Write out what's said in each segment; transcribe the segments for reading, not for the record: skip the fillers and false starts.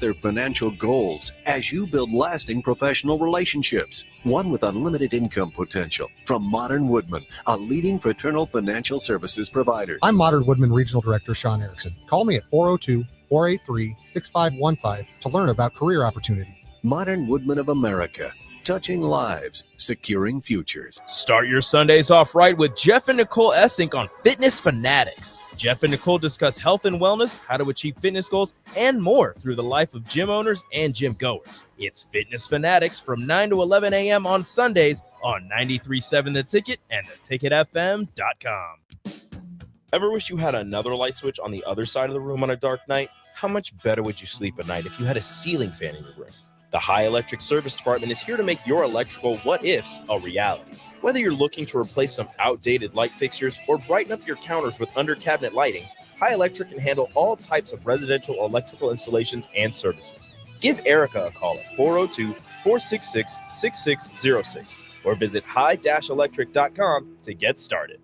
their financial goals as you build lasting professional relationships, one with unlimited income potential. From Modern Woodman, a leading fraternal financial services provider. I'm Modern Woodman Regional Director Sean Erickson. Call me at 402-483-6515 to learn about career opportunities. Modern Woodman of America, touching lives, securing futures. Start your Sundays off right with Jeff and Nicole Essink on Fitness Fanatics. Jeff and Nicole discuss health and wellness, how to achieve fitness goals, and more through the life of gym owners and gym goers. It's Fitness Fanatics from 9 to 11 a.m. on Sundays on 93.7 The Ticket and theticketfm.com. Ever wish you had another light switch on the other side of the room on a dark night? How much better would you sleep at night if you had a ceiling fan in your room? The High Electric Service Department is here to make your electrical what-ifs a reality. Whether you're looking to replace some outdated light fixtures or brighten up your counters with under-cabinet lighting, High Electric can handle all types of residential electrical installations and services. Give Erica a call at 402-466-6606 or visit high-electric.com to get started.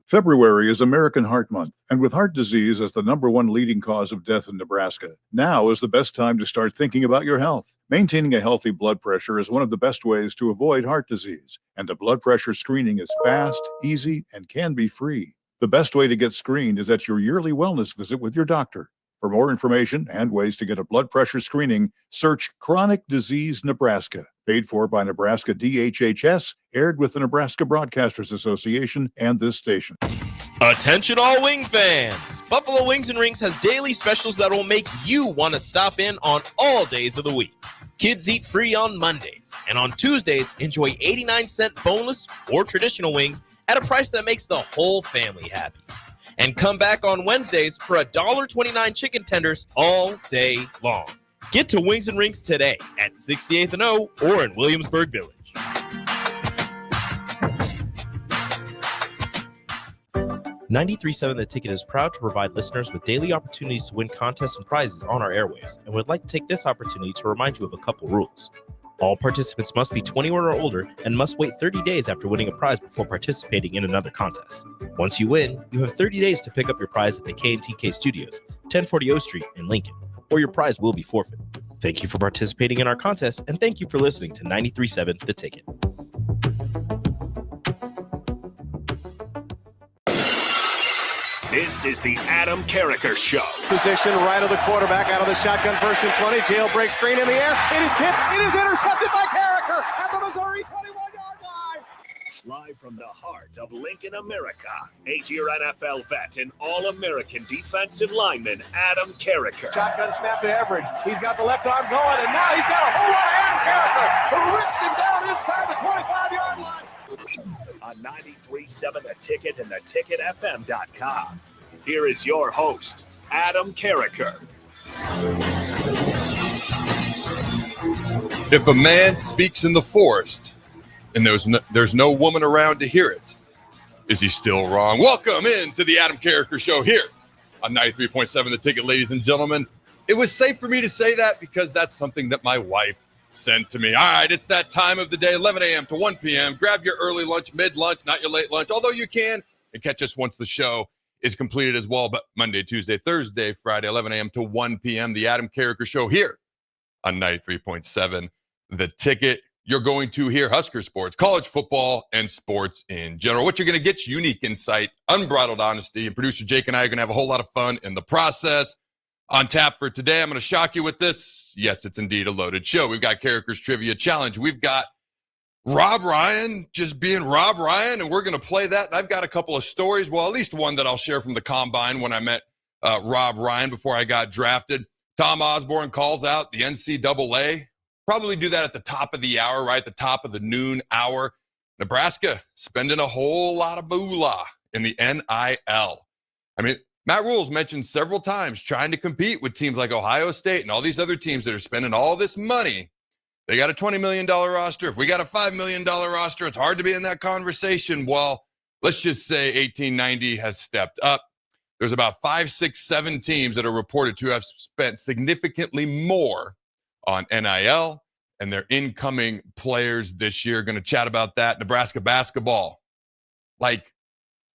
February is American Heart Month, and with heart disease as the #1 leading cause of death in Nebraska, now is the best time to start thinking about your health. Maintaining a healthy blood pressure is one of the best ways to avoid heart disease, and the blood pressure screening is fast, easy, and can be free. The best way to get screened is at your yearly wellness visit with your doctor. For more information and ways to get a blood pressure screening, search Chronic Disease Nebraska. Paid for by Nebraska DHHS, aired with the Nebraska Broadcasters Association and this station. Attention all wing fans! Buffalo Wings and Rings has daily specials that will make you want to stop in on all days of the week. Kids eat free on Mondays, and on Tuesdays, enjoy 89-cent boneless or traditional wings at a price that makes the whole family happy. And come back on Wednesdays for $1.29 chicken tenders all day long. Get to Wings and Rings today at 68th and O or in Williamsburg Village. 93.7 The Ticket is proud to provide listeners with daily opportunities to win contests and prizes on our airwaves, and would like to take this opportunity to remind you of a couple rules. All participants must be 21 or older and must wait 30 days after winning a prize before participating in another contest. Once you win, you have 30 days to pick up your prize at the K&TK Studios, 1040 O Street in Lincoln, or your prize will be forfeit. Thank you for participating in our contest, and thank you for listening to 93.7 The Ticket. This is the Adam Carriker Show. Position right of the quarterback, out of the shotgun, 1st and 20. Jailbreak screen in the air. It is tipped. It is intercepted by Carriker at the Missouri 21-yard line. Live from the heart of Lincoln, America, 8-year NFL vet and All-American defensive lineman Adam Carriker. Shotgun snap to Everett. He's got the left arm going, and now he's got a whole lot of Adam Carriker, who rips him down inside the 25-yard line. On 93.7 The Ticket and theticketfm.com. Here is your host, Adam Carriker. If a man speaks in the forest and there's no woman around to hear it, is he still wrong? Welcome into the Adam Carriker Show here on 93.7 The Ticket, ladies and gentlemen. It was safe for me to say that because that's something that my wife sent to me. All right, it's that time of the day, 11 a.m. to 1 p.m. Grab your early lunch, mid-lunch, not your late lunch, although you can, and catch us once the show is completed as well. But Monday, Tuesday, Thursday, Friday, 11 a.m. to 1 p.m., the Adam Carriker Show here on 93.7 The Ticket. You're going to hear Husker sports, college football, and sports in general. What you're going to get, unique insight, unbridled honesty, and producer Jake and I are going to have a whole lot of fun in the process. On tap for today, I'm going to shock you with this. Yes, it's indeed a loaded show. We've got Carriker's Trivia Challenge. We've got Rob Ryan just being Rob Ryan, and we're going to play that. And I've got a couple of stories, well, at least one that I'll share from the Combine when I met Rob Ryan before I got drafted. Tom Osborne calls out the NCAA. Probably do that at the top of the hour, right at the top of the noon hour. Nebraska spending a whole lot of moolah in the NIL. I mean, Matt Rule's mentioned several times trying to compete with teams like Ohio State and all these other teams that are spending all this money. They got a $20 million roster. If we got a $5 million roster, it's hard to be in that conversation. Well, let's just say 1890 has stepped up. There's about 5, 6, 7 teams that are reported to have spent significantly more on NIL and their incoming players this year. Going to chat about that. Nebraska basketball. Like,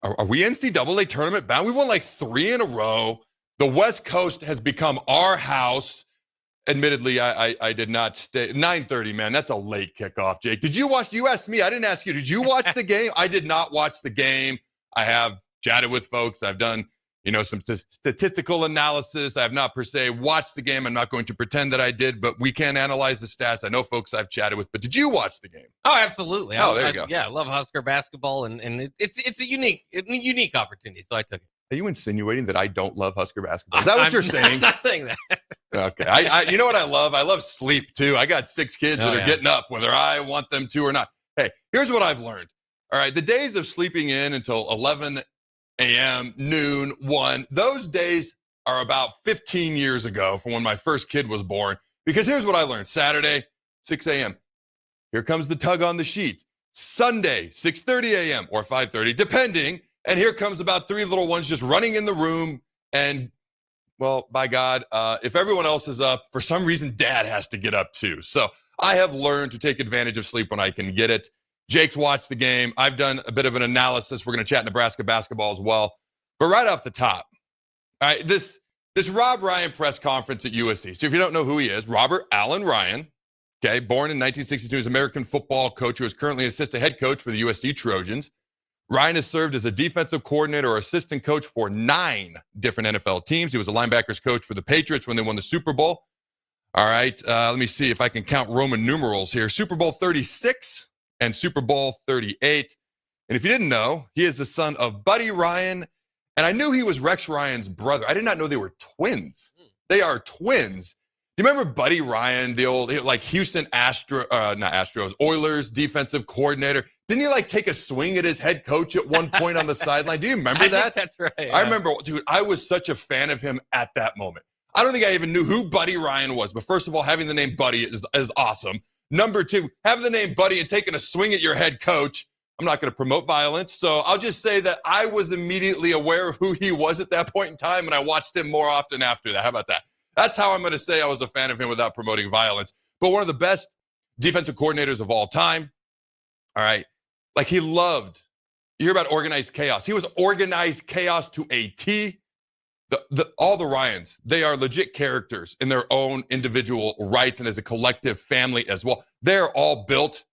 are we NCAA tournament bound? We've won like 3 in a row. The West Coast has become our house. Admittedly, I did not stay. 9:30, man, that's a late kickoff, Jake. Did you watch? You asked me. I didn't ask you. Did you watch the game? I did not watch the game. I have chatted with folks. I've done, some statistical analysis. I have not per se watched the game. I'm not going to pretend that I did, but we can analyze the stats. I know folks I've chatted with, but did you watch the game? Oh, absolutely. Oh, there you go. Yeah, I love Husker basketball, and it's a unique opportunity, so I took it. Are you insinuating that I don't love Husker basketball? Is that what you're saying? I'm not saying that. Okay. I you know what I love? I love sleep, too. I got 6 kids that are getting up, whether I want them to or not. Hey, here's what I've learned. All right, the days of sleeping in until 11 a.m., noon, 1, those days are about 15 years ago from when my first kid was born. Because here's what I learned. Saturday, 6 a.m., here comes the tug on the sheet. Sunday, 6:30 a.m. or 5:30, depending. And here comes about 3 little ones just running in the room. And, well, by God, if everyone else is up, for some reason, Dad has to get up too. So I have learned to take advantage of sleep when I can get it. Jake's watched the game. I've done a bit of an analysis. We're going to chat Nebraska basketball as well. But right off the top, all right, this Rob Ryan press conference at USC. So if you don't know who he is, Robert Allen Ryan, okay, born in 1962, is an American football coach who is currently assistant head coach for the USC Trojans. Ryan has served as a defensive coordinator or assistant coach for 9 different NFL teams. He was a linebackers coach for the Patriots when they won the Super Bowl. All right, let me see if I can count Roman numerals here. Super Bowl 36 and Super Bowl 38. And if you didn't know, he is the son of Buddy Ryan. And I knew he was Rex Ryan's brother. I did not know they were twins. They are twins. Do you remember Buddy Ryan, the old, Houston Oilers defensive coordinator? Didn't he take a swing at his head coach at one point on the sideline? Do you remember that? That's right. Yeah. I remember, dude, I was such a fan of him at that moment. I don't think I even knew who Buddy Ryan was. But first of all, having the name Buddy is awesome. Number 2, having the name Buddy and taking a swing at your head coach. I'm not going to promote violence. So I'll just say that I was immediately aware of who he was at that point in time, and I watched him more often after that. How about that? That's how I'm going to say I was a fan of him without promoting violence. But one of the best defensive coordinators of all time. All right. He loved, you hear about organized chaos. He was organized chaos to a T. All the Ryans, they are legit characters in their own individual rights and as a collective family as well. They're all built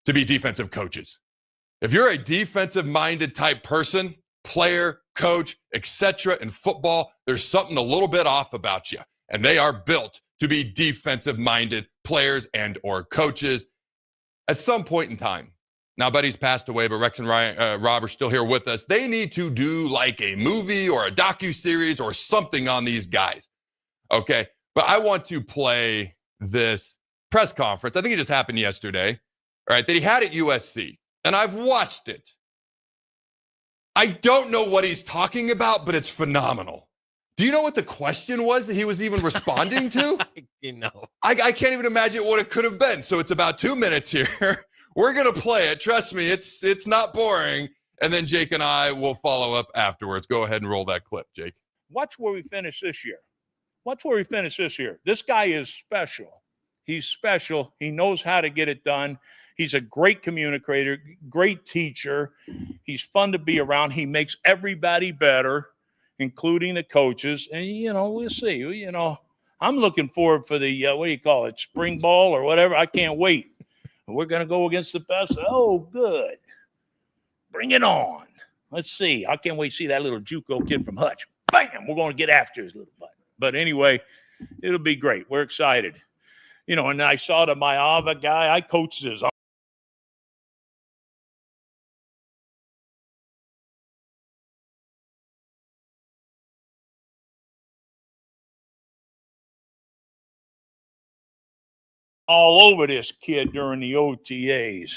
to be defensive coaches. If you're a defensive-minded type person, player, coach, etc. in football, there's something a little bit off about you. And they are built to be defensive-minded players and or coaches at some point in time. Now, Buddy's passed away, but Rex and Rob are still here with us. They need to do a movie or a docuseries or something on these guys. Okay, but I want to play this press conference. I think it just happened yesterday, all right, that he had at USC. And I've watched it. I don't know what he's talking about, but it's phenomenal. Do you know what the question was that he was even responding to? I can't even imagine what it could have been. So it's about 2 minutes here. We're going to play it. Trust me, it's not boring. And then Jake and I will follow up afterwards. Go ahead and roll that clip, Jake. Watch where we finish this year. This guy is special. He's special. He knows how to get it done. He's a great communicator, great teacher. He's fun to be around. He makes everybody better, including the coaches. And, we'll see. I'm looking forward for the, spring ball or whatever. I can't wait. We're going to go against the best. Oh, good. Bring it on. Let's see. I can't wait to see that little JUCO kid from Hutch. Bam! We're going to get after his little butt. But anyway, it'll be great. We're excited. And I saw the Mayava guy. I coached his all over this kid during the OTAs.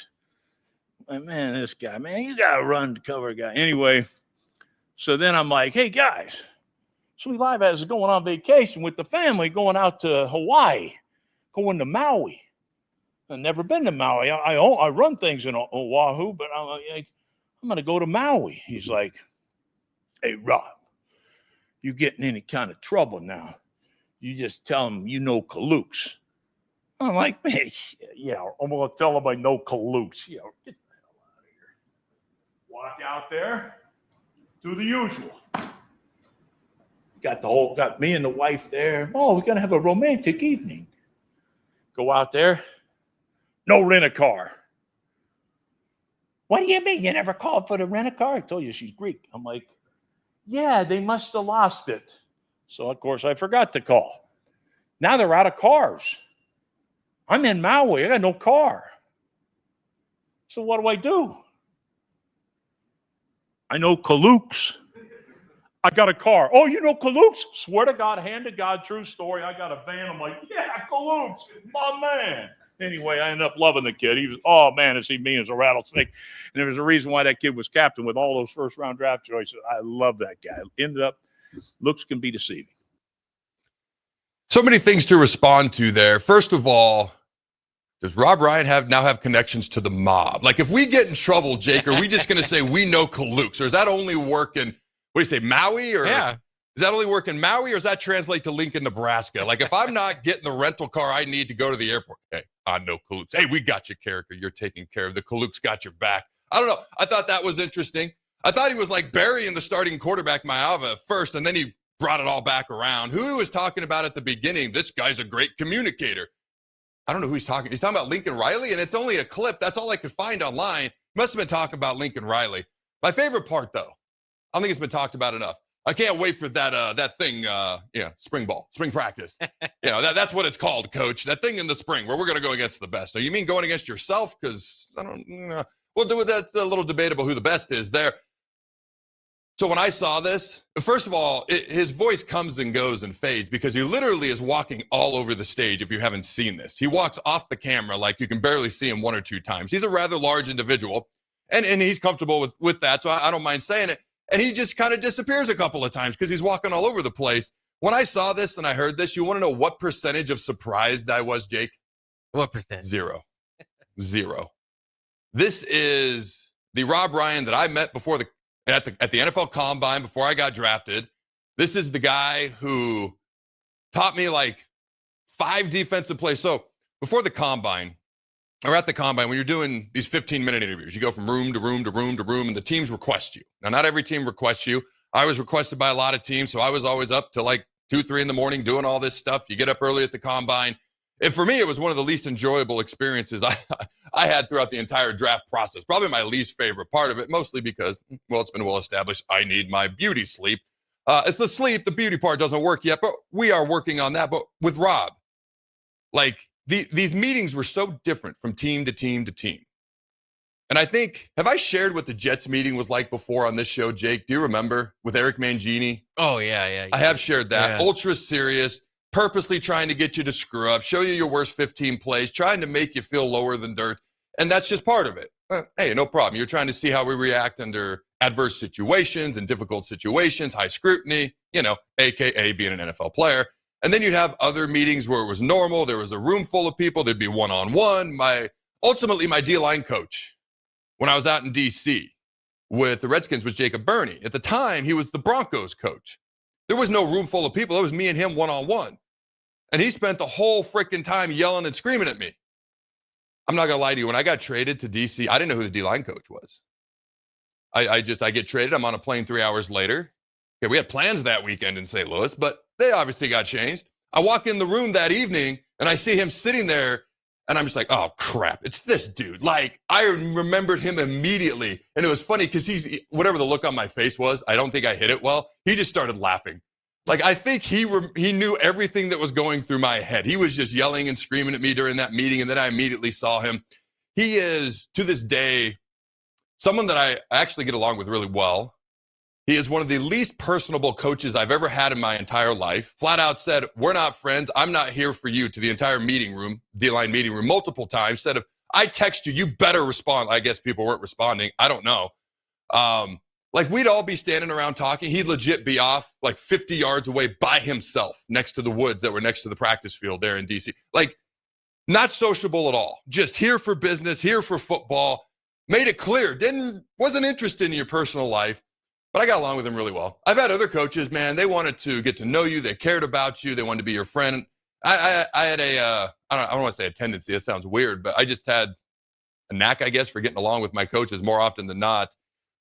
Man, this guy, you got to run to cover a guy. Anyway, so then I'm like, hey, guys, Sweet Live is going on vacation with the family, going out to Hawaii, going to Maui. I've never been to Maui. I run things in Oahu, but I'm going to go to Maui. He's like, hey, Rob, you get in any kind of trouble now, you just tell them Kalooks. I'm like, man, yeah, I'm going to tell them I know Kalooks. Get the hell out of here. Walk out there, do the usual. got me and the wife there. Oh, we're going to have a romantic evening. Go out there. No rent-a-car. What do you mean? You never called for the rent-a-car? I told you she's Greek. I'm like, yeah, they must have lost it. So, of course, I forgot to call. Now they're out of cars. I'm in Maui. I got no car. So what do? I know Kalooks. I got a car. Oh, you know Kalooks? Swear to God, hand to God, true story. I got a van. I'm like, yeah, Kalooks, my man. Anyway, I ended up loving the kid. He was, oh, man, is he mean as a rattlesnake. And there was a reason why that kid was captain with all those first-round draft choices. I love that guy. Ended up, looks can be deceiving. So many things to respond to there. First of all, does Rob Ryan now have connections to the mob? Like, if we get in trouble, Jake, are we just going to say we know Kalooks? Or is that only work in, what do you say, Maui? Or Yeah. Is that only work in Maui, or does that translate to Lincoln, Nebraska? Like, if I'm not getting the rental car I need to go to the airport, hey, I know Kalooks. Hey, we got you, Carriker. You're taking care of the Kalooks got your back. I don't know. I thought that was interesting. I thought he was like burying the starting quarterback, Maava, at first, and then he brought it all back around. Who he was talking about at the beginning, this guy's a great communicator. I don't know who he's talking. He's talking about Lincoln Riley, and it's only a clip. That's all I could find online. Must have been talking about Lincoln Riley. My favorite part, though, I don't think it's been talked about enough. I can't wait for that thing, spring ball, spring practice. That's what it's called, Coach. That thing in the spring where we're going to go against the best. So you mean going against yourself? Because I don't know. We'll do it. That's a little debatable who the best is there. So when I saw this, first of all, his voice comes and goes and fades because he literally is walking all over the stage if you haven't seen this. He walks off the camera like you can barely see him one or two times. He's a rather large individual, and he's comfortable with that, so I don't mind saying it. And he just kind of disappears a couple of times because he's walking all over the place. When I saw this and I heard this, you want to know what percentage of surprised I was, Jake? What percent? 0. This is the Rob Ryan that I met before at the NFL Combine before I got drafted. This is the guy who taught me like 5 defensive plays. So before the Combine, or at the Combine, when you're doing these 15-minute interviews, you go from room to room to room to room, and the teams request you. Now, not every team requests you. I was requested by a lot of teams, so I was always up till like 2, 3 in the morning doing all this stuff. You get up early at the Combine. And for me, it was one of the least enjoyable experiences I had throughout the entire draft process. Probably my least favorite part of it, mostly because, well, it's been well established, I need my beauty sleep. It's the sleep, the beauty part doesn't work yet, but we are working on that. But with Rob, like these meetings were so different from team to team to team. And I think, have I shared what the Jets meeting was like before on this show, Jake? Do you remember with Eric Mangini? Oh, yeah. I have shared that. Yeah. Ultra serious. Purposely trying to get you to screw up, show you your worst 15 plays, trying to make you feel lower than dirt. And that's just part of it. Hey, no problem. You're trying to see how we react under adverse situations and difficult situations, high scrutiny, AKA being an NFL player. And then you'd have other meetings where it was normal. There was a room full of people. There'd be one-on-one. Ultimately, my D-line coach, when I was out in D.C. with the Redskins, was Jacob Burney. At the time, he was the Broncos coach. There was no room full of people. It was me and him one-on-one. And he spent the whole freaking time yelling and screaming at me. I'm not going to lie to you. When I got traded to D.C., I didn't know who the D-line coach was. I get traded. I'm on a plane 3 hours later. Okay, we had plans that weekend in St. Louis, but they obviously got changed. I walk in the room that evening, and I see him sitting there, and I'm just like, oh, crap, it's this dude. Like, I remembered him immediately. And it was funny because whatever the look on my face was, I don't think I hit it well. He just started laughing. Like, I think he knew everything that was going through my head. He was just yelling and screaming at me during that meeting, and then I immediately saw him. He is, to this day, someone that I actually get along with really well. He is one of the least personable coaches I've ever had in my entire life. Flat out said, we're not friends. I'm not here for you, to the entire meeting room, D-line meeting room, multiple times. Said, if I text you, you better respond. I guess people weren't responding. I don't know. Like, we'd all be standing around talking. He'd legit be off like 50 yards away by himself next to the woods that were next to the practice field there in D.C. Like, not sociable at all. Just here for business, here for football. Made it clear. Wasn't interested in your personal life. But I got along with him really well. I've had other coaches, man, they wanted to get to know you. They cared about you. They wanted to be your friend. I had I don't want to say a tendency. It sounds weird, but I just had a knack, I guess, for getting along with my coaches more often than not.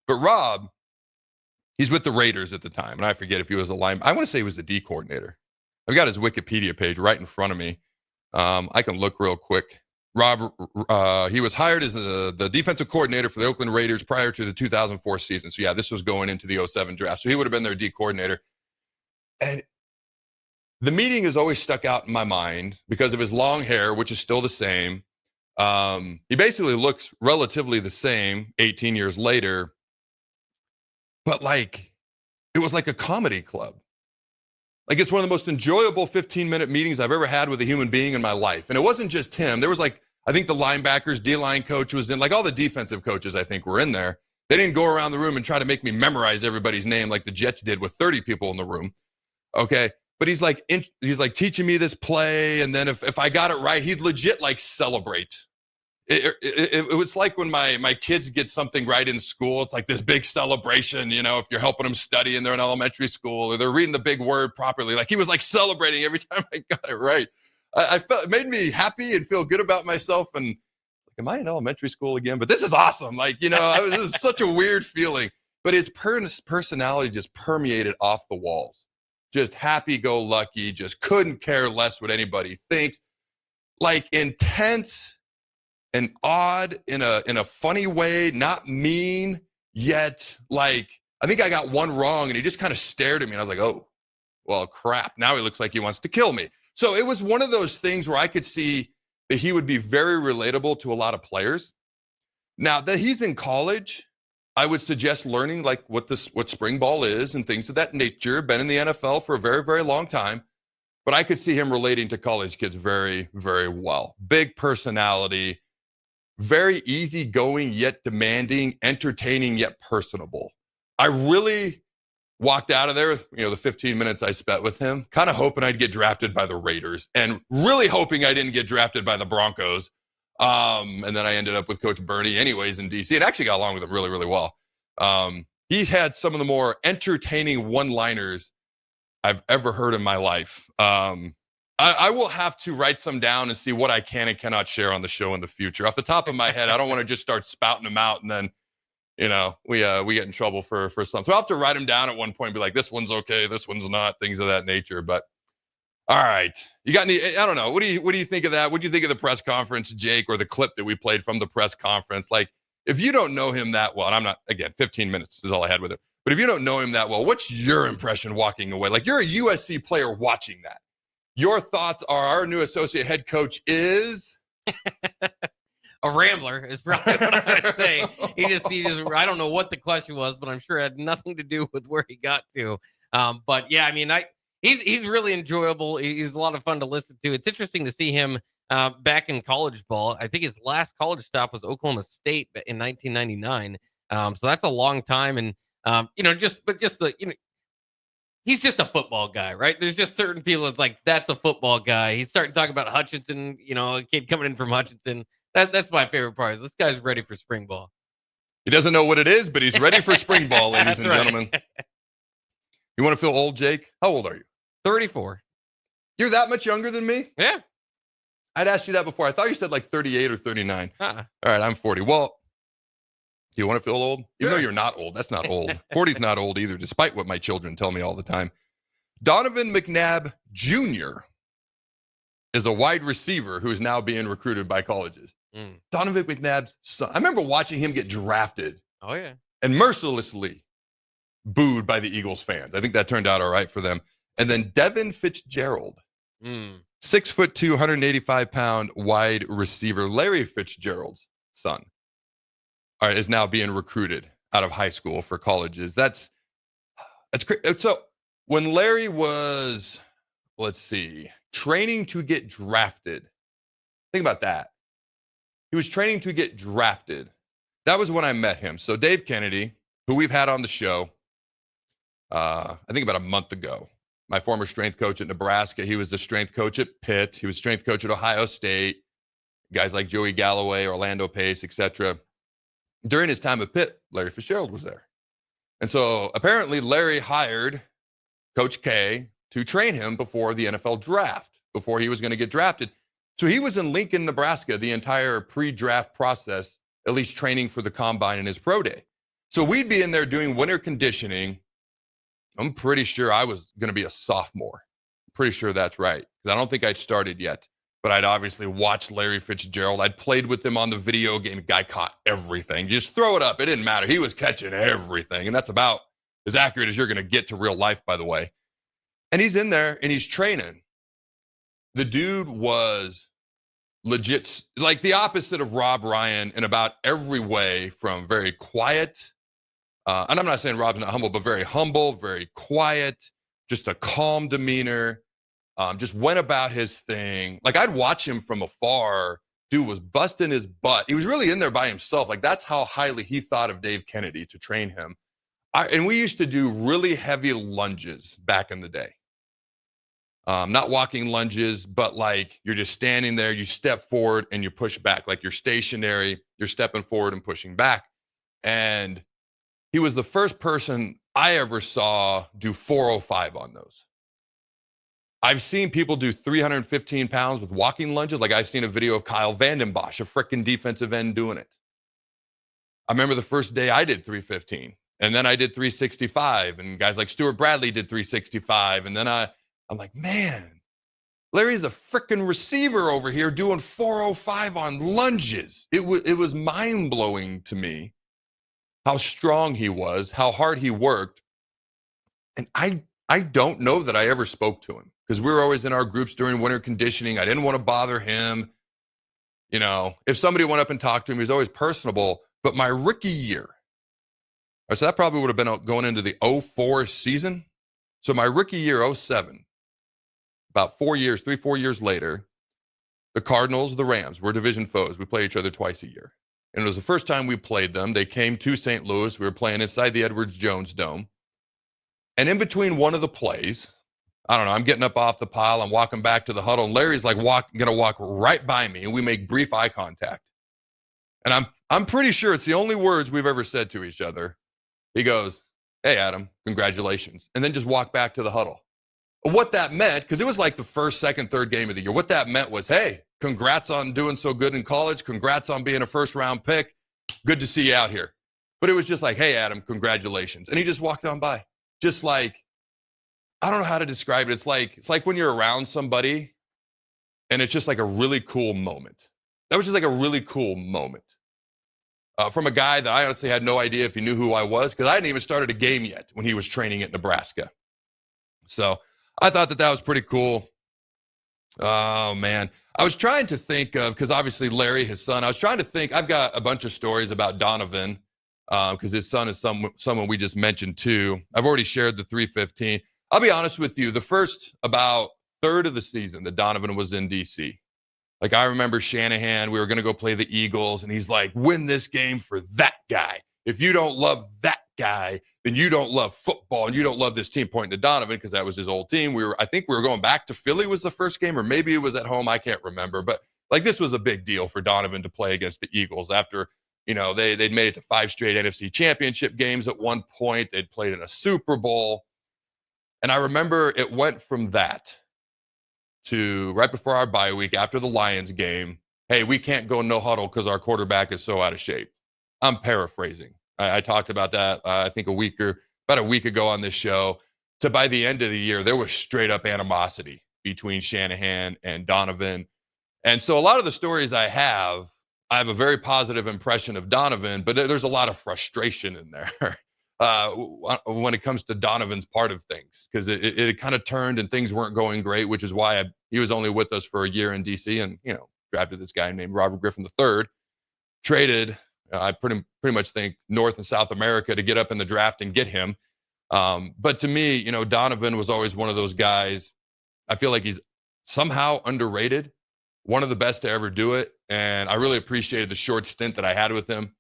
But Rob, He's with the Raiders at the time, and I forget if he was a line. I want to say he was the D coordinator. I've got his Wikipedia page right in front of me. I can look real quick. He was hired as the defensive coordinator for the Oakland Raiders prior to the 2004 season. So, yeah, this was going into the 07 draft. So he would have been their D coordinator. And the meeting has always stuck out in my mind because of his long hair, which is still the same. He basically looks relatively the same 18 years later. But, like, it was like a comedy club. Like, it's one of the most enjoyable 15-minute meetings I've ever had with a human being in my life. And it wasn't just him. There was, like, I think the linebackers, D-line coach was in. Like, all the defensive coaches, I think, were in there. They didn't go around the room and try to make me memorize everybody's name like the Jets did with 30 people in the room. Okay? But he's like teaching me this play, and then if I got it right, he'd legit, like, celebrate. It was like when my kids get something right in school. It's like this big celebration, you know, if you're helping them study and they're in elementary school or they're reading the big word properly. Like, he was like celebrating every time I got it right. I felt it made me happy and feel good about myself. And like, am I in elementary school again? But this is awesome. Like, you know, it was such a weird feeling. But his personality just permeated off the walls. Just happy-go-lucky, just couldn't care less what anybody thinks. Like, intense and odd in a funny way, not mean, yet, like, I think I got one wrong, and he just kind of stared at me, and I was like, oh, well, crap. Now he looks like he wants to kill me. So it was one of those things where I could see that he would be very relatable to a lot of players. Now that he's in college, I would suggest learning, like, what spring ball is and things of that nature. Been in the NFL for a very, very long time. But I could see him relating to college kids very, very well. Big personality. Very easygoing yet demanding, entertaining yet personable. I really walked out of there, you know, the 15 minutes I spent with him, kind of hoping I'd get drafted by the Raiders and really hoping I didn't get drafted by the Broncos. And then I ended up with Coach Bernie anyways in DC, and actually got along with him really, really well. He had some of the more entertaining one-liners I've ever heard in my life. I will have to write some down and see what I can and cannot share on the show in the future. Off the top of my head, I don't want to just start spouting them out and then, you know, we get in trouble for something. So I'll have to write them down at one point and be like, this one's okay, this one's not, things of that nature. But all right, you got any? I don't know. What do you think of that? What do you think of the press conference, Jake, or the clip that we played from the press conference? Like, if you don't know him that well, and I'm not, again, 15 minutes is all I had with him. But if you don't know him that well, what's your impression walking away? Like, you're a USC player watching that. Your thoughts are our new associate head coach is a rambler is probably what I would say. He just, I don't know what the question was, but I'm sure it had nothing to do with where he got to. But yeah, I mean, he's really enjoyable. He's a lot of fun to listen to. It's interesting to see him back in college ball. I think his last college stop was Oklahoma State in 1999. So that's a long time. And, he's just a football guy, right? There's just certain people that's like, that's a football guy. He's starting talking about Hutchinson, you know, a kid coming in from Hutchinson. That's my favorite part. Is this guy's ready for spring ball. He doesn't know what it is, but he's ready for spring ball, ladies and gentlemen. You want to feel old, Jake? How old are you? 34. You're that much younger than me? Yeah. I'd asked you that before. I thought you said like 38 or 39. All right, I'm 40. Well, do you want to feel old? Even though you're not old. That's not old. 40's not old either, despite what my children tell me all the time. Donovan McNabb Jr. is a wide receiver who is now being recruited by colleges. Donovan McNabb's son. I remember watching him get drafted. Oh, yeah. And mercilessly booed by the Eagles fans. I think that turned out all right for them. And then Devin Fitzgerald, 6'2", 185-pound wide receiver, Larry Fitzgerald's son, is now being recruited out of high school for colleges. That's crazy. So when Larry was, training to get drafted, think about that. He was training to get drafted. That was when I met him. So Dave Kennedy, who we've had on the show, I think about a month ago, my former strength coach at Nebraska. He was the strength coach at Pitt. He was strength coach at Ohio State. Guys like Joey Galloway, Orlando Pace, etc. During his time at Pitt, Larry Fitzgerald was there. And so apparently Larry hired Coach K to train him before the NFL draft, before he was going to get drafted. So he was in Lincoln, Nebraska, the entire pre-draft process, at least training for the combine and his pro day. So we'd be in there doing winter conditioning I'm pretty sure I was going to be a sophomore. Pretty sure that's right, because I don't think I'd started yet. But I'd obviously watched Larry Fitzgerald. I'd played with him on the video game. The guy caught everything. Just throw it up. It didn't matter. He was catching everything. And that's about as accurate as you're going to get to real life, by the way. And he's in there and he's training. The dude was legit, like the opposite of Rob Ryan in about every way, from very quiet. And I'm not saying Rob's not humble, but very humble, very quiet, just a calm demeanor. Just went about his thing. Like, I'd watch him from afar. Dude was busting his butt. He was really in there by himself. Like, that's how highly he thought of Dave Kennedy to train him. And we used to do really heavy lunges back in the day. Not walking lunges, but like you're just standing there, you step forward and you push back. Like you're stationary, you're stepping forward and pushing back. And he was the first person I ever saw do 405 on those. I've seen people do 315 pounds with walking lunges. Like, I've seen a video of Kyle Vandenbosch, a freaking defensive end, doing it. I remember the first day I did 315, and then I did 365, and guys like Stuart Bradley did 365. And then I'm like, man, Larry's a freaking receiver over here doing 405 on lunges. It was mind-blowing to me how strong he was, how hard he worked. And I don't know that I ever spoke to him, because we were always in our groups during winter conditioning. I didn't want to bother him. You know, if somebody went up and talked to him, he was always personable. But my rookie year, so that probably would have been going into the 04 season. So my rookie year, 07, about 4 years, 3-4 years later, the Cardinals, the Rams, were division foes. We play each other twice a year. And it was the first time we played them. They came to St. Louis. We were playing inside the Edwards Jones Dome. And in between one of the plays, I don't know, I'm getting up off the pile. I'm walking back to the huddle, and Larry's like going to walk right by me, and we make brief eye contact. And I'm pretty sure it's the only words we've ever said to each other. He goes, "Hey, Adam, congratulations." And then just walk back to the huddle. What that meant, because it was like the first, second, third game of the year, what that meant was, hey, congrats on doing so good in college. Congrats on being a first-round pick. Good to see you out here. But it was just like, hey, Adam, congratulations. And he just walked on by. Just like, I don't know how to describe it. It's like when you're around somebody and it's just like a really cool moment. That was just like a really cool moment from a guy that I honestly had no idea if he knew who I was, because I hadn't even started a game yet when he was training at Nebraska. So I thought that was pretty cool. Oh, man. I was trying to think of, because obviously Larry, his son, I was trying to think, I've got a bunch of stories about Donovan, because his son is someone we just mentioned too. I've already shared the 315. I'll be honest with you, the first about third of the season that Donovan was in DC, like I remember Shanahan, we were going to go play the Eagles, and he's like, win this game for that guy. If you don't love that guy, then you don't love football and you don't love this team, pointing to Donovan, because that was his old team. I think we were going back to Philly was the first game, or maybe it was at home. I can't remember, but like this was a big deal for Donovan to play against the Eagles after, you know, they'd made it to 5 straight NFC championship games at one point. They'd played in a Super Bowl. And I remember it went from that to right before our bye week after the Lions game. Hey, we can't go no huddle because our quarterback is so out of shape. I'm paraphrasing. I talked about that, I think about a week ago on this show. To by the end of the year, there was straight up animosity between Shanahan and Donovan. And so a lot of the stories I have a very positive impression of Donovan, but there's a lot of frustration in there when it comes to Donovan's part of things, because it kind of turned and things weren't going great, which is why he was only with us for a year in DC, and, you know, drafted this guy named Robert Griffin III, traded, I pretty much think, North and South America to get up in the draft and get him. But to me, you know, Donovan was always one of those guys. I feel like he's somehow underrated, one of the best to ever do it. And I really appreciated the short stint that I had with him.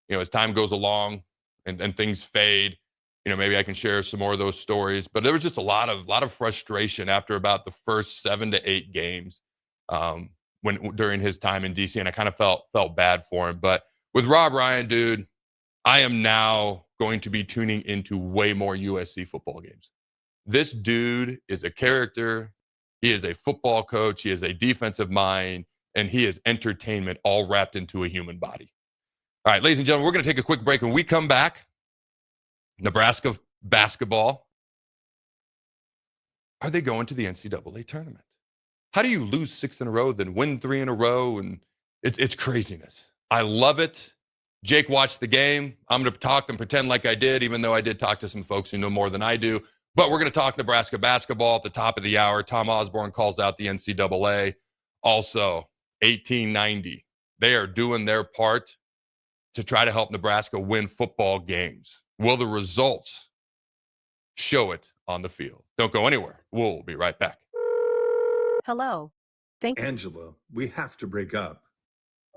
You know, as time goes along and things fade, you know, maybe I can share some more of those stories. But there was just a lot of frustration after about the first 7 to 8 games during his time in DC, and I kind of felt bad for him. But with Rob Ryan, dude, I am now going to be tuning into way more USC football games. This dude is a character. He is a football coach. He is a defensive mind, and he is entertainment all wrapped into a human body. All right, ladies and gentlemen, we're going to take a quick break. When we come back, Nebraska basketball are they going to the NCAA tournament? How do you lose 6 in a row, then win 3 in a row? And it's craziness. I love it. Jake watched the game. I'm going to talk and pretend like I did, even though I did talk to some folks who know more than I do. But we're going to talk Nebraska basketball at the top of the hour. Tom Osborne calls out the NCAA. Also, 1890. They are doing their part to try to help Nebraska win football games. Will the results show it on the field? Don't go anywhere. We'll be right back. Hello. Angela, we have to break up.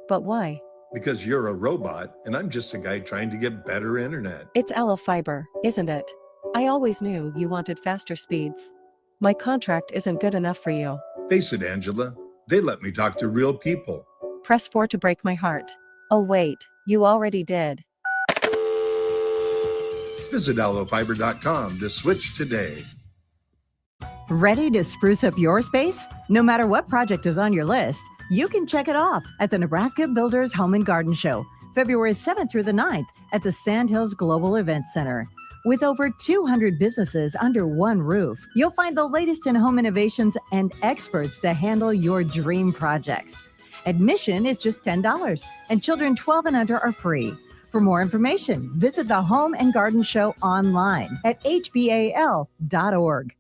But why? Because you're a robot and I'm just a guy trying to get better internet. It's Ella Fiber, isn't it? I always knew you wanted faster speeds. My contract isn't good enough for you. Face it, Angela, they let me talk to real people. Press 4 to break my heart. Oh wait, you already did. Visit allofiber.com to switch today. Ready to spruce up your space? No matter what project is on your list, you can check it off at the Nebraska Builders Home and Garden Show, February 7th through the 9th at the Sandhills Global Events Center. With over 200 businesses under one roof, you'll find the latest in home innovations and experts to handle your dream projects. Admission is just $10, and children 12 and under are free. For more information, visit the Home and Garden Show online at hbal.org.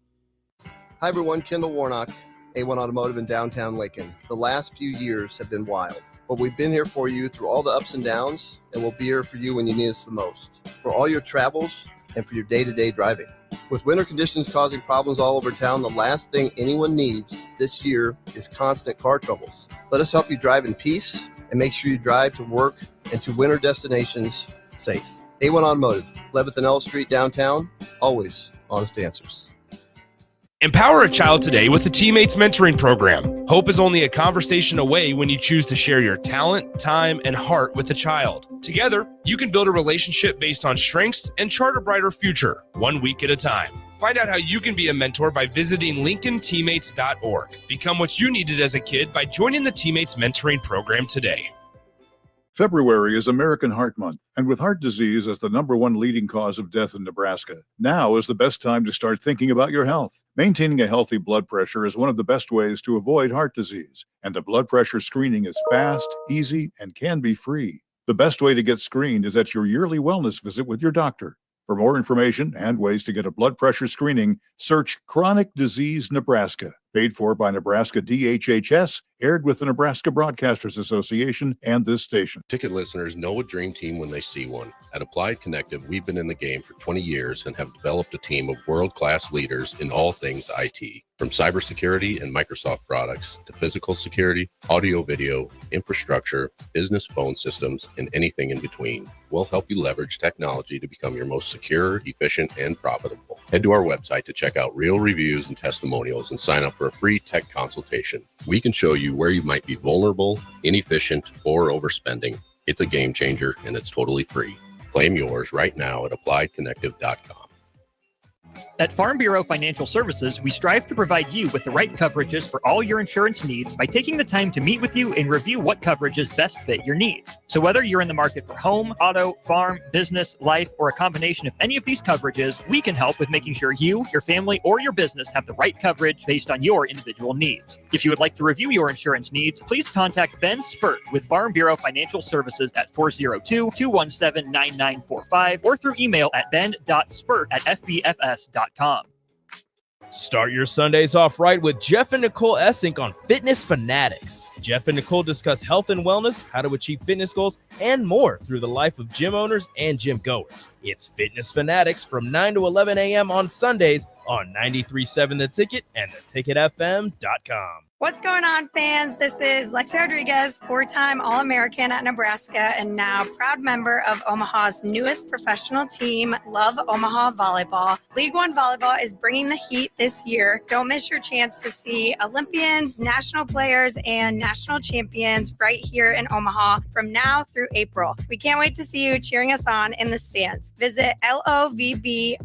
Hi everyone, Kendall Warnock, A1 Automotive in downtown Lincoln. The last few years have been wild, but we've been here for you through all the ups and downs, and we'll be here for you when you need us the most. For all your travels and for your day-to-day driving. With winter conditions causing problems all over town, the last thing anyone needs this year is constant car troubles. Let us help you drive in peace and make sure you drive to work and to winter destinations safe. A1 Automotive, 11th and L Street downtown, always honest answers. Empower a child today with the Teammates Mentoring Program. Hope is only a conversation away when you choose to share your talent, time, and heart with a child. Together, you can build a relationship based on strengths and chart a brighter future, 1 week at a time. Find out how you can be a mentor by visiting lincolnteammates.org. Become what you needed as a kid by joining the Teammates Mentoring Program today. February is American Heart Month, and with heart disease as the #1 leading cause of death in Nebraska, now is the best time to start thinking about your health. Maintaining a healthy blood pressure is one of the best ways to avoid heart disease, and the blood pressure screening is fast, easy, and can be free. The best way to get screened is at your yearly wellness visit with your doctor. For more information and ways to get a blood pressure screening, search Chronic Disease Nebraska. Paid for by Nebraska DHHS, aired with the Nebraska Broadcasters Association and this station. Ticket listeners know a dream team when they see one. At Applied Connective, we've been in the game for 20 years and have developed a team of world-class leaders in all things IT. From cybersecurity and Microsoft products to physical security, audio-video, infrastructure, business phone systems, and anything in between. We'll help you leverage technology to become your most secure, efficient, and profitable. Head to our website to check out real reviews and testimonials and sign up for a free tech consultation. We can show you where you might be vulnerable, inefficient, or overspending. It's a game changer, and it's totally free. Claim yours right now at appliedconnective.com. At Farm Bureau Financial Services, we strive to provide you with the right coverages for all your insurance needs by taking the time to meet with you and review what coverages best fit your needs. So whether you're in the market for home, auto, farm, business, life, or a combination of any of these coverages, we can help with making sure you, your family, or your business have the right coverage based on your individual needs. If you would like to review your insurance needs, please contact Ben Spurt with Farm Bureau Financial Services at 402-217-9945 or through email at ben.spurt@fbfs.com. Start your Sundays off right with Jeff and Nicole Essink on Fitness Fanatics. Jeff and Nicole discuss health and wellness, how to achieve fitness goals, and more through the life of gym owners and gym goers. It's Fitness Fanatics from 9 to 11 a.m. on Sundays on 93.7 The Ticket and theticketfm.com. What's going on, fans? This is Lexi Rodriguez, four-time All-American at Nebraska and now proud member of Omaha's newest professional team, Love Omaha Volleyball. League One Volleyball is bringing the heat this year. Don't miss your chance to see Olympians, national players, and national champions right here in Omaha from now through April. We can't wait to see you cheering us on in the stands. Visit lovboma.com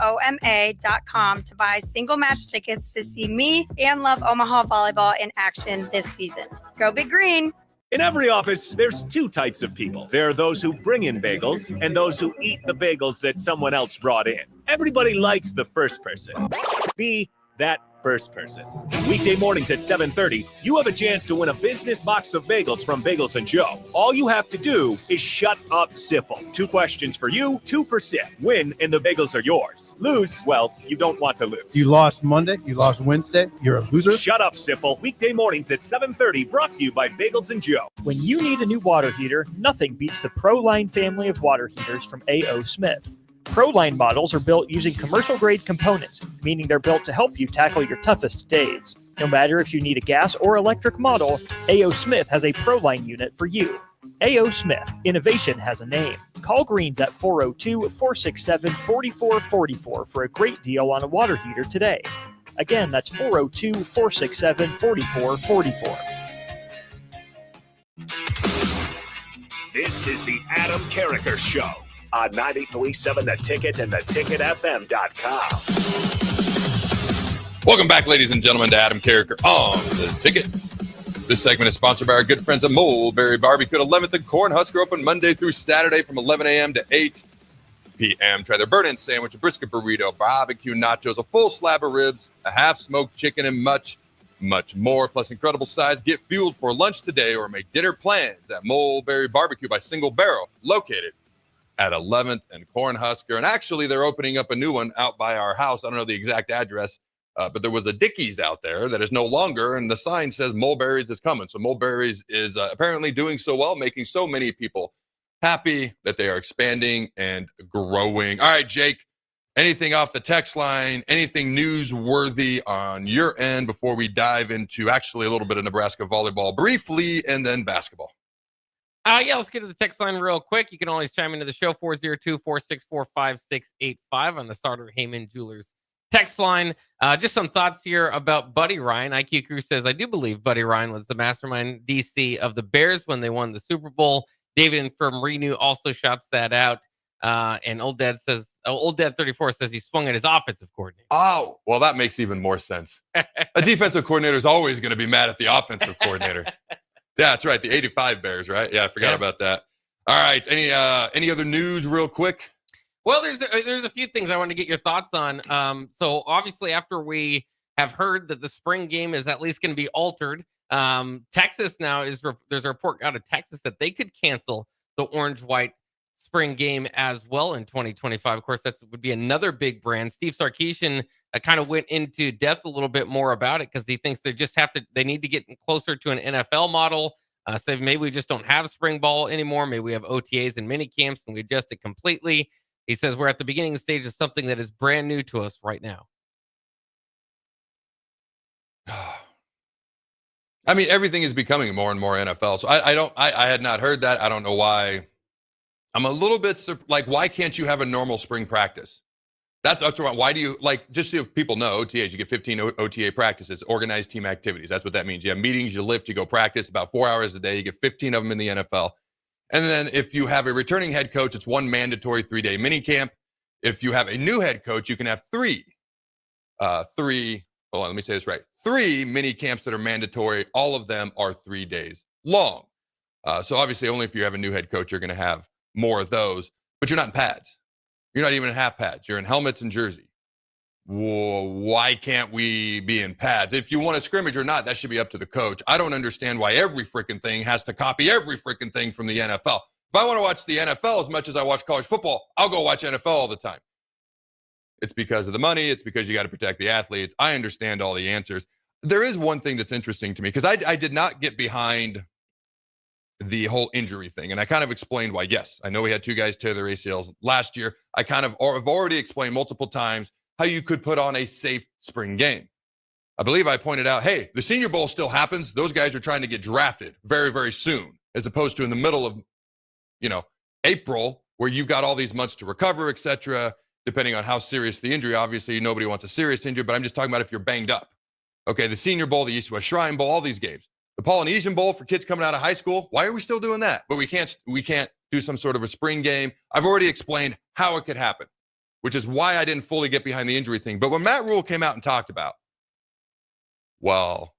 to buy single match tickets to see me and Love Omaha Volleyball in action this season. Go Big Green! In every office, there's two types of people. There are those who bring in bagels and those who eat the bagels that someone else brought in. Everybody likes the first person. Be that first person. Weekday mornings at 7:30, you have a chance to win a business box of bagels from Bagels & Joe. All you have to do is shut up, Sipple. 2 questions for you, 2 for Sip. Win, and the bagels are yours. Lose, well, you don't want to lose. You lost Monday, you lost Wednesday, you're a loser. Shut up, Sipple. Weekday mornings at 7:30, brought to you by Bagels & Joe. When you need a new water heater, nothing beats the ProLine family of water heaters from A.O. Smith. ProLine models are built using commercial-grade components, meaning they're built to help you tackle your toughest days. No matter if you need a gas or electric model, A.O. Smith has a ProLine unit for you. A.O. Smith, innovation has a name. Call Greens at 402-467-4444 for a great deal on a water heater today. Again, that's 402-467-4444. This is the Adam Carriker Show on 93.7 The Ticket and theticketfm.com. Welcome back, ladies and gentlemen, to Adam Carriker on The Ticket. This segment is sponsored by our good friends at Mulberry Barbecue at 11th and Corn. Husker open Monday through Saturday from 11 a.m. to 8 p.m. Try their burnt-in sandwich, a brisket burrito, barbecue nachos, a full slab of ribs, a half-smoked chicken, and much more, plus incredible size. Get fueled for lunch today or make dinner plans at Mulberry Barbecue by Single Barrel, located at 11th and Corn. Husker. And actually, they're opening up a new one out by our house. I don't know the exact address, but there was a Dickies out there that is no longer, and the sign says Mulberry's is coming. So Mulberry's is apparently doing so well, making so many people happy that they are expanding and growing. All right, Jake. Anything off the text line, anything newsworthy on your end before we dive into actually a little bit of Nebraska volleyball briefly and then basketball? Yeah, let's get to the text line real quick. You can always chime into the show, 402-464-5685 on the Sartor Heyman Jewelers text line. Just some thoughts here about Buddy Ryan. IQ Crew says, I do believe Buddy Ryan was the mastermind DC of the Bears when they won the Super Bowl. David from Renew also shouts that out. And Old Dad 34 says he swung at his offensive coordinator. Oh, well, that makes even more sense. A defensive coordinator is always going to be mad at the offensive coordinator. Yeah, that's right. The 85 Bears, right? Yeah, I forgot about that. All right. Any other news real quick? Well, there's a few things I want to get your thoughts on. So obviously after we have heard that the spring game is at least going to be altered, Texas now there's a report out of Texas that they could cancel the orange-white spring game as well in 2025. Of course, that would be another big brand. Steve Sarkisian kind of went into depth a little bit more about it because he thinks they need to get closer to an NFL model. So maybe we just don't have spring ball anymore. Maybe we have OTAs and mini camps and we adjust it completely. He says we're at the beginning stage of something that is brand new to us right now. I mean, everything is becoming more and more NFL. So I had not heard that. I don't know why. I'm a little bit like, why can't you have a normal spring practice? That's up to why do you just so people know OTAs, you get 15 OTA practices, organized team activities. That's what that means. You have meetings, you lift, you go practice about 4 hours a day. You get 15 of them in the NFL. And then if you have a returning head coach, it's one mandatory 3-day mini camp. If you have a new head coach, you can have three, hold on, let me say this right. 3 mini camps that are mandatory. All of them are 3 days long. So obviously only if you have a new head coach, you're going to have more of those, but you're not in pads. You're not even in half pads. You're in helmets and jersey. Why can't we be in pads? If you want a scrimmage or not, that should be up to the coach. I don't understand why every freaking thing has to copy every freaking thing from the NFL. If I want to watch the NFL as much as I watch college football, I'll go watch NFL all the time. It's because of the money. It's because you got to protect the athletes. I understand all the answers. There is one thing that's interesting to me because I did not get behind the whole injury thing. And I kind of explained why. Yes, I know we had 2 guys tear their ACLs last year. I've already explained multiple times how you could put on a safe spring game. I believe I pointed out, hey, the Senior Bowl still happens. Those guys are trying to get drafted very, very soon, as opposed to in the middle of, April, where you've got all these months to recover, etc., depending on how serious the injury. Obviously, nobody wants a serious injury, but I'm just talking about if you're banged up. Okay, the Senior Bowl, the East West Shrine Bowl, all these games. The Polynesian Bowl for kids coming out of high school. Why are we still doing that? But we can't do some sort of a spring game. I've already explained how it could happen, which is why I didn't fully get behind the injury thing. But when Matt Rule came out and talked about, well,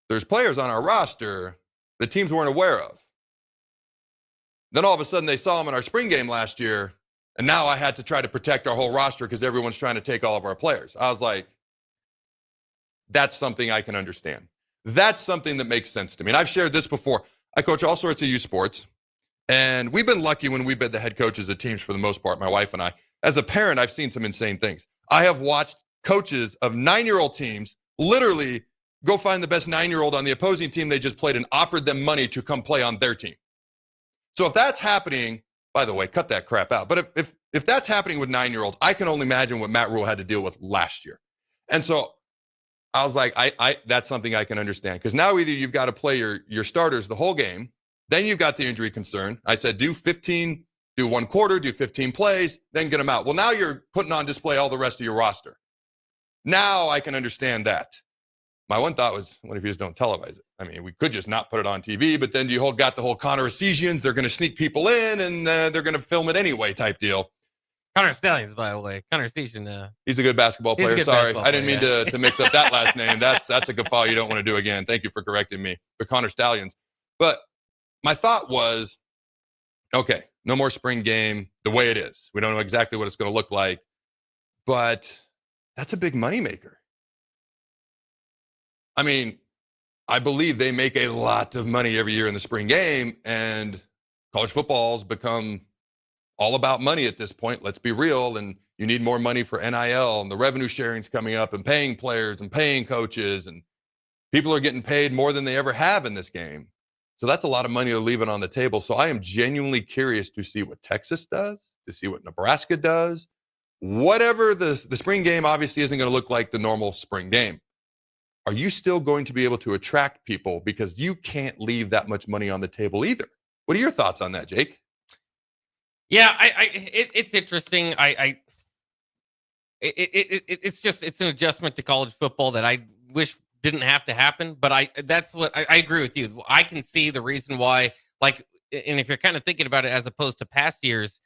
there's players on our roster that teams weren't aware of. Then all of a sudden they saw them in our spring game last year, and now I had to try to protect our whole roster because everyone's trying to take all of our players. I was like, that's something I can understand. That's something that makes sense to me. And I've shared this before. I coach all sorts of youth sports, and we've been lucky when we've been the head coaches of teams for the most part, my wife and I. As a parent, I've seen some insane things. I have watched coaches of 9-year-old teams literally go find the best 9-year-old on the opposing team they just played and offered them money to come play on their team. So if that's happening, by the way, cut that crap out. But if that's happening with 9-year-olds, I can only imagine what Matt Rule had to deal with last year. And so I was like, I that's something I can understand. Because now either you've got to play your starters the whole game, then you've got the injury concern. I said, do 1 quarter, do 15 plays, then get them out. Well, now you're putting on display all the rest of your roster. Now I can understand that. My one thought was, what if you just don't televise it? I mean, we could just not put it on TV, but then got the whole Connor Esesians, they're going to sneak people in, and they're going to film it anyway type deal. Connor Stallions, by the way. Connor Esesian. He's a good basketball player. Sorry, I didn't mean yeah. to mix up that last name. That's a guffaw you don't want to do again. Thank you for correcting me. But Connor Stallions. But my thought was, okay, no more spring game the way it is. We don't know exactly what it's going to look like, but that's a big moneymaker. I mean, I believe they make a lot of money every year in the spring game, and college football's become all about money at this point. Let's be real. And you need more money for NIL, and the revenue sharing's coming up, and paying players and paying coaches, and people are getting paid more than they ever have in this game. So that's a lot of money they're leaving on the table. So I am genuinely curious to see what Texas does, to see what Nebraska does. Whatever the spring game obviously isn't going to look like the normal spring game. Are you still going to be able to attract people? Because you can't leave that much money on the table either. What are your thoughts on that, Jake? Yeah, it's interesting. It's an adjustment to college football that I wish didn't have to happen. But I agree with you. I can see the reason why. Like, and if you're kind of thinking about it as opposed to past years,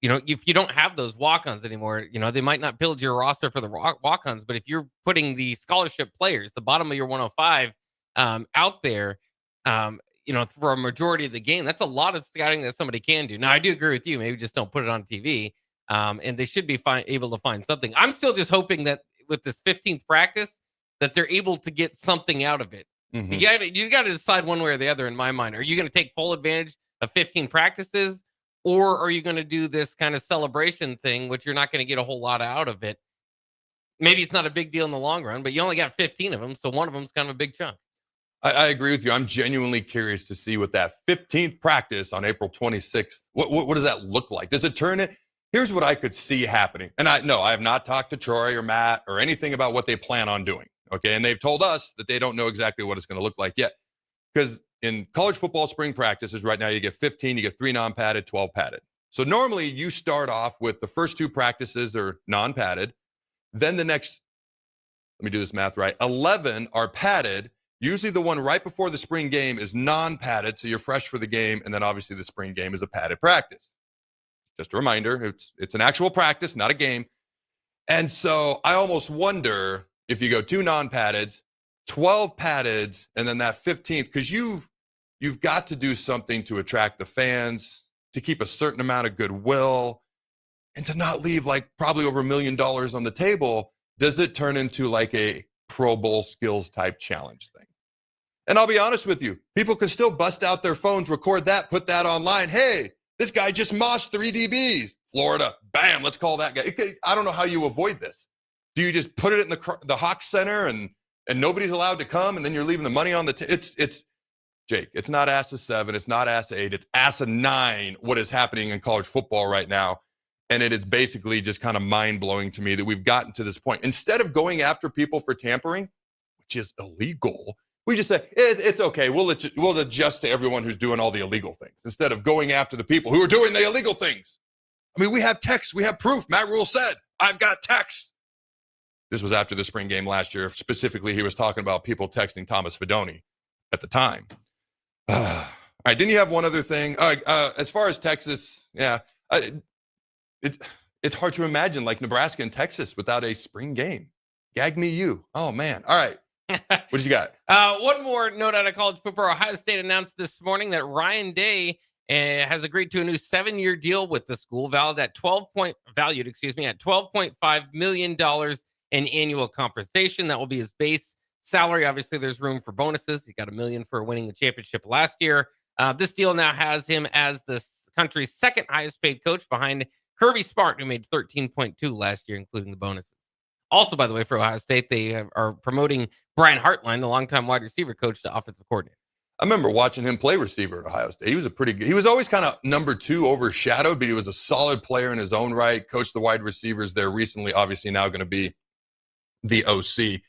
you know, if you don't have those walk-ons anymore, you know, they might not build your roster for the walk-ons, but if you're putting the scholarship players, the bottom of your 105 out there, you know, for a majority of the game, that's a lot of scouting that somebody can do. Now, I do agree with you. Maybe just don't put it on TV, and they should be able to find something. I'm still just hoping that with this 15th practice, that they're able to get something out of it. Mm-hmm. You got to decide one way or the other in my mind. Are you going to take full advantage of 15 practices? Or are you going to do this kind of celebration thing, which you're not going to get a whole lot out of it? Maybe it's not a big deal in the long run, but you only got 15 of them, so one of them is kind of a big chunk. I agree with you. I'm genuinely curious to see what that 15th practice on April 26th, what does that look like? Does it turn it? Here's what I could see happening. And I have not talked to Troy or Matt or anything about what they plan on doing. Okay, and they've told us that they don't know exactly what it's going to look like yet. Because in college football spring practices right now, you get 15, you get 3 non-padded, 12 padded. So normally you start off with the first 2 practices are non-padded. Then the next, let me do this math right, 11 are padded. Usually the one right before the spring game is non-padded, so you're fresh for the game. And then obviously the spring game is a padded practice. Just a reminder, it's an actual practice, not a game. And so I almost wonder if you go 2 non-paddeds, 12 paddeds, and then that 15th, because you've got to do something to attract the fans, to keep a certain amount of goodwill, and to not leave like probably over $1 million on the table. Does it turn into like a Pro Bowl skills type challenge thing? And I'll be honest with you, people can still bust out their phones, record that, put that online. Hey, this guy just mossed 3 DBs. Florida, bam, let's call that guy. I don't know how you avoid this. Do you just put it in the Hawks Center and nobody's allowed to come, and then you're leaving the money on the it's Jake, it's not ASA 7, it's not ASA 8, it's ASA 9 what is happening in college football right now. And it is basically just kind of mind-blowing to me that we've gotten to this point. Instead of going after people for tampering, which is illegal, we just say, it's okay, we'll adjust to everyone who's doing all the illegal things, instead of going after the people who are doing the illegal things. I mean, we have texts, we have proof. Matt Rule said, I've got texts. This was after the spring game last year. Specifically, he was talking about people texting Thomas Fidone at the time. All right, didn't you have one other thing? As far as Texas, yeah, it's hard to imagine like Nebraska and Texas without a spring game. Gag me you. Oh, man. All right. What did you got? One more note out of college football. Ohio State announced this morning that Ryan Day has agreed to a new 7-year deal with the school, valued at $12.5 million in annual compensation. That will be his base salary. Obviously, there's room for bonuses. He got $1 million for winning the championship last year. This deal now has him as the country's second highest paid coach behind Kirby Smart, who made $13.2 last year, including the bonuses. Also, by the way, for Ohio State, they are promoting Brian Hartline, the longtime wide receiver coach, to offensive coordinator. I remember watching him play receiver at Ohio State. He was he was always kind of number 2 overshadowed, but he was a solid player in his own right. Coached the wide receivers there recently, obviously now going to be the OC.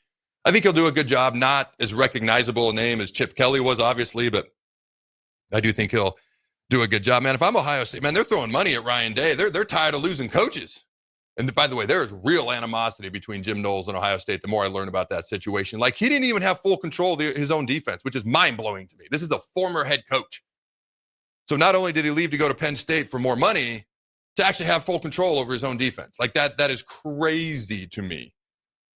I think he'll do a good job. Not as recognizable a name as Chip Kelly was, obviously, but I do think he'll do a good job, man. If I'm Ohio State, man, they're throwing money at Ryan Day. They're tired of losing coaches. And by the way, there is real animosity between Jim Knowles and Ohio State the more I learn about that situation. Like, he didn't even have full control of his own defense, which is mind-blowing to me. This is a former head coach. So not only did he leave to go to Penn State for more money, to actually have full control over his own defense. Like, that is crazy to me.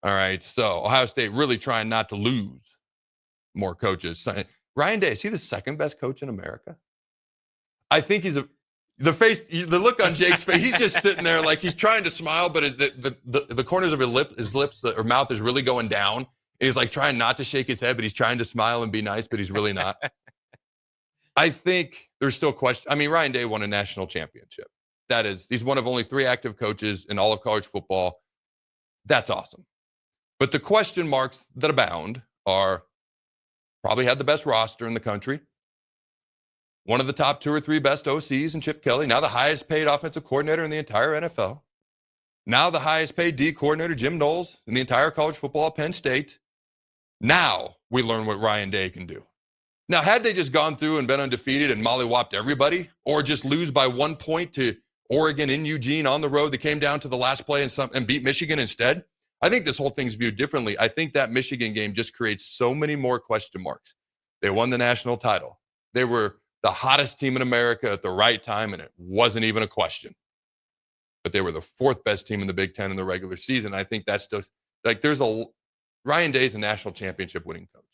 All right, so Ohio State really trying not to lose more coaches. Ryan Day, is he the second best coach in America? I think he's the look on Jake's face, he's just sitting there like he's trying to smile, but the corners of his lips or mouth is really going down. And he's like trying not to shake his head, but he's trying to smile and be nice, but he's really not. I think there's still question. I mean, Ryan Day won a national championship. He's one of only 3 active coaches in all of college football. That's awesome. But the question marks that abound are probably had the best roster in the country. One of the top 2 or 3 best OCs in Chip Kelly. Now the highest paid offensive coordinator in the entire NFL. Now the highest paid D coordinator, Jim Knowles, in the entire college football at Penn State. Now we learn what Ryan Day can do. Now, had they just gone through and been undefeated and mollywopped everybody, or just lose by 1 point to Oregon in Eugene on the road, they came down to the last play and beat Michigan instead, I think this whole thing's viewed differently. I think that Michigan game just creates so many more question marks. They won the national title. They were the hottest team in America at the right time, and it wasn't even a question. But they were the 4th best team in the Big Ten in the regular season. I think that's just like Ryan Day's a national championship winning coach.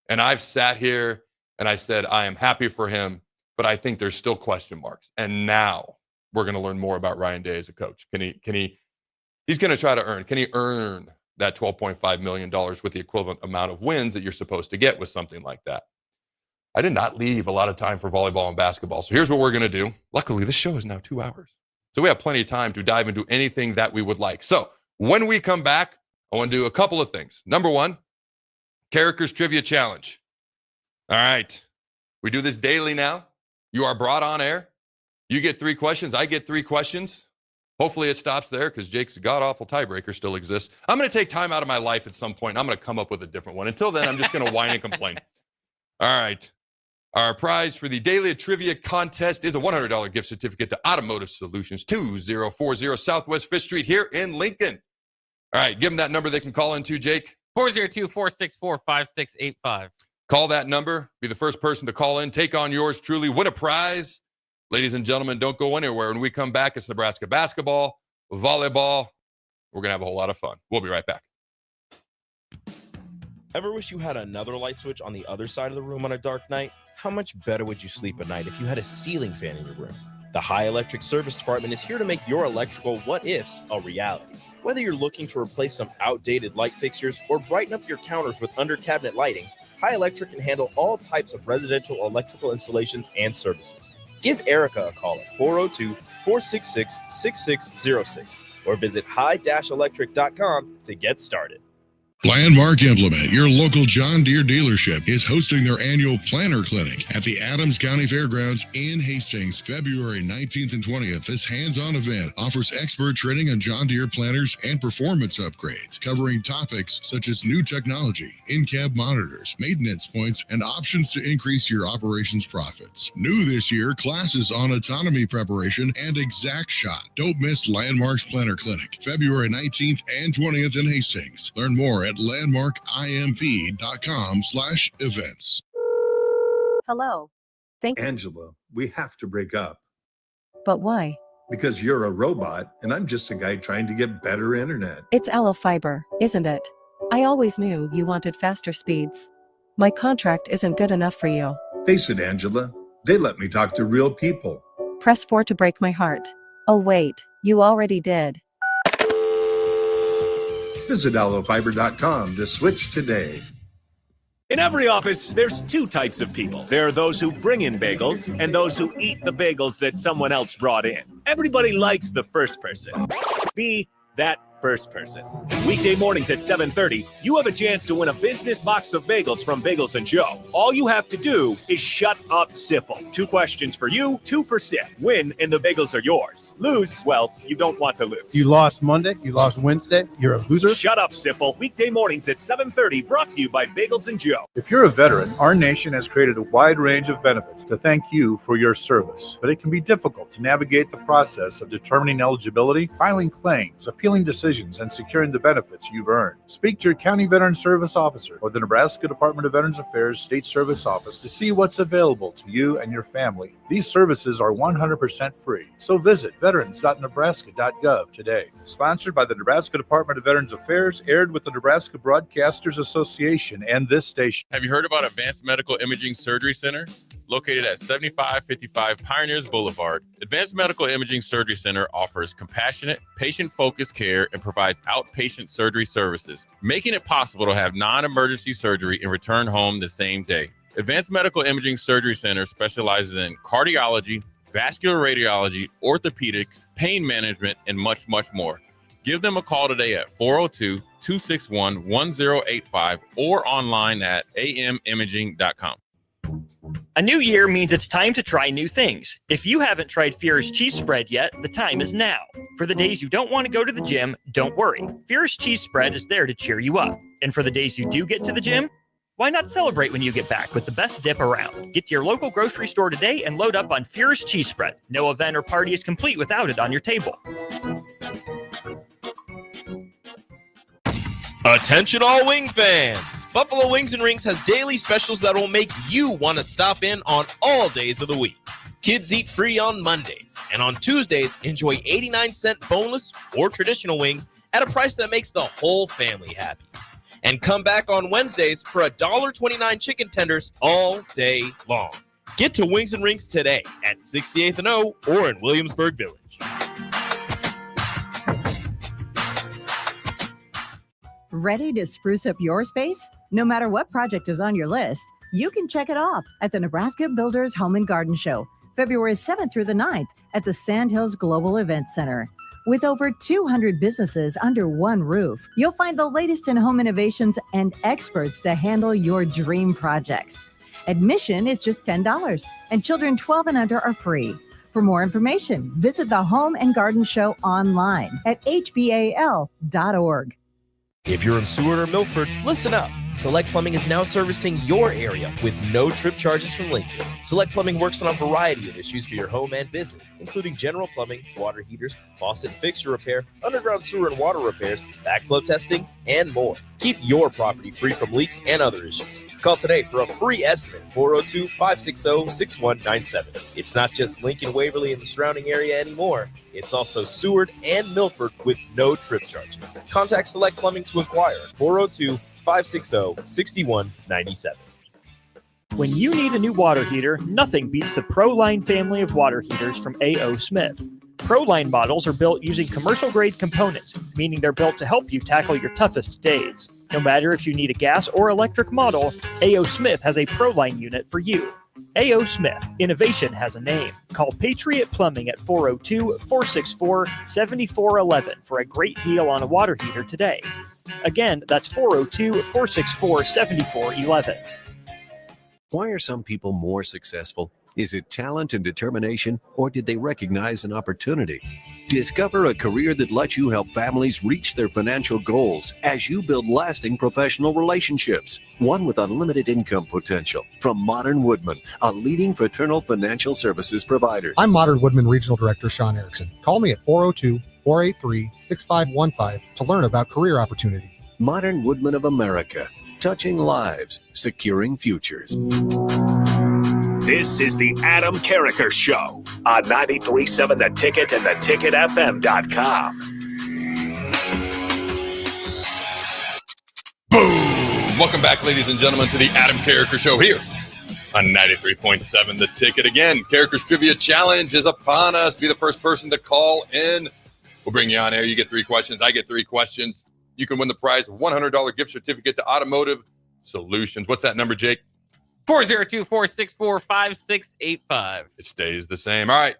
And I've sat here and I said, I am happy for him, but I think there's still question marks. And now we're going to learn more about Ryan Day as a coach. He's going to try to earn. Can he earn that $12.5 million with the equivalent amount of wins that you're supposed to get with something like that? I did not leave a lot of time for volleyball and basketball. So here's what we're going to do. Luckily, this show is now 2 hours. So we have plenty of time to dive into anything that we would like. So when we come back, I want to do a couple of things. Number 1, Carriker's Trivia Challenge. All right. We do this daily now. You are brought on air. You get 3 questions. I get 3 questions. Hopefully it stops there because Jake's god-awful tiebreaker still exists. I'm going to take time out of my life at some point. I'm going to come up with a different one. Until then, I'm just going to whine and complain. All right. Our prize for the Daily Trivia Contest is a $100 gift certificate to Automotive Solutions, 2040 Southwest 5th Street here in Lincoln. All right, give them that number they can call into, Jake. 402-464-5685. Call that number. Be the first person to call in. Take on yours truly. Win a prize. Ladies and gentlemen, don't go anywhere. When we come back, it's Nebraska basketball, volleyball. We're going to have a whole lot of fun. We'll be right back. Ever wish you had another light switch on the other side of the room on a dark night? How much better would you sleep at night if you had a ceiling fan in your room? The High Electric Service Department is here to make your electrical what-ifs a reality. Whether you're looking to replace some outdated light fixtures or brighten up your counters with under-cabinet lighting, High Electric can handle all types of residential electrical installations and services. Give Erica a call at 402-466-6606 or visit high-electric.com to get started. Landmark Implement, your local John Deere dealership, is hosting their annual Planner Clinic at the Adams County Fairgrounds in Hastings, February 19th and 20th. This hands-on event offers expert training on John Deere planners and performance upgrades, covering topics such as new technology, in-cab monitors, maintenance points, and options to increase your operations profits. New this year, classes on autonomy preparation and exact shot. Don't miss Landmark's Planner Clinic, February 19th and 20th in Hastings. Learn more at landmarkimp.com/events. Hello. Angela, we have to break up. But why? Because you're a robot and I'm just a guy trying to get better internet. It's Aloe Fiber, isn't it? I always knew you wanted faster speeds. My contract isn't good enough for you. Face it, Angela, they let me talk to real people. Press 4 to break my heart. Oh wait, you already did. Visit aloefiber.com to switch today. In every office, there's two types of people. There are those who bring in bagels and those who eat the bagels that someone else brought in. Everybody likes the first person. Be that first person. Weekday mornings at 7:30, you have a chance to win a business box of bagels from Bagels & Joe. All you have to do is shut up, Sipple. 2 questions for you, 2 for Sip. Win, and the bagels are yours. Lose, well, you don't want to lose. You lost Monday, you lost Wednesday, you're a loser. Shut up, Sipple. Weekday mornings at 7:30, brought to you by Bagels & Joe. If you're a veteran, our nation has created a wide range of benefits to thank you for your service. But it can be difficult to navigate the process of determining eligibility, filing claims, appealing decisions, and securing the benefits you've earned. Speak to your County Veteran Service Officer or the Nebraska Department of Veterans Affairs State Service Office to see what's available to you and your family. These services are 100% free. So visit veterans.nebraska.gov today. Sponsored by the Nebraska Department of Veterans Affairs, aired with the Nebraska Broadcasters Association and this station. Have you heard about Advanced Medical Imaging Surgery Center? Located at 7555 Pioneers Boulevard, Advanced Medical Imaging Surgery Center offers compassionate, patient-focused care and provides outpatient surgery services, making it possible to have non-emergency surgery and return home the same day. Advanced Medical Imaging Surgery Center specializes in cardiology, vascular radiology, orthopedics, pain management, and much, much more. Give them a call today at 402-261-1085 or online at amimaging.com. A new year means it's time to try new things. If you haven't tried Fear's cheese spread yet, the time is now. For the days you don't want to go to the gym, don't worry. Fear's cheese spread is there to cheer you up. And for the days you do get to the gym, why not celebrate when you get back with the best dip around? Get to your local grocery store today and load up on Fear's cheese spread. No event or party is complete without it on your table. Attention all wing fans! Buffalo Wings and Rings has daily specials that will make you want to stop in on all days of the week. Kids eat free on Mondays, and on Tuesdays, enjoy 89-cent boneless or traditional wings at a price that makes the whole family happy. And come back on Wednesdays for $1.29 chicken tenders all day long. Get to Wings and Rings today at 68th and O or in Williamsburg Village. Ready to spruce up your space? No matter what project is on your list, you can check it off at the Nebraska Builders Home and Garden Show, February 7th through the 9th at the Sandhills Global Event Center. With over 200 businesses under one roof, you'll find the latest in home innovations and experts to handle your dream projects. Admission is just $10, and children 12 and under are free. For more information, visit the Home and Garden Show online at hbal.org. If you're in Seward or Milford, listen up. Select Plumbing is now servicing your area with no trip charges from Lincoln. Select Plumbing works on a variety of issues for your home and business, including general plumbing, water heaters, faucet and fixture repair, underground sewer and water repairs, backflow testing, and more. Keep your property free from leaks and other issues. Call today for a free estimate, 402-560-6197. It's not just Lincoln, Waverly, and the surrounding area anymore. It's also Seward and Milford with no trip charges. Contact Select Plumbing to inquire at 402-560-6197. When you need a new water heater, nothing beats the ProLine family of water heaters from A.O. Smith. ProLine models are built using commercial-grade components, meaning they're built to help you tackle your toughest days. No matter if you need a gas or electric model, A.O. Smith has a ProLine unit for you. A.O. Smith, innovation has a name. Call Patriot Plumbing at 402-464-7411 for a great deal on a water heater today. Again, that's 402-464-7411. Why are some people more successful? Is it talent and determination, or did they recognize an opportunity? Discover a career that lets you help families reach their financial goals as you build lasting professional relationships, one with unlimited income potential. From Modern Woodman, a leading fraternal financial services provider. I'm Modern Woodman Regional Director Sean Erickson. Call me at 402-483-6515 to learn about career opportunities. Modern Woodman of America, touching lives, securing futures. This is the Adam Carriker Show on 93.7 The Ticket and theticketfm.com. Boom! Welcome back, ladies and gentlemen, to the Adam Carriker Show here on 93.7 The Ticket. Again, Carriker's Trivia Challenge is upon us. Be the first person to call in. We'll bring you on air. You get 3 questions. I get 3 questions. You can win the prize, $100 gift certificate to Automotive Solutions. What's that number, Jake? 402-464-5685. It stays the same. All right.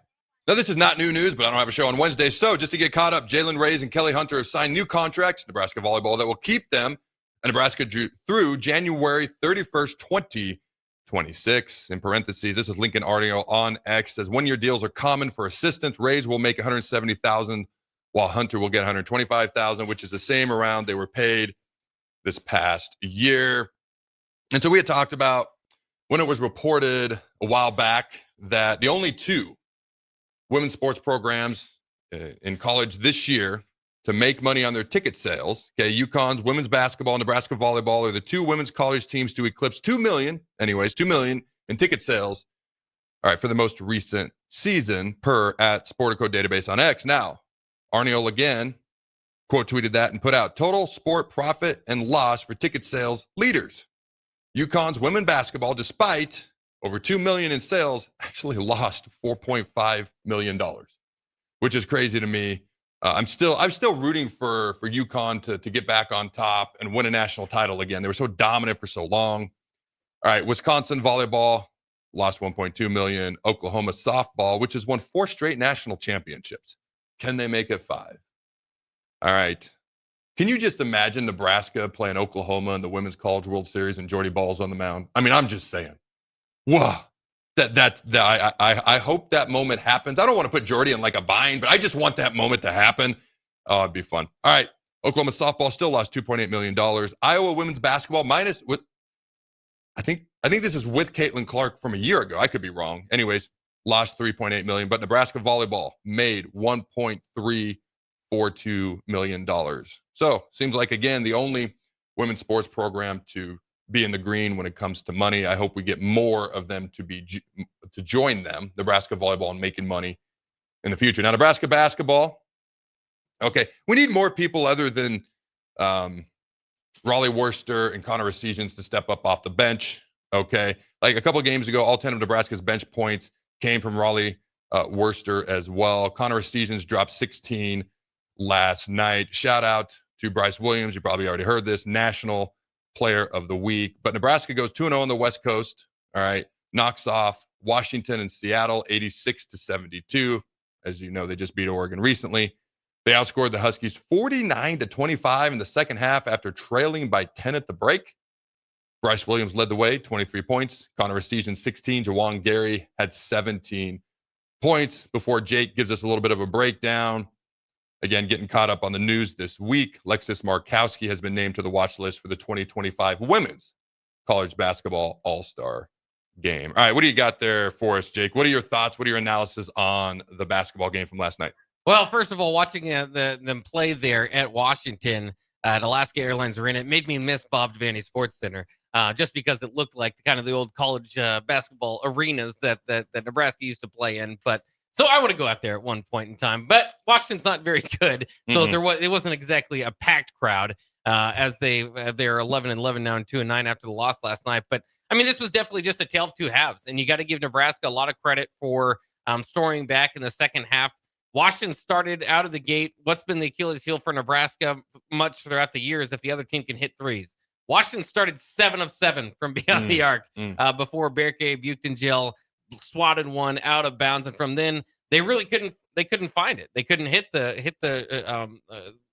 Now, this is not new news, but I don't have a show on Wednesday. So just to get caught up, Jalen Reyes and Kelly Hunter have signed new contracts, Nebraska volleyball, that will keep them at Nebraska through January 31st, 2026. In parentheses, this is Lincoln Article on X. Says 1-year deals are common for assistants. Reyes will make $170,000, while Hunter will get $125,000, which is the same amount they were paid this past year. And so we had talked about when it was reported a while back that the only 2 women's sports programs in college this year to make money on their ticket sales, okay, UConn's women's basketball and Nebraska volleyball are the 2 women's college teams to eclipse 2 million in ticket sales, all right, for the most recent season per at Sportico database on X. Now, Arniol again quote tweeted that and put out total sport profit and loss for ticket sales leaders. UConn's women basketball, despite over 2 million in sales, actually lost $4.5 million, which is crazy to me. I'm still rooting for UConn to get back on top and win a national title again. They were so dominant for so long. All right, Wisconsin volleyball lost 1.2 million. Oklahoma softball, which has won 4 straight national championships. Can they make it 5? All right. Can you just imagine Nebraska playing Oklahoma in the Women's College World Series and Jordy Ball's on the mound? I mean, I'm just saying. Wow. I hope that moment happens. I don't want to put Jordy in like a bind, but I just want that moment to happen. Oh, it'd be fun. All right. Oklahoma softball still lost $2.8 million. Iowa women's basketball minus with, I think this is with Caitlin Clark from a year ago. I could be wrong. Anyways, lost $3.8 million, but Nebraska volleyball made $1.342 million. So seems like, again, the only women's sports program to be in the green when it comes to money. I hope we get more of them to join them, Nebraska volleyball, and making money in the future. Now, Nebraska basketball. Okay, we need more people other than Raleigh Worcester and Connor Recesions to step up off the bench. Okay, like a couple of games ago, all 10 of Nebraska's bench points came from Raleigh Worcester as well. Connor Recesions dropped 16 last night. Shout out to Bryce Williams. You probably already heard this. National Player of the Week. But Nebraska goes 2-0 on the West Coast. All right. Knocks off Washington and Seattle 86-72. As you know, they just beat Oregon recently. They outscored the Huskies 49-25 in the second half after trailing by 10 at the break. Bryce Williams led the way, 23 points. Connor Recesion, 16. Jawan Gary had 17 points. Before Jake gives us a little bit of a breakdown, again, getting caught up on the news this week, Lexus Markowski has been named to the watch list for the 2025 Women's College Basketball All-Star Game. All right, what do you got there for us, Jake? What are your thoughts? What are your analysis on the basketball game from last night? Well, first of all, watching them play there at Washington at Alaska Airlines Arena, it made me miss Bob Devaney Sports Center, just because it looked like kind of the old college basketball arenas that Nebraska used to play in. But so I want to go out there at one point in time. But Washington's not very good, so it wasn't exactly a packed crowd as they're 11-11 now and 2-9 after the loss last night. But I mean, this was definitely just a tale of 2 halves, and you got to give Nebraska a lot of credit for storming back in the second half. Washington started out of the gate. What's been the Achilles heel for Nebraska much throughout the years if the other team can hit threes? Washington started 7 of 7 from beyond the arc before Berke Buchtenjel swatted one out of bounds, and from then they really couldn't find it. They couldn't hit the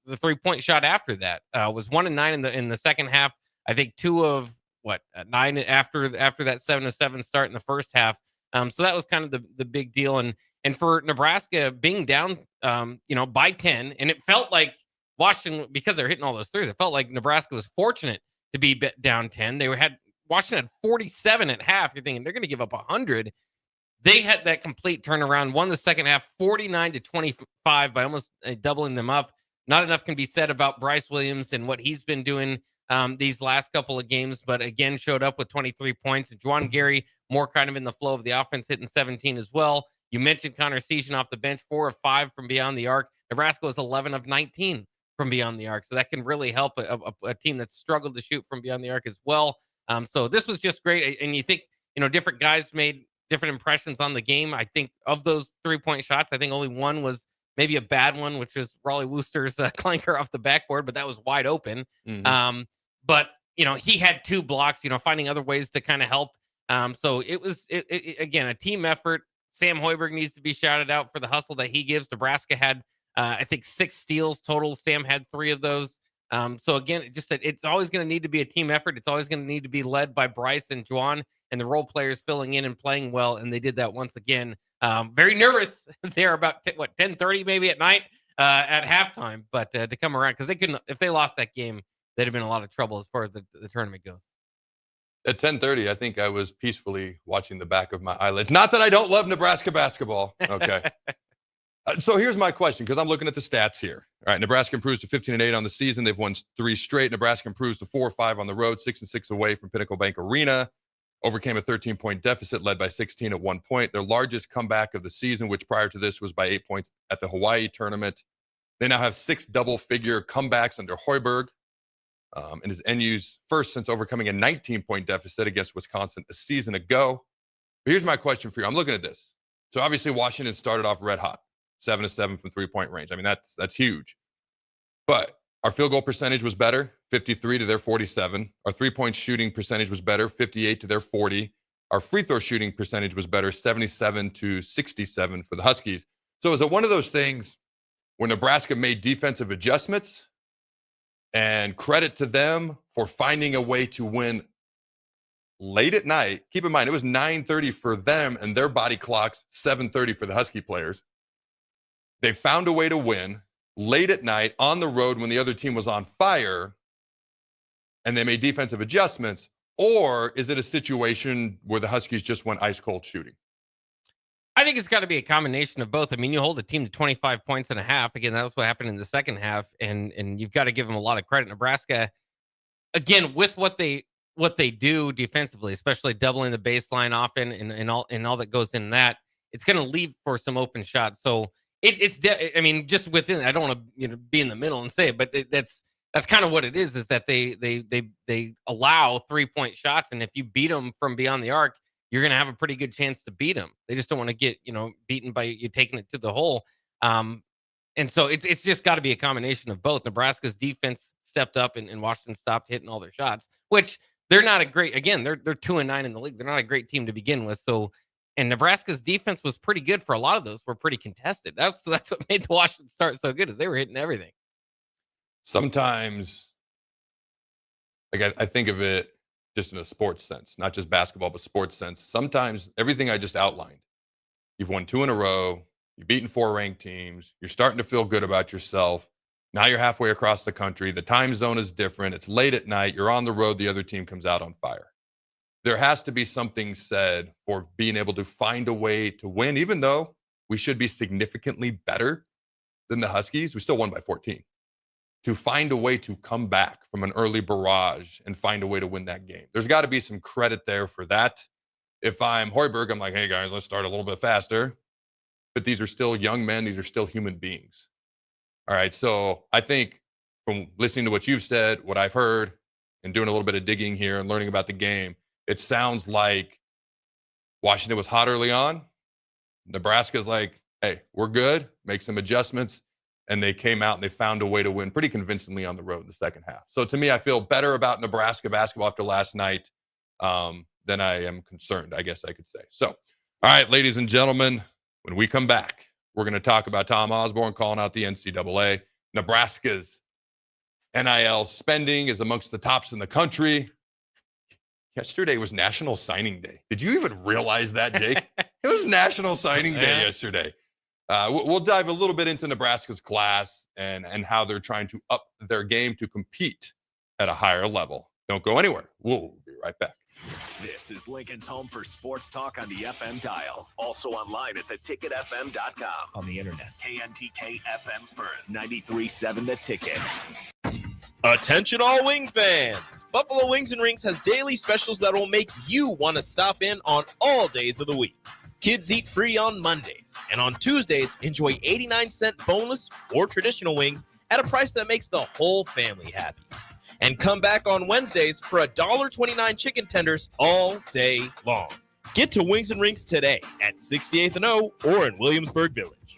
3-point shot after that. Was 1 of 9 in the second half. I think 2 of 9 after that 7 of 7 start in the first half. So that was kind of the big deal, and for Nebraska being down by 10, and it felt like Washington, because they're hitting all those threes, it felt like Nebraska was fortunate to be down 10. Washington had 47 at half. You're thinking they're going to give up 100. They had that complete turnaround, won the second half 49-25 by almost doubling them up. Not enough can be said about Bryce Williams and what he's been doing these last couple of games, but again, showed up with 23 points. And Juwan Gary, more kind of in the flow of the offense, hitting 17 as well. You mentioned Connor Recesion off the bench, 4 of 5 from beyond the arc. Nebraska was 11 of 19 from beyond the arc. So that can really help a team that's struggled to shoot from beyond the arc as well. So this was just great. And you think, different guys made different impressions on the game. I think of those 3-point shots, I think only one was maybe a bad one, which was Raleigh Worcester's clanker off the backboard, but that was wide open. But he had 2 blocks, finding other ways to kind of help. So it was, again, a team effort. Sam Hoiberg needs to be shouted out for the hustle that he gives. Nebraska had, I think, 6 steals total. Sam had 3 of those. So again, it's always going to need to be a team effort. It's always going to need to be led by Bryce and Juwan and the role players filling in and playing well. And they did that once again. Very nervous there about 10:30 maybe at night at halftime, but to come around, because they couldn't, if they lost that game, they'd have been in a lot of trouble as far as the tournament goes. At 10:30, I think I was peacefully watching the back of my eyelids. Not that I don't love Nebraska basketball. Okay. So here's my question, because I'm looking at the stats here. All right, Nebraska improves to 15-8 on the season. They've won 3 straight. Nebraska improves to 4-5 on the road, 6-6 away from Pinnacle Bank Arena. Overcame a 13-point deficit, led by 16 at one point. Their largest comeback of the season, which prior to this was by 8 points at the Hawaii tournament. They now have 6 double-figure comebacks under Hoiberg. And is NU's first since overcoming a 19-point deficit against Wisconsin a season ago. But here's my question for you. I'm looking at this. So obviously Washington started off red hot, 7-7 from 3-point range. I mean, that's huge. But our field goal percentage was better, 53 to their 47. Our 3-point shooting percentage was better, 58 to their 40. Our free throw shooting percentage was better, 77 to 67 for the Huskies. So is it one of those things where Nebraska made defensive adjustments? And credit to them for finding a way to win late at night. Keep in mind, it was 9:30 for them and their body clocks, 7:30 for the Husky players. They found a way to win late at night on the road when the other team was on fire, and they made defensive adjustments. Or is it a situation where the Huskies just went ice cold shooting? I think it's got to be a combination of both. I mean, you hold a team to 25 points and a half. Again, that was what happened in the second half, and you've got to give them a lot of credit. Nebraska, again, with what they do defensively, especially doubling the baseline often and all that goes in that, it's going to leave for some open shots. So I mean, just within, I don't want to be in the middle and say it, but that's kind of what it is that they allow 3-point shots, and if you beat them from beyond the arc, you're going to have a pretty good chance to beat them. They just don't want to get, beaten by you taking it to the hole. And so it's just got to be a combination of both. Nebraska's defense stepped up and Washington stopped hitting all their shots, which they're not a great, again, they're 2-9 in the league. They're not a great team to begin with. So, and Nebraska's defense was pretty good for a lot of those, were pretty contested. That's what made the Washington start so good, is they were hitting everything. Sometimes, like I think of it just in a sports sense, not just basketball, but sports sense. Sometimes everything I just outlined, you've won 2 in a row, you've beaten 4 ranked teams, you're starting to feel good about yourself. Now you're halfway across the country. The time zone is different. It's late at night. You're on the road. The other team comes out on fire. There has to be something said for being able to find a way to win, even though we should be significantly better than the Huskies. We still won by 14. To find a way to come back from an early barrage and find a way to win that game. There's got to be some credit there for that. If I'm Hoiberg, I'm like, hey guys, let's start a little bit faster. But these are still young men. These are still human beings. All right. So I think from listening to what you've said, what I've heard, and doing a little bit of digging here and learning about the game, it sounds like Washington was hot early on. Nebraska's like, hey, we're good. Make some adjustments. And they came out and they found a way to win pretty convincingly on the road in the second half. So to me, I feel better about Nebraska basketball after last night than I am concerned, I guess I could say. So, all right, ladies and gentlemen, when we come back, we're going to talk about Tom Osborne calling out the NCAA. Nebraska's NIL spending is amongst the tops in the country. Yesterday was National Signing Day. Did you even realize that, Jake? It was National Signing Day yesterday. We'll dive a little bit into Nebraska's class and how they're trying to up their game to compete at a higher level. Don't go anywhere. We'll be right back. This is Lincoln's home for sports talk on the FM dial. Also online at theticketfm.com. On the internet. KNTK FM Firth, 93.7 The Ticket. Attention all wing fans! Buffalo Wings and Rings has daily specials that will make you want to stop in on all days of the week. Kids eat free on Mondays, and on Tuesdays, enjoy 89-cent boneless or traditional wings at a price that makes the whole family happy. And come back on Wednesdays for $1.29 chicken tenders all day long. Get to Wings and Rings today at 68th and O or in Williamsburg Village.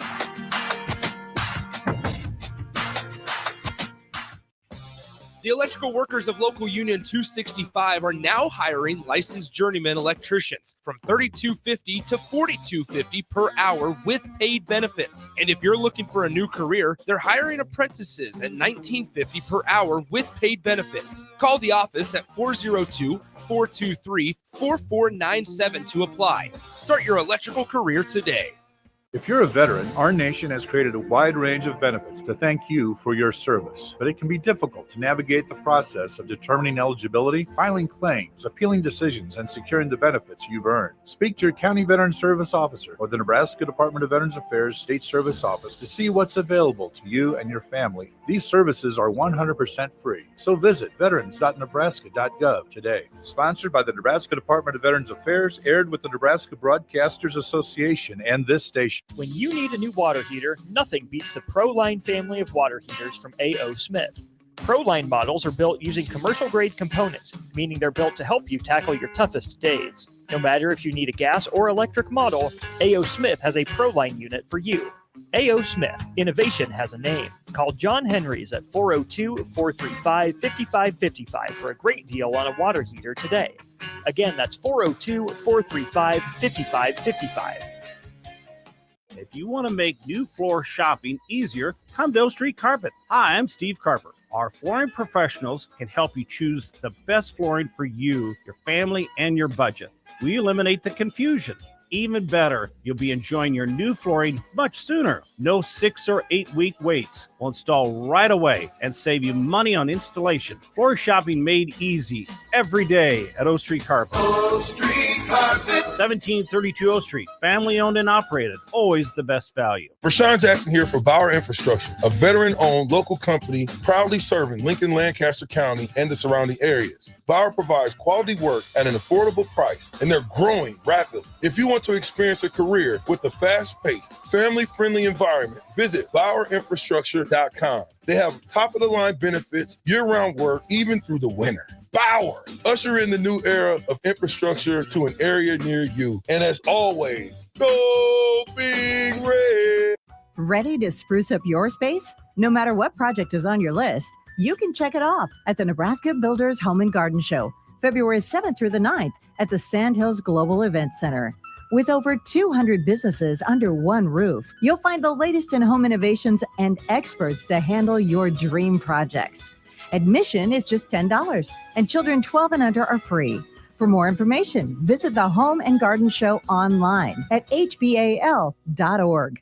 The electrical workers of Local Union 265 are now hiring licensed journeyman electricians from $32.50 to $42.50 per hour with paid benefits. And if you're looking for a new career, they're hiring apprentices at $19.50 per hour with paid benefits. Call the office at 402-423-4497 to apply. Start your electrical career today. If you're a veteran, our nation has created a wide range of benefits to thank you for your service, but it can be difficult to navigate the process of determining eligibility, filing claims, appealing decisions, and securing the benefits you've earned. Speak to your County Veteran Service Officer or the Nebraska Department of Veterans Affairs State Service Office to see what's available to you and your family. These services are 100% free, so visit veterans.nebraska.gov today. Sponsored by the Nebraska Department of Veterans Affairs, aired with the Nebraska Broadcasters Association and this station. When you need a new water heater, nothing beats the ProLine family of water heaters from A.O. Smith. ProLine models are built using commercial-grade components, meaning they're built to help you tackle your toughest days. No matter if you need a gas or electric model, A.O. Smith has a ProLine unit for you. A.O. Smith, innovation has a name. Call John Henrys at 402-435-5555 for a great deal on a water heater today. Again, that's 402-435-5555. If you want to make new floor shopping easier, come to O Street Carpet. Hi, I'm Steve Carper. Our flooring professionals can help you choose the best flooring for you, your family, and your budget. We eliminate the confusion. Even better, you'll be enjoying your new flooring much sooner. No 6 or 8 week waits. We'll install right away and save you money on installation. Floor shopping made easy every day at O Street Carpet. O Street Carpet. 1732 O Street. Family owned and operated. Always the best value. Rashawn Jackson here for Bauer Infrastructure, a veteran-owned local company proudly serving Lincoln, Lancaster County, and the surrounding areas. Bauer provides quality work at an affordable price, and they're growing rapidly. If you want to experience a career with a fast-paced, family-friendly environment, visit BauerInfrastructure.com. They have top-of-the-line benefits, year-round work, even through the winter. Bauer, usher in the new era of infrastructure to an area near you. And as always, go Big Red. Ready to spruce up your space? No matter what project is on your list, you can check it off at the Nebraska Builders Home and Garden Show, February 7th through the 9th at the Sandhills Global Event Center. With over 200 businesses under one roof, you'll find the latest in home innovations and experts to handle your dream projects. Admission is just $10, and children 12 and under are free. For more information, visit the Home and Garden Show online at hbal.org.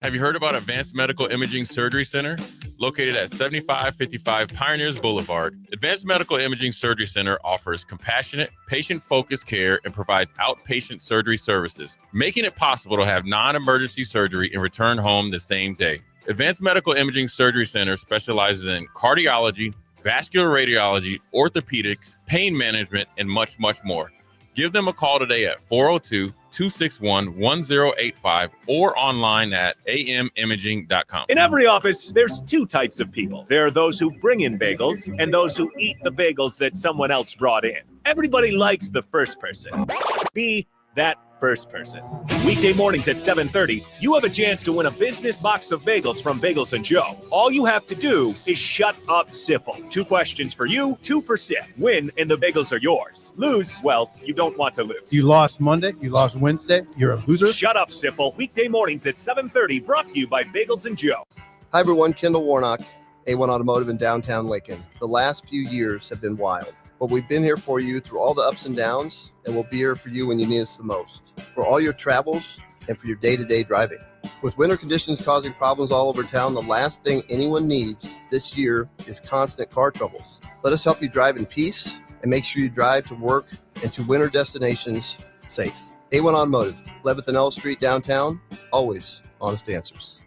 Have you heard about Advanced Medical Imaging Surgery Center? Located at 7555 Pioneers Boulevard, Advanced Medical Imaging Surgery Center offers compassionate, patient-focused care and provides outpatient surgery services, making it possible to have non-emergency surgery and return home the same day. Advanced Medical Imaging Surgery Center specializes in cardiology, vascular radiology, orthopedics, pain management, and much, much more. Give them a call today at 402-261-1085 or online at amimaging.com. In every office, there's two types of people. There are those who bring in bagels and those who eat the bagels that someone else brought in. Everybody likes the first person. Be that first person. Weekday mornings at 7:30, you have a chance to win a business box of bagels from Bagels & Joe. All you have to do is shut up Sipple. 2 questions for you, 2 for Sip. Win and the bagels are yours. Lose, well, you don't want to lose. You lost Monday, you lost Wednesday, you're a loser. Shut up Sipple. Weekday mornings at 7:30, brought to you by Bagels & Joe. Hi everyone, Kendall Warnock, A1 Automotive in downtown Lincoln. The last few years have been wild, but we've been here for you through all the ups and downs, and we'll be here for you when you need us the most. For all your travels and for your day-to-day driving. With winter conditions causing problems all over town, the last thing anyone needs this year is constant car troubles. Let us help you drive in peace and make sure you drive to work and to winter destinations safe. A1 Automotive, 11th and L Street downtown, always honest answers.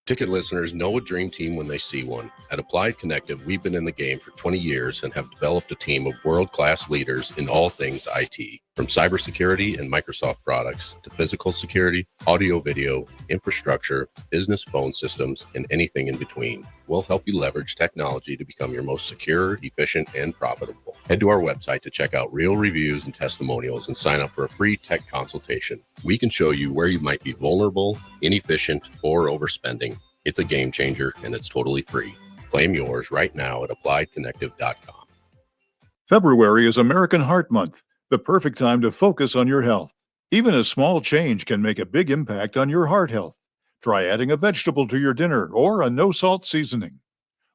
Ticket listeners know a dream team when they see one. At Applied Connective, we've been in the game for 20 years and have developed a team of world-class leaders in all things IT. From cybersecurity and Microsoft products to physical security, audio-video, infrastructure, business phone systems, and anything in between. We'll help you leverage technology to become your most secure, efficient, and profitable. Head to our website to check out real reviews and testimonials and sign up for a free tech consultation. We can show you where you might be vulnerable, inefficient, or overspending. It's a game changer, and it's totally free. Claim yours right now at appliedconnective.com. February is American Heart Month, the perfect time to focus on your health. Even a small change can make a big impact on your heart health. Try adding a vegetable to your dinner or a no-salt seasoning.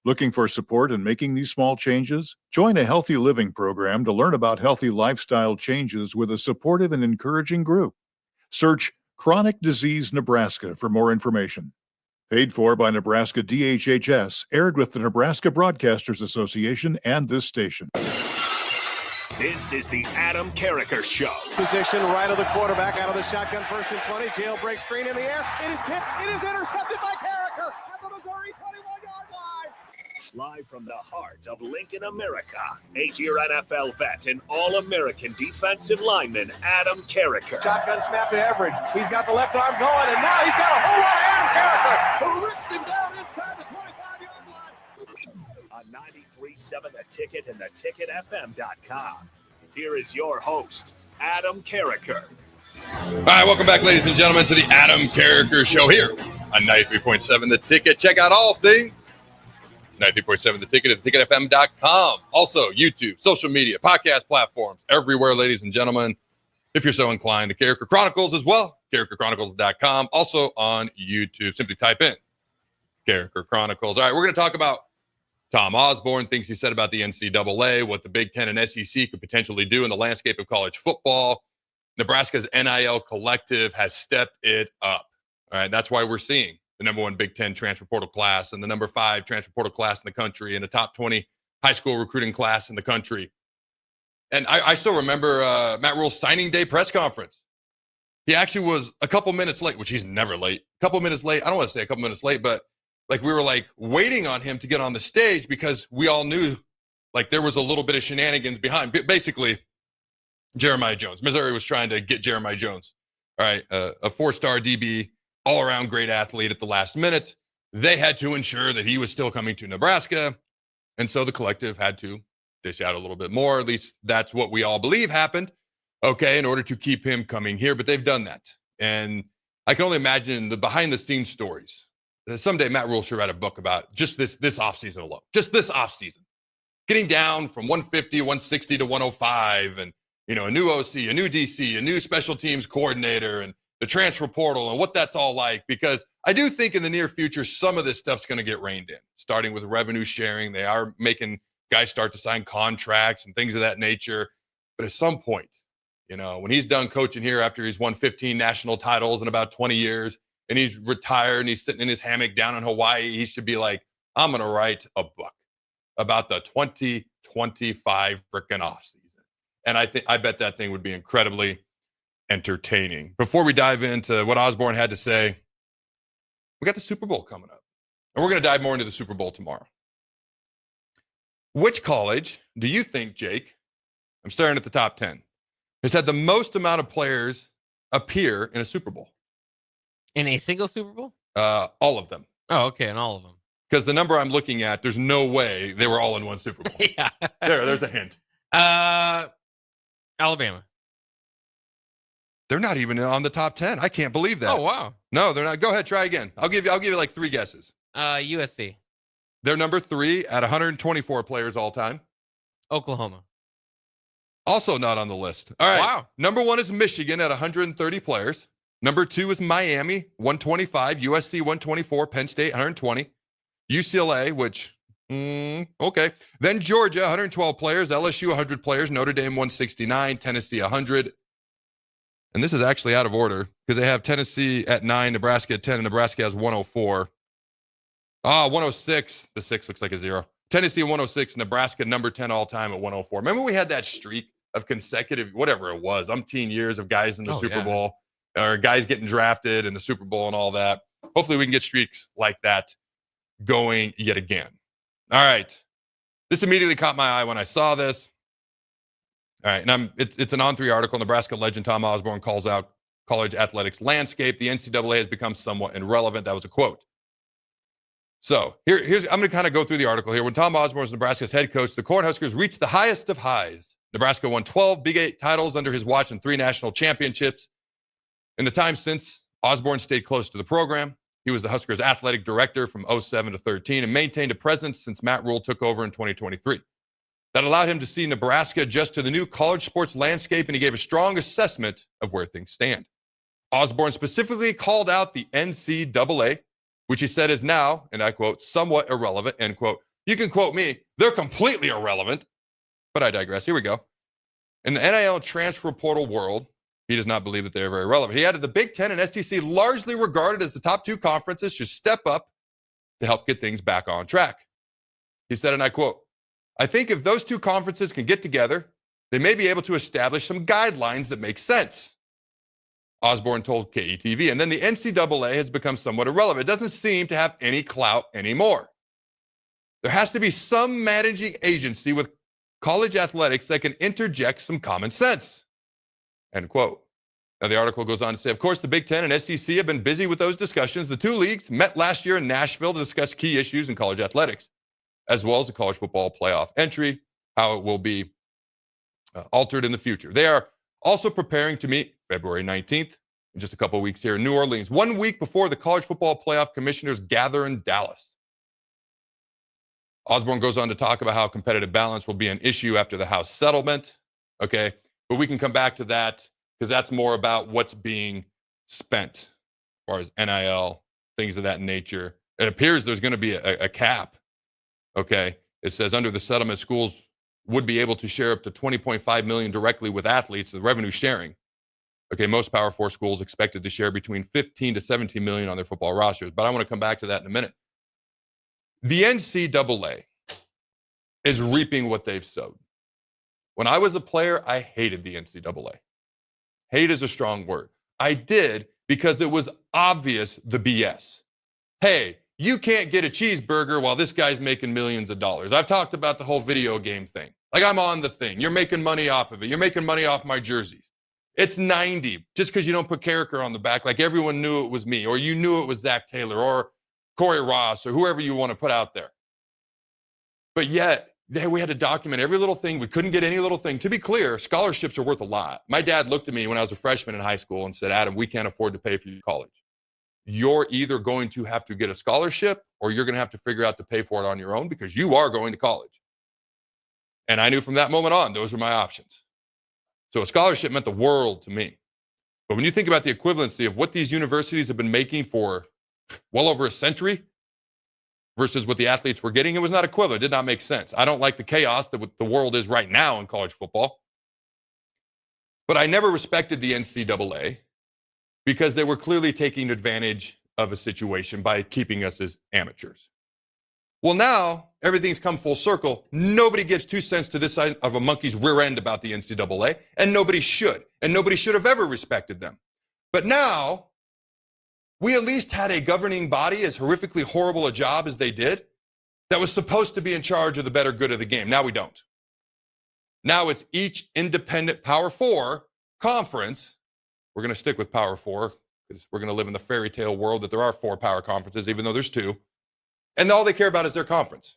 Looking for support in making these small changes? Join a healthy living program to learn about healthy lifestyle changes with a supportive and encouraging group. Search Chronic Disease Nebraska for more information. Paid for by Nebraska DHHS, aired with the Nebraska Broadcasters Association and this station. This is the Adam Carriker Show. Position right of the quarterback, out of the shotgun, 1st and 20. Jailbreak screen in the air. It is tipped. It is intercepted by Carriker at the Missouri 21-yard line. Live from the heart of Lincoln, America, 8-year NFL vet and All-American defensive lineman Adam Carriker. Shotgun snap to Everidge. He's got the left arm going, and now he's got a whole lot of Adam Carriker, who rips him down inside the 25-yard line. On 93.7 The Ticket and theticketfm.com. Here is your host, Adam Carriker. All right, welcome back, ladies and gentlemen, to the Adam Carriker Show here on 93.7 The Ticket. Check out all things 93.7 The Ticket at theticketfm.com. Also, YouTube, social media, podcast platforms, everywhere, ladies and gentlemen. If you're so inclined, the Carriker Chronicles as well, carrikerchronicles.com. Also on YouTube. Simply type in Carriker Chronicles. All right, we're going to talk about Tom Osborne, things he said about the NCAA, what the Big Ten and SEC could potentially do in the landscape of college football. Nebraska's NIL collective has stepped it up. All right, that's why we're seeing the number 1 Big Ten transfer portal class and the number 5 transfer portal class in the country and the top 20 high school recruiting class in the country. And I still remember Matt Rule's signing day press conference. He actually was a couple minutes late, which he's never late. A couple minutes late. I don't want to say a couple minutes late, but like we were like waiting on him to get on the stage because we all knew like there was a little bit of shenanigans behind. Basically, Jeremiah Jones. Missouri was trying to get Jeremiah Jones. All right, a 4-star DB, all-around great athlete at the last minute. They had to ensure that he was still coming to Nebraska. And so the collective had to dish out a little bit more. At least that's what we all believe happened, okay, in order to keep him coming here. But they've done that. And I can only imagine the behind-the-scenes stories. Someday Matt Rule should write a book about just this offseason alone. Just this offseason. Getting down from 150, 160 to 105 and, you know, a new OC, a new DC, a new special teams coordinator and the transfer portal and what that's all like. Because I do think in the near future, some of this stuff's going to get reined in, starting with revenue sharing. They are making guys start to sign contracts and things of that nature. But at some point, you know, when he's done coaching here after he's won 15 national titles in about 20 years, and he's retired and he's sitting in his hammock down in Hawaii, he should be like, I'm going to write a book about the 2025 frickin' offseason. And I bet that thing would be incredibly entertaining. Before we dive into what Osborne had to say, we got the Super Bowl coming up. And we're going to dive more into the Super Bowl tomorrow. Which college do you think, Jake, I'm staring at the top 10, has had the most amount of players appear in a Super Bowl? In a single Super Bowl? All of them. Oh, okay, in all of them. Because the number I'm looking at, there's no way they were all in one Super Bowl. Yeah. There's a hint. Alabama. They're not even on the top 10. I can't believe that. Oh, wow. No, they're not. Go ahead, try again. I'll give you like 3 guesses. USC. They're number 3 at 124 players all time. Oklahoma. Also not on the list. All right. Wow. Number 1 is Michigan at 130 players. Number 2 is Miami, 125. USC, 124. Penn State, 120. UCLA, which, okay. Then Georgia, 112 players. LSU, 100 players. Notre Dame, 169. Tennessee, 100. And this is actually out of order because they have Tennessee at 9, Nebraska at 10, and Nebraska has 104. 106. The 6 looks like a 0. Tennessee 106, Nebraska number 10 all time at 104. Remember we had that streak of consecutive, whatever it was, umpteen years of guys in the Super Bowl or guys getting drafted in the Super Bowl and all that. Hopefully we can get streaks like that going yet again. All right. This immediately caught my eye when I saw this. All right. And it's an On3 article. Nebraska legend Tom Osborne calls out college athletics landscape. The NCAA has become somewhat irrelevant. That was a quote. So here's I'm going to kind of go through the article here. When Tom Osborne was Nebraska's head coach, the Cornhuskers reached the highest of highs. Nebraska won 12 Big 8 titles under his watch and 3 national championships. In the time since, Osborne stayed close to the program. He was the Huskers athletic director from 07 to 13 and maintained a presence since Matt Rule took over in 2023. That allowed him to see Nebraska adjust to the new college sports landscape, and he gave a strong assessment of where things stand. Osborne specifically called out the NCAA, which he said is now, and I quote, somewhat irrelevant, end quote. You can quote me, they're completely irrelevant, but I digress. Here we go. In the NIL transfer portal world, he does not believe that they're very relevant. He added the Big Ten and SEC, largely regarded as the top two conferences, should step up to help get things back on track. He said, and I quote, I think if those two conferences can get together, they may be able to establish some guidelines that make sense. Osborne told KETV, and then the NCAA has become somewhat irrelevant. It doesn't seem to have any clout anymore. There has to be some managing agency with college athletics that can interject some common sense. End quote. Now, the article goes on to say, of course, the Big Ten and SEC have been busy with those discussions. The two leagues met last year in Nashville to discuss key issues in college athletics, as well as the college football playoff entry, how it will be altered in the future. They are also preparing to meet February 19th, in just a couple of weeks here in New Orleans, 1 week before the college football playoff commissioners gather in Dallas. Osborne goes on to talk about how competitive balance will be an issue after the House settlement. Okay, but we can come back to that because that's more about what's being spent as far as NIL, things of that nature. It appears there's going to be a cap. Okay, it says under the settlement, schools would be able to share up to $20.5 million directly with athletes, the revenue sharing. Okay, most Power 4 schools expected to share between 15 to 17 million on their football rosters, but I want to come back to that in a minute. The NCAA is reaping what they've sowed. When I was a player, I hated the NCAA. Hate is a strong word. I did because it was obvious the BS. Hey, you can't get a cheeseburger while this guy's making millions of dollars. I've talked about the whole video game thing. Like, I'm on the thing. You're making money off of it. You're making money off my jerseys. It's 90 just because you don't put Carriker on the back like everyone knew it was me, or you knew it was Zach Taylor or Corey Ross or whoever you want to put out there. But yet, we had to document every little thing. We couldn't get any little thing. To be clear, scholarships are worth a lot. My dad looked at me when I was a freshman in high school and said, Adam, we can't afford to pay for your college. You're either going to have to get a scholarship or you're going to have to figure out to pay for it on your own because you are going to college. And I knew from that moment on, those were my options. So a scholarship meant the world to me. But when you think about the equivalency of what these universities have been making for well over a century versus what the athletes were getting, it was not equivalent. It did not make sense. I don't like the chaos that the world is right now in college football. But I never respected the NCAA because they were clearly taking advantage of a situation by keeping us as amateurs. Well, now everything's come full circle. Nobody gives 2 cents to this side of a monkey's rear end about the NCAA, and nobody should. And nobody should have ever respected them. But now, we at least had a governing body, as horrifically horrible a job as they did, that was supposed to be in charge of the better good of the game. Now we don't. Now it's each independent Power 4 conference. We're going to stick with Power 4 because we're going to live in the fairy tale world that there are 4 power conferences, even though there's 2. And all they care about is their conference.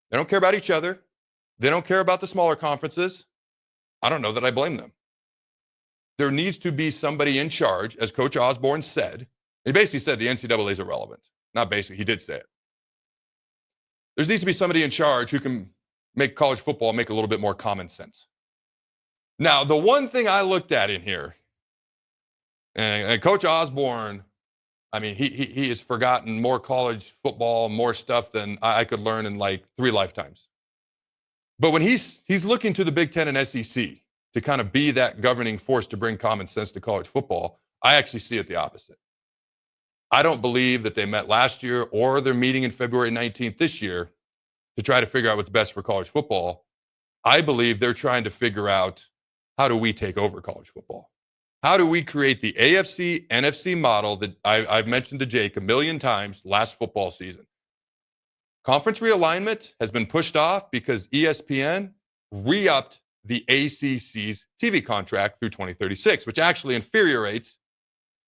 They don't care about each other. They don't care about the smaller conferences. I don't know that I blame them. There needs to be somebody in charge, as Coach Osborne said. He basically said the NCAA is irrelevant. Not basically, he did say it. There needs to be somebody in charge who can make college football make a little bit more common sense. Now, the one thing I looked at in here, and Coach Osborne, I mean, he has forgotten more college football, more stuff than I could learn in like 3 lifetimes. But when he's looking to the Big Ten and SEC to kind of be that governing force to bring common sense to college football, I actually see it the opposite. I don't believe that they met last year or they're meeting in February 19th this year to try to figure out what's best for college football. I believe they're trying to figure out, how do we take over college football? How do we create the AFC, NFC model that I've mentioned to Jake a million times last football season? Conference realignment has been pushed off because ESPN re-upped the ACC's TV contract through 2036, which actually infuriates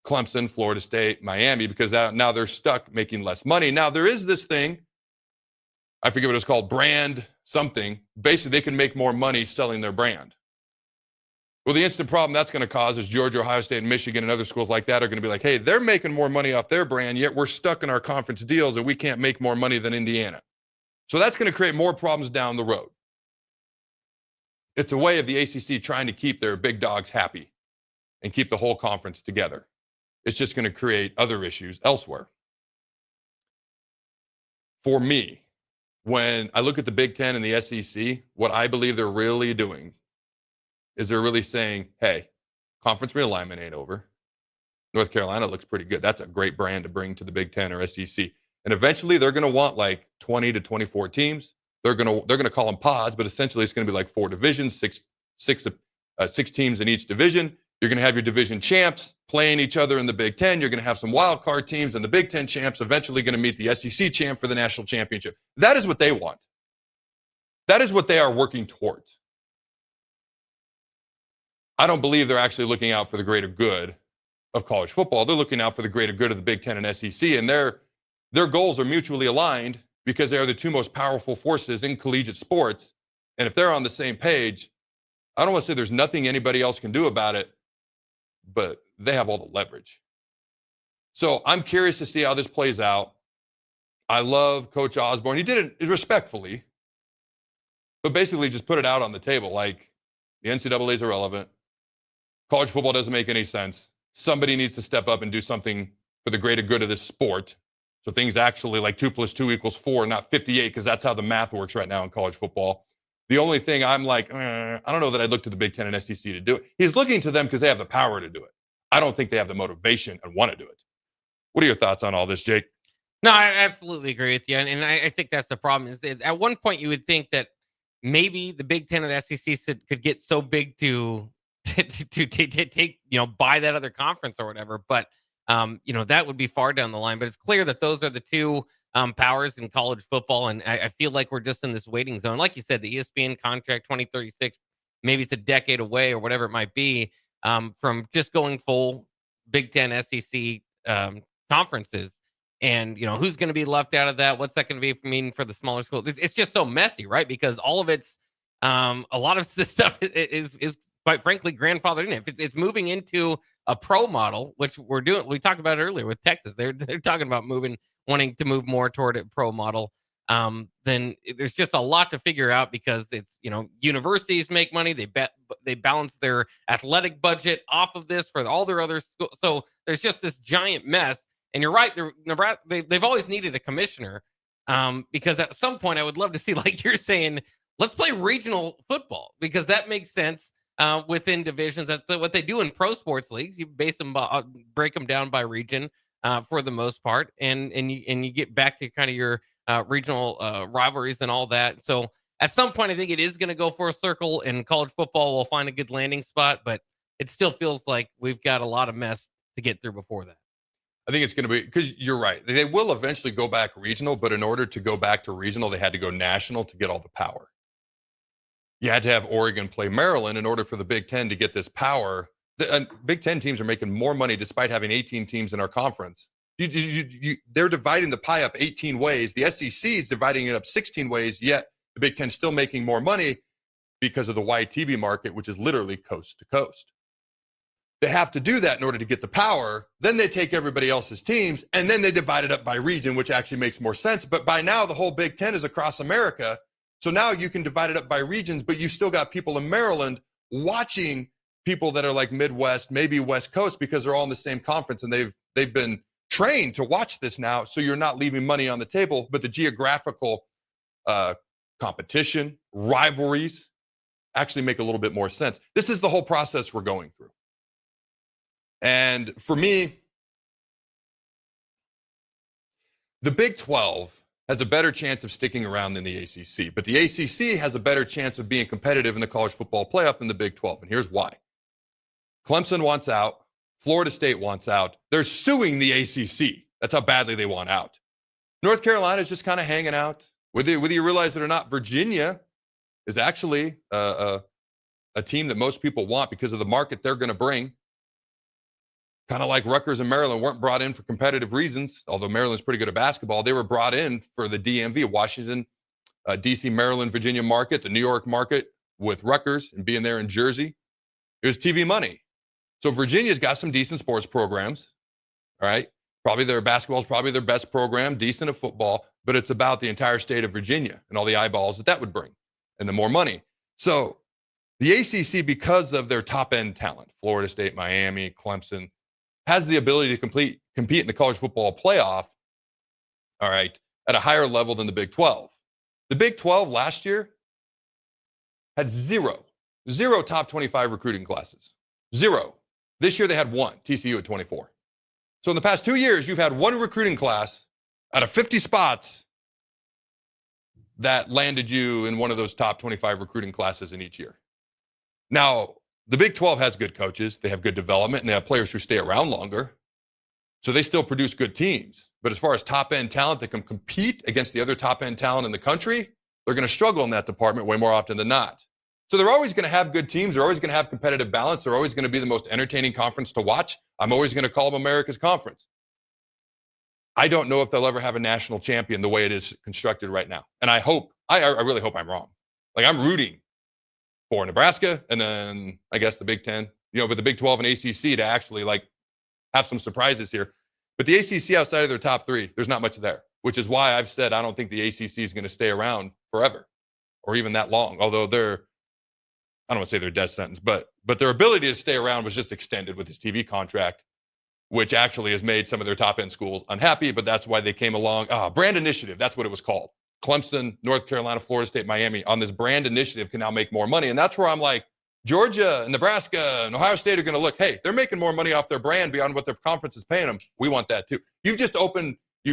Clemson, Florida State, Miami, because now they're stuck making less money. Now, there is this thing, I forget what it's called, brand something. Basically, they can make more money selling their brand. Well, the instant problem that's going to cause is Georgia, Ohio State, and Michigan and other schools like that are going to be like, hey, they're making more money off their brand, yet we're stuck in our conference deals and we can't make more money than Indiana. So that's going to create more problems down the road. It's a way of the ACC trying to keep their big dogs happy and keep the whole conference together. It's just going to create other issues elsewhere. For me, when I look at the Big Ten and the SEC, what I believe they're really doing is they're really saying, hey, conference realignment ain't over. North Carolina looks pretty good. That's a great brand to bring to the Big Ten or SEC. And eventually they're going to want like 20 to 24 teams. They're going to call them pods, but essentially it's going to be like 4 divisions, six teams in each division. You're going to have your division champs playing each other in the Big Ten. You're going to have some wild card teams, and the Big Ten champs eventually going to meet the SEC champ for the national championship. That is what they want. That is what they are working towards. I don't believe they're actually looking out for the greater good of college football. They're looking out for the greater good of the Big Ten and SEC, and their goals are mutually aligned because they are the two most powerful forces in collegiate sports. And if they're on the same page, I don't want to say there's nothing anybody else can do about it, but they have all the leverage. So I'm curious to see how this plays out. I love Coach Osborne. He did it respectfully, but basically just put it out on the table. Like, the NCAA is irrelevant. College football doesn't make any sense. Somebody needs to step up and do something for the greater good of this sport. So things actually like 2 + 2 = 4, not 58, because that's how the math works right now in college football. The only thing I'm like, I don't know that I'd look to the Big Ten and SEC to do it. He's looking to them because they have the power to do it. I don't think they have the motivation and want to do it. What are your thoughts on all this, Jake? No, I absolutely agree with you. And I think that's the problem is that at one point you would think that maybe the Big Ten and the SEC could get so big to take, buy that other conference or whatever. But, that would be far down the line. But it's clear that those are the two powers in college football. And I feel like we're just in this waiting zone. Like you said, the ESPN contract 2036, maybe it's a decade away or whatever it might be from just going full Big Ten SEC conferences. And, who's going to be left out of that? What's that going to be mean for the smaller schools? It's just so messy, right? Because all of it's a lot of this stuff is quite frankly grandfathered in. If it's moving into a pro model, which we're doing, we talked about it earlier with Texas. They're talking about wanting to move more toward a pro model. Then there's just a lot to figure out because it's, universities make money. They balance their athletic budget off of this for all their other schools. So there's just this giant mess. And you're right. They've always needed a commissioner because at some point I would love to see, like you're saying, let's play regional football because that makes sense within divisions. That's what they do in pro sports leagues. You break them down by region for the most part, and you get back to kind of your regional rivalries and all that. So at some point, I think it is going to go for a circle, and college football will find a good landing spot. But it still feels like we've got a lot of mess to get through before that. I think it's going to be, because you're right. They will eventually go back regional, but in order to go back to regional, they had to go national to get all the power. You had to have Oregon play Maryland in order for the Big Ten to get this power. The Big Ten teams are making more money despite having 18 teams in our conference. They're dividing the pie up 18 ways. The SEC is dividing it up 16 ways, yet the Big Ten's still making more money because of the wide TV market, which is literally coast to coast. They have to do that in order to get the power. Then they take everybody else's teams, and then they divide it up by region, which actually makes more sense. But by now, the whole Big Ten is across America. So now you can divide it up by regions, but you still got people in Maryland watching people that are like Midwest, maybe West Coast, because they're all in the same conference, and they've been trained to watch this now. So you're not leaving money on the table, but the geographical competition, rivalries actually make a little bit more sense. This is the whole process we're going through. And for me, the Big 12 has a better chance of sticking around than the ACC. But the ACC has a better chance of being competitive in the college football playoff than the Big 12. And here's why. Clemson wants out. Florida State wants out. They're suing the ACC. That's how badly they want out. North Carolina is just kind of hanging out. Whether you realize it or not, Virginia is actually a team that most people want because of the market they're going to bring. Kind of like Rutgers and Maryland weren't brought in for competitive reasons, although Maryland's pretty good at basketball. They were brought in for the DMV, Washington, D.C., Maryland, Virginia market, the New York market with Rutgers and being there in Jersey. Here's TV money. So Virginia's got some decent sports programs. All right. Probably their basketball is probably their best program, decent at football, but it's about the entire state of Virginia and all the eyeballs that would bring and the more money. So the ACC, because of their top end talent, Florida State, Miami, Clemson, has the ability to compete in the college football playoff, all right, at a higher level than the Big 12. The Big 12 last year had zero top 25 recruiting classes. Zero. This year they had one, TCU at 24. So in the past 2 years, you've had one recruiting class out of 50 spots that landed you in one of those top 25 recruiting classes in each year. Now, the Big 12 has good coaches. They have good development, and they have players who stay around longer. So they still produce good teams. But as far as top-end talent that can compete against the other top-end talent in the country, they're going to struggle in that department way more often than not. So they're always going to have good teams. They're always going to have competitive balance. They're always going to be the most entertaining conference to watch. I'm always going to call them America's Conference. I don't know if they'll ever have a national champion the way it is constructed right now. And I really hope I'm wrong. Like, I'm rooting for Nebraska and then I guess the Big 10, but the Big 12 and ACC to actually have some surprises here. But the ACC outside of their top three, there's not much there, which is why I've said I don't think the ACC is going to stay around forever or even that long. Although I don't want to say they're death sentence, but their ability to stay around was just extended with this TV contract, which actually has made some of their top-end schools unhappy, but that's why they came along. Brand initiative, that's what it was called. Clemson, North Carolina, Florida State, Miami, on this brand initiative can now make more money. And that's where I'm like, Georgia and Nebraska and Ohio State are going to look, hey, they're making more money off their brand beyond what their conference is paying them. We want that too. You've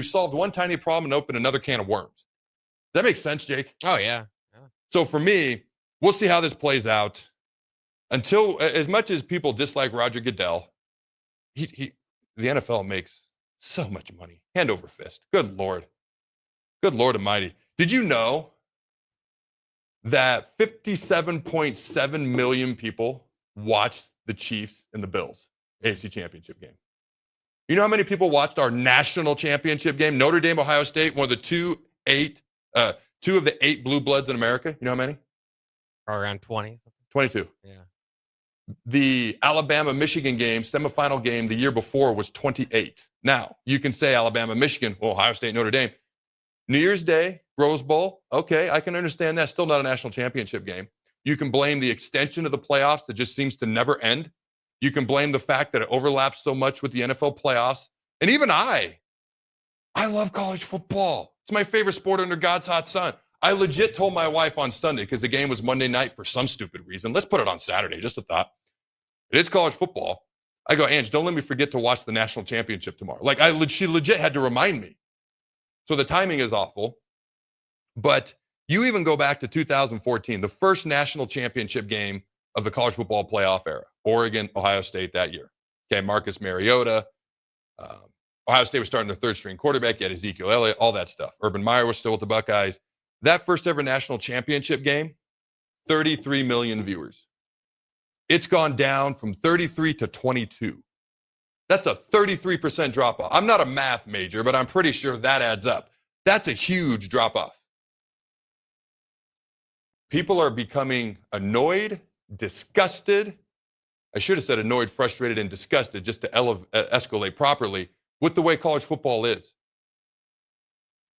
solved one tiny problem and opened another can of worms. Does that make sense, Jake? Oh, yeah. So for me, we'll see how this plays out. Until, as much as people dislike Roger Goodell, the NFL makes so much money, hand over fist. Good Lord almighty. Did you know that 57.7 million people watched the Chiefs and the Bills AFC Championship game? You know how many people watched our national championship game? Notre Dame, Ohio State, one of the two of the 8 blue bloods in America. You know how many? Around 20. 22. Yeah. The Alabama-Michigan game, semifinal game the year before was 28. Now, you can say Alabama-Michigan, Ohio State, Notre Dame. New Year's Day, Rose Bowl, okay, I can understand that. Still not a national championship game. You can blame the extension of the playoffs that just seems to never end. You can blame the fact that it overlaps so much with the NFL playoffs. And even I love college football. It's my favorite sport under God's hot sun. I legit told my wife on Sunday, because the game was Monday night for some stupid reason, let's put it on Saturday, just a thought. It is college football. I go, Ange, don't let me forget to watch the national championship tomorrow. She legit had to remind me. So the timing is awful. But you even go back to 2014, the first national championship game of the college football playoff era. Oregon, Ohio State that year. Okay, Marcus Mariota. Ohio State was starting their third-string quarterback. You had Ezekiel Elliott, all that stuff. Urban Meyer was still with the Buckeyes. That first ever national championship game, 33 million viewers. It's gone down from 33 to 22. That's a 33% drop-off. I'm not a math major, but I'm pretty sure that adds up. That's a huge drop-off. People are becoming annoyed, disgusted. I should have said annoyed, frustrated, and disgusted just to escalate properly with the way college football is.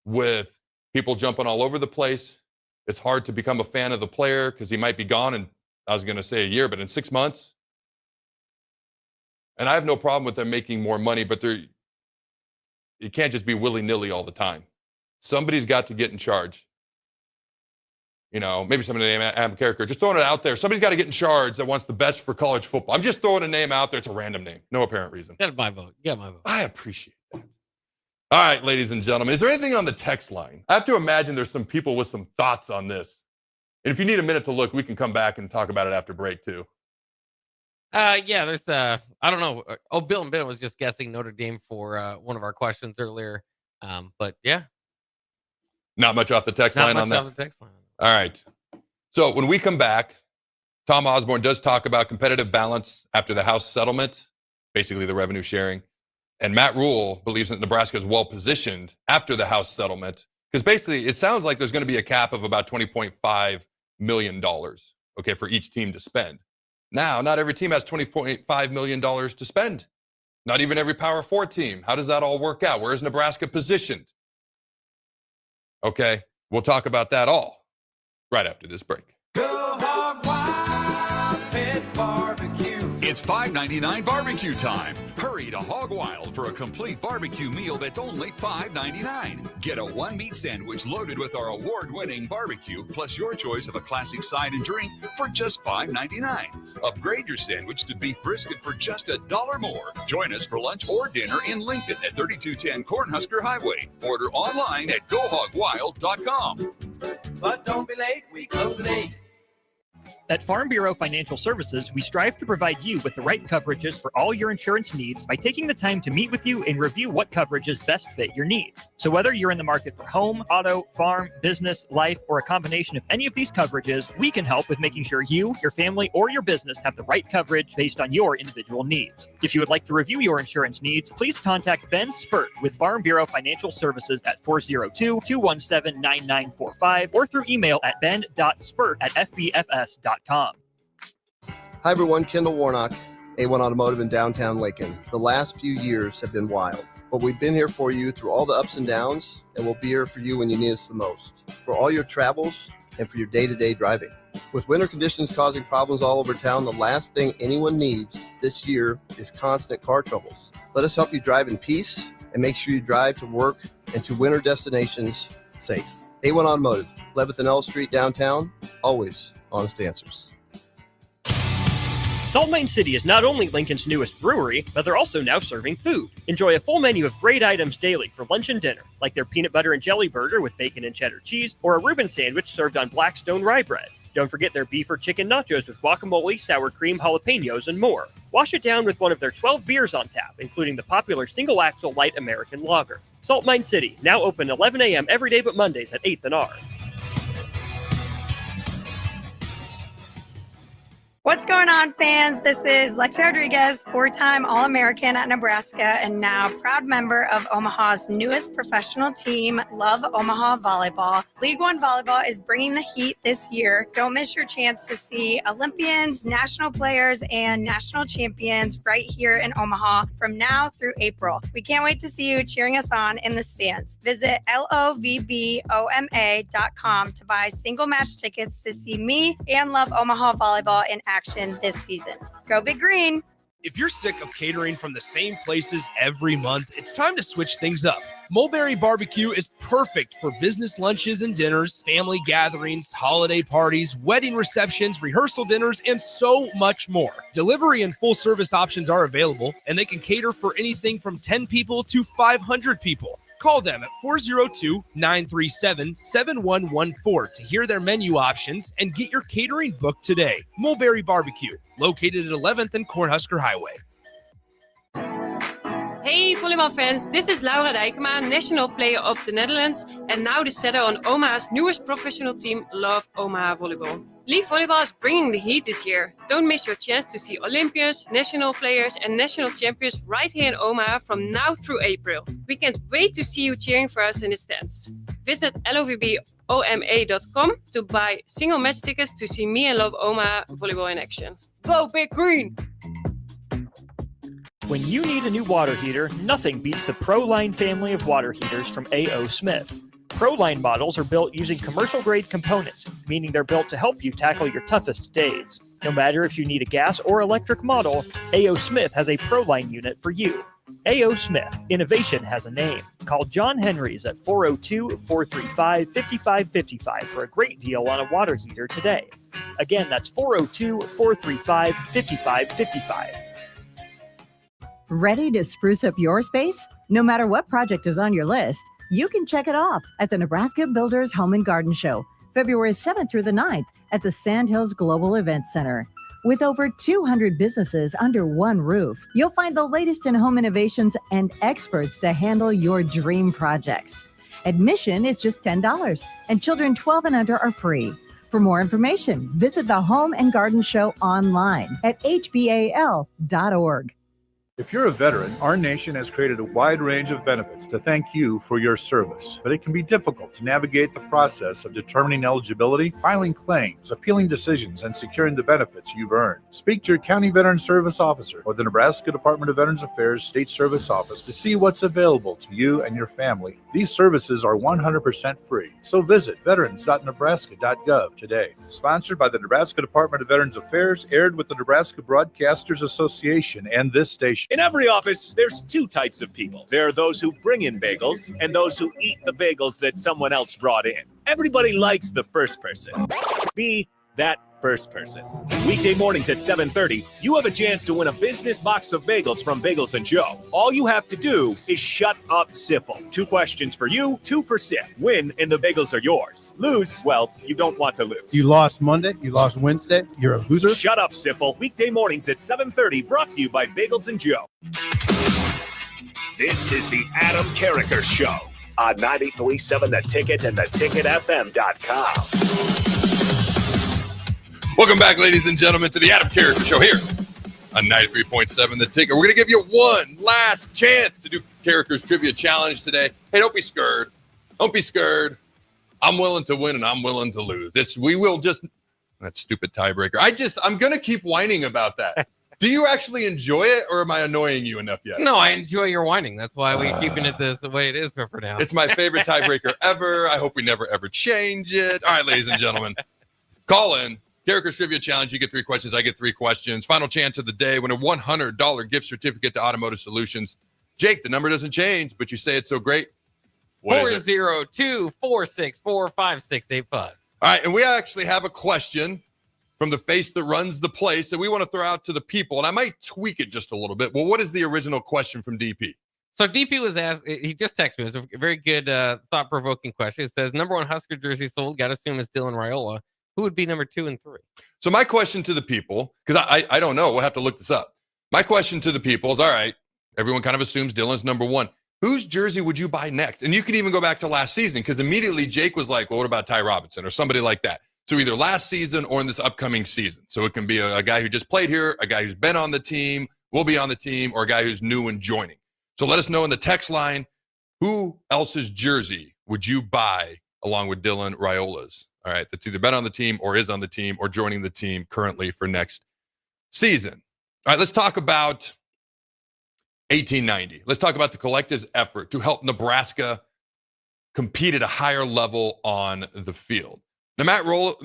With people jumping all over the place, it's hard to become a fan of the player because he might be gone in, I was going to say a year, but in 6 months. And I have no problem with them making more money, but it can't just be willy-nilly all the time. Somebody's got to get in charge. Maybe somebody named Adam Carriker. Just throwing it out there. Somebody's got to get in charge that wants the best for college football. I'm just throwing a name out there. It's a random name. No apparent reason. Get my vote. I appreciate that. All right, ladies and gentlemen. Is there anything on the text line? I have to imagine there's some people with some thoughts on this. And if you need a minute to look, we can come back and talk about it after break, too. Yeah, there's I don't know. Bill and Ben was just guessing Notre Dame for one of our questions earlier. But yeah. Not much off the text line on that. Not much off the text line. All right. So when we come back, Tom Osborne does talk about competitive balance after the House settlement, basically the revenue sharing. And Matt Rule believes that Nebraska is well positioned after the House settlement because basically it sounds like there's going to be a cap of about $20.5 million, okay, for each team to spend. Now, not every team has $20.5 million to spend. Not even every Power 4 team. How does that all work out? Where is Nebraska positioned? Okay, we'll talk about that all right after this break. It's $5.99 barbecue time. Hurry to Hog Wild for a complete barbecue meal that's only $5.99. Get a one-meat sandwich loaded with our award-winning barbecue, plus your choice of a classic side and drink for just $5.99. Upgrade your sandwich to beef brisket for just $1 more. Join us for lunch or dinner in Lincoln at 3210 Cornhusker Highway. Order online at GoHogWild.com. But don't be late, we close at 8. At Farm Bureau Financial Services, we strive to provide you with the right coverages for all your insurance needs by taking the time to meet with you and review what coverages best fit your needs. So whether you're in the market for home, auto, farm, business, life, or a combination of any of these coverages, we can help with making sure you, your family, or your business have the right coverage based on your individual needs. If you would like to review your insurance needs, please contact Ben Spurt with Farm Bureau Financial Services at 402-217-9945 or through email at ben.spurt@fbfs.com. Hi everyone, Kendall Warnock, A1 Automotive in downtown Lincoln. The last few years have been wild, but we've been here for you through all the ups and downs, and we'll be here for you when you need us the most, for all your travels and for your day-to-day driving. With winter conditions causing problems all over town, the last thing anyone needs this year is constant car troubles. Let us help you drive in peace and make sure you drive to work and to winter destinations safe. A1 Automotive, 11th and L Street downtown, always honest answers. Salt Mine City is not only Lincoln's newest brewery, but they're also now serving food. Enjoy a full menu of great items daily for lunch and dinner, like their peanut butter and jelly burger with bacon and cheddar cheese, or a Reuben sandwich served on Blackstone rye bread. Don't forget their beef or chicken nachos with guacamole, sour cream, jalapenos, and more. Wash it down with one of their 12 beers on tap, including the popular Single Axle Light American Lager. Salt Mine City, now open 11 a.m. every day but Mondays at 8th and R. What's going on, fans? This is Lexi Rodriguez, four-time All-American at Nebraska and now proud member of Omaha's newest professional team, Love Omaha Volleyball. League One Volleyball is bringing the heat this year. Don't miss your chance to see Olympians, national players, and national champions right here in Omaha from now through April. We can't wait to see you cheering us on in the stands. Visit lovboma.com to buy single match tickets to see me and Love Omaha Volleyball in action this season. Go Big Green! If you're sick of catering from the same places every month, it's time to switch things up. Mulberry Barbecue is perfect for business lunches and dinners, family gatherings, holiday parties, wedding receptions, rehearsal dinners, and so much more. Delivery and full service options are available, and they can cater for anything from 10 people to 500 people. Call them at 402-937-7114 to hear their menu options and get your catering booked today. Mulberry Barbecue, located at 11th and Cornhusker Highway. Hey volleyball fans, this is Laura Dijkema, national player of the Netherlands and now the setter on Omaha's newest professional team, Love Omaha Volleyball. League Volleyball is bringing the heat this year. Don't miss your chance to see Olympians, national players and national champions right here in Omaha from now through April. We can't wait to see you cheering for us in the stands. Visit lovboma.com to buy single match tickets to see me and Love Omaha Volleyball in action. Go Big Green! When you need a new water heater, nothing beats the ProLine family of water heaters from A.O. Smith. ProLine models are built using commercial-grade components, meaning they're built to help you tackle your toughest days. No matter if you need a gas or electric model, A.O. Smith has a ProLine unit for you. A.O. Smith, innovation has a name. Call John Henrys at 402-435-5555 for a great deal on a water heater today. Again, that's 402-435-5555. Ready to spruce up your space? No matter what project is on your list, you can check it off at the Nebraska Builders Home and Garden Show, February 7th through the 9th at the Sandhills Global Event Center. With over 200 businesses under one roof, you'll find the latest in home innovations and experts to handle your dream projects. Admission is just $10, and children 12 and under are free. For more information, visit the Home and Garden Show online at hbal.org. If you're a veteran, our nation has created a wide range of benefits to thank you for your service, but it can be difficult to navigate the process of determining eligibility, filing claims, appealing decisions, and securing the benefits you've earned. Speak to your county veteran service officer or the Nebraska Department of Veterans Affairs State Service Office to see what's available to you and your family. These services are 100% free, so visit veterans.nebraska.gov today. Sponsored by the Nebraska Department of Veterans Affairs, aired with the Nebraska Broadcasters Association and this station. In every office, there's two types of people. There are those who bring in bagels and those who eat the bagels that someone else brought in. Everybody likes the first person. Be that first person. Weekday mornings at 7:30, you have a chance to win a business box of bagels from Bagels & Joe. All you have to do is shut up Sipple. 2 questions for you, 2 for Sip. Win and the bagels are yours. Lose, well, you don't want to lose. You lost Monday, you lost Wednesday, you're a loser. Shut up Sipple. Weekday mornings at 7:30, brought to you by Bagels & Joe. This is the Adam Carriker Show on 93.7 The Ticket and theticketfm.com. Welcome back, ladies and gentlemen, to the Adam Carriker Show here on 93.7 The Ticket. We're going to give you one last chance to do Carriker's Trivia Challenge today. Hey, don't be scared. Don't be scared. I'm willing to win and I'm willing to lose. That stupid tiebreaker. I'm going to keep whining about that. Do you actually enjoy it, or am I annoying you enough yet? No, I enjoy your whining. That's why we're keeping it the way it is for now. It's my favorite tiebreaker ever. I hope we never, ever change it. All right, ladies and gentlemen, call in. Carriker's Trivia Challenge. You get 3 questions. I get 3 questions. Final chance of the day. Win a $100 gift certificate to Automotive Solutions. Jake, the number doesn't change, but you say it's so great. 402-464-5685. All right, and we actually have a question from the face that runs the place that we want to throw out to the people, and I might tweak it just a little bit. Well, what is the original question from DP? So DP was asked, he just texted me. It was a very good, thought-provoking question. It says, number 1 Husker jersey sold, got to assume it's Dylan Raiola. Who would be number 2 and 3? So my question to the people, because I don't know, we'll have to look this up. My question to the people is, all right, everyone kind of assumes Dylan's number 1. Whose jersey would you buy next? And you can even go back to last season, because immediately Jake was like, well, what about Ty Robinson or somebody like that? So either last season or in this upcoming season. So it can be a guy who just played here, a guy who's been on the team, will be on the team, or a guy who's new and joining. So let us know in the text line, who else's jersey would you buy along with Dylan Raiola's? All right, that's either been on the team or is on the team or joining the team currently for next season. All right, let's talk about 1890. Let's talk about the collective's effort to help Nebraska compete at a higher level on the field. Now, Matt Rule,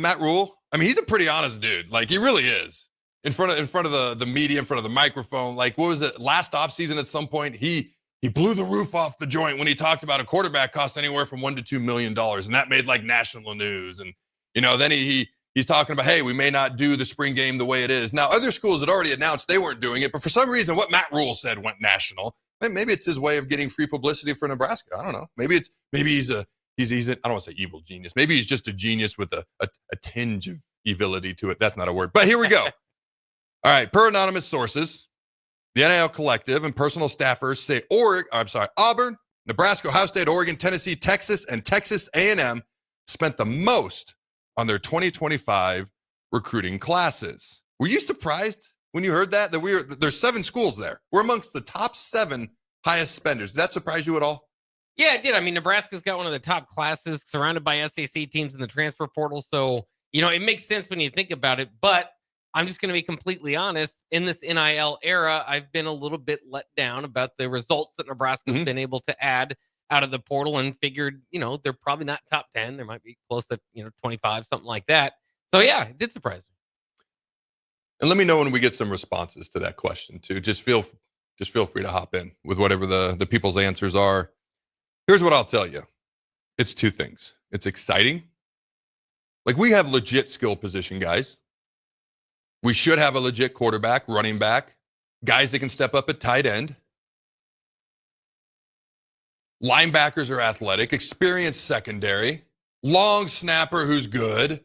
I mean, he's a pretty honest dude. Like, he really is. In front of the media, in front of the microphone. Like, what was it? Last offseason at some point, he blew the roof off the joint when he talked about a quarterback cost anywhere from $1 to $2 million. And that made like national news. And, then he's talking about, hey, we may not do the spring game the way it is. Now, other schools had already announced they weren't doing it. But for some reason, what Matt Rule said went national. Maybe it's his way of getting free publicity for Nebraska. I don't know. Maybe he's I don't want to say evil genius. Maybe he's just a genius with a tinge of evility to it. That's not a word. But here we go. All right. Per anonymous sources, the NIL collective and personal staffers say Auburn, Nebraska, Ohio State, Oregon, Tennessee, Texas, and Texas A&M spent the most on their 2025 recruiting classes. Were you surprised when you heard that there's 7 schools there? We're amongst the top 7 highest spenders. Did that surprise you at all? Yeah, it did. I mean, Nebraska's got one of the top classes, surrounded by SEC teams in the transfer portal. So, it makes sense when you think about it. But I'm just going to be completely honest. In this NIL era, I've been a little bit let down about the results that Nebraska's been able to add out of the portal, and figured, they're probably not top 10. They might be close to, 25, something like that. So, yeah, it did surprise me. And let me know when we get some responses to that question, too. Just feel free to hop in with whatever the people's answers are. Here's what I'll tell you. It's 2 things. It's exciting. Like, we have legit skill position guys. We should have a legit quarterback, running back, guys that can step up at tight end. Linebackers are athletic, experienced secondary, long snapper who's good,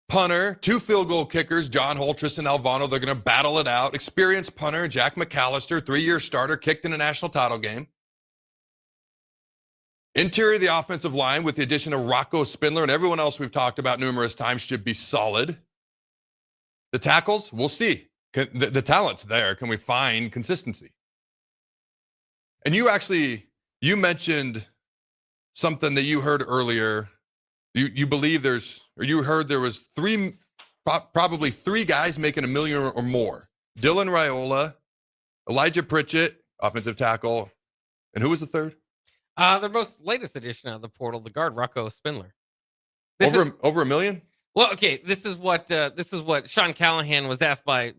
punter, 2 field goal kickers, John Holtris and Alvano. They're going to battle it out. Experienced punter, Jack McAllister, 3-year starter, kicked in a national title game. Interior of the offensive line, with the addition of Rocco Spindler and everyone else we've talked about numerous times, should be solid. The tackles, we'll see. The talent's there. Can we find consistency? And you mentioned something that you heard earlier. You believe you heard there was probably three guys making $1 million or more. Dylan Raiola, Elijah Pritchett, offensive tackle, and who was the third? The most latest addition out of the portal, the guard Rocco Spindler. Over $1 million? Well, okay. This is what Sean Callahan was asked by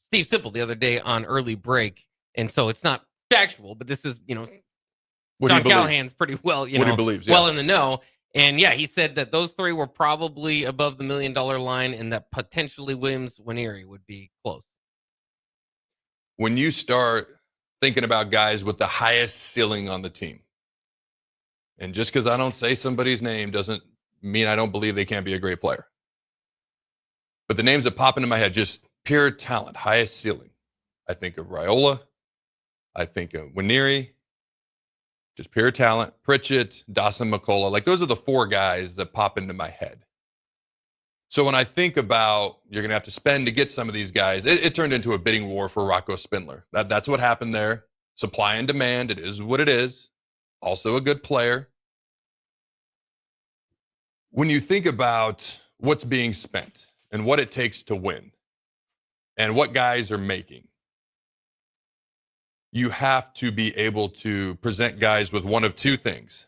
Steve Simple the other day on early break, and so it's not factual, but this is Sean Callahan's pretty well what he believes, well in the know, and yeah, he said that those three were probably above the $1 million line, and that potentially Williams Nwaneri would be close. When you start thinking about guys with the highest ceiling on the team, and just because I don't say somebody's name doesn't mean I don't believe they can't be a great player. But the names that pop into my head, just pure talent, highest ceiling. I think of Raiola. I think of Nwaneri. Just pure talent. Pritchett, Dawson McCullough. Like, those are the four guys that pop into my head. So when I think about you're going to have to spend to get some of these guys, it turned into a bidding war for Rocco Spindler. That's what happened there. Supply and demand. It is what it is. Also a good player. When you think about what's being spent and what it takes to win and what guys are making, you have to be able to present guys with one of two things.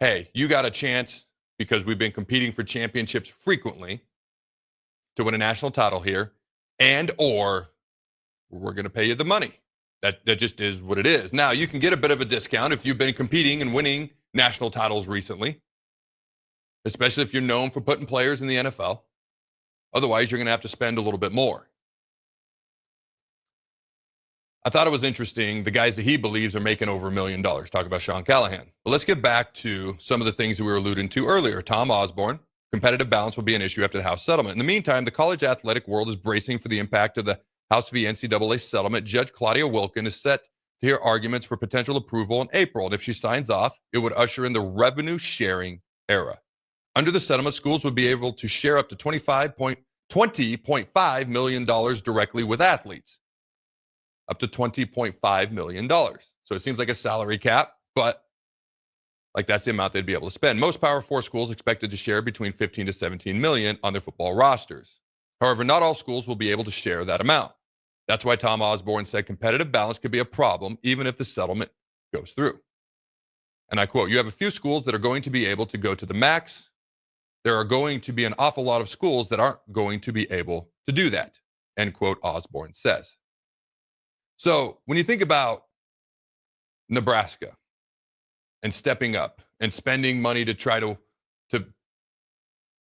Hey, you got a chance because we've been competing for championships frequently to win a national title here, and or we're going to pay you the money. That just is what it is. Now, you can get a bit of a discount if you've been competing and winning national titles recently, especially if you're known for putting players in the NFL. Otherwise, you're going to have to spend a little bit more. I thought it was interesting, the guys that he believes are making over $1 million. Talk about Sean Callahan. But let's get back to some of the things that we were alluding to earlier. Tom Osborne, competitive balance will be an issue after the House settlement. In the meantime, the college athletic world is bracing for the impact of the House v. NCAA settlement. Judge Claudia Wilkin is set to hear arguments for potential approval in April. And if she signs off, it would usher in the revenue sharing era. Under the settlement, schools would be able to share up to $20.5 million directly with athletes. Up to $20.5 million. So it seems like a salary cap, but like that's the amount they'd be able to spend. Most Power 4 schools expected to share between 15 to 17 million on their football rosters. However, not all schools will be able to share that amount. That's why Tom Osborne said competitive balance could be a problem even if the settlement goes through. And I quote, you have a few schools that are going to be able to go to the max. There are going to be an awful lot of schools that aren't going to be able to do that, end quote, Osborne says. So when you think about Nebraska and stepping up and spending money to try to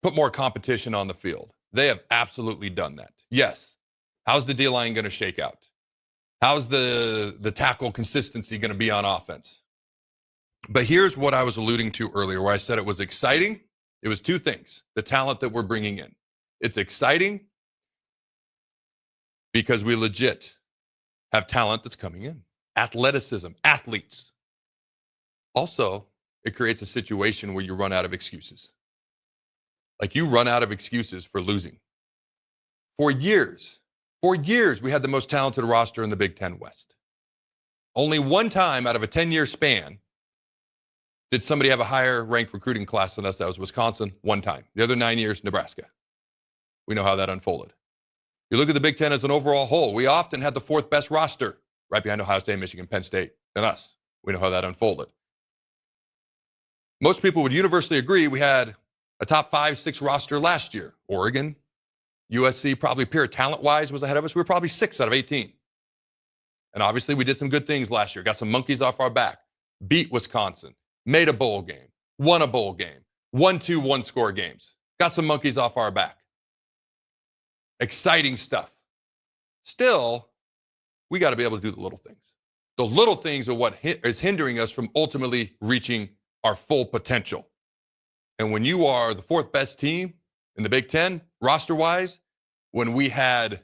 put more competition on the field, they have absolutely done that. Yes. How's the D-line going to shake out? How's the tackle consistency going to be on offense? But here's what I was alluding to earlier where I said it was exciting. It was two things, the talent that we're bringing in. It's exciting because we legit have talent that's coming in. Athleticism, athletes. Also, it creates a situation where you run out of excuses. Like you run out of excuses for losing. For years, we had the most talented roster in the Big Ten West. Only one time out of a 10-year span did somebody have a higher ranked recruiting class than us. That was Wisconsin, one time. The other 9 years, Nebraska. We know how that unfolded. You look at the Big Ten as an overall whole. We often had the fourth best roster, right behind Ohio State, Michigan, Penn State, and us. We know how that unfolded. Most people would universally agree we had a top 5-6 roster last year. Oregon, USC, probably pure talent-wise was ahead of us. We were probably 6 out of 18. And obviously we did some good things last year. Got some monkeys off our back. Beat Wisconsin. Made a bowl game. Won a bowl game. Won 2 one-score games. Got some monkeys off our back. Exciting stuff. Still, we got to be able to do the little things. The little things are what is hindering us from ultimately reaching our full potential. And when you are the fourth best team in the Big Ten, roster-wise, when we had,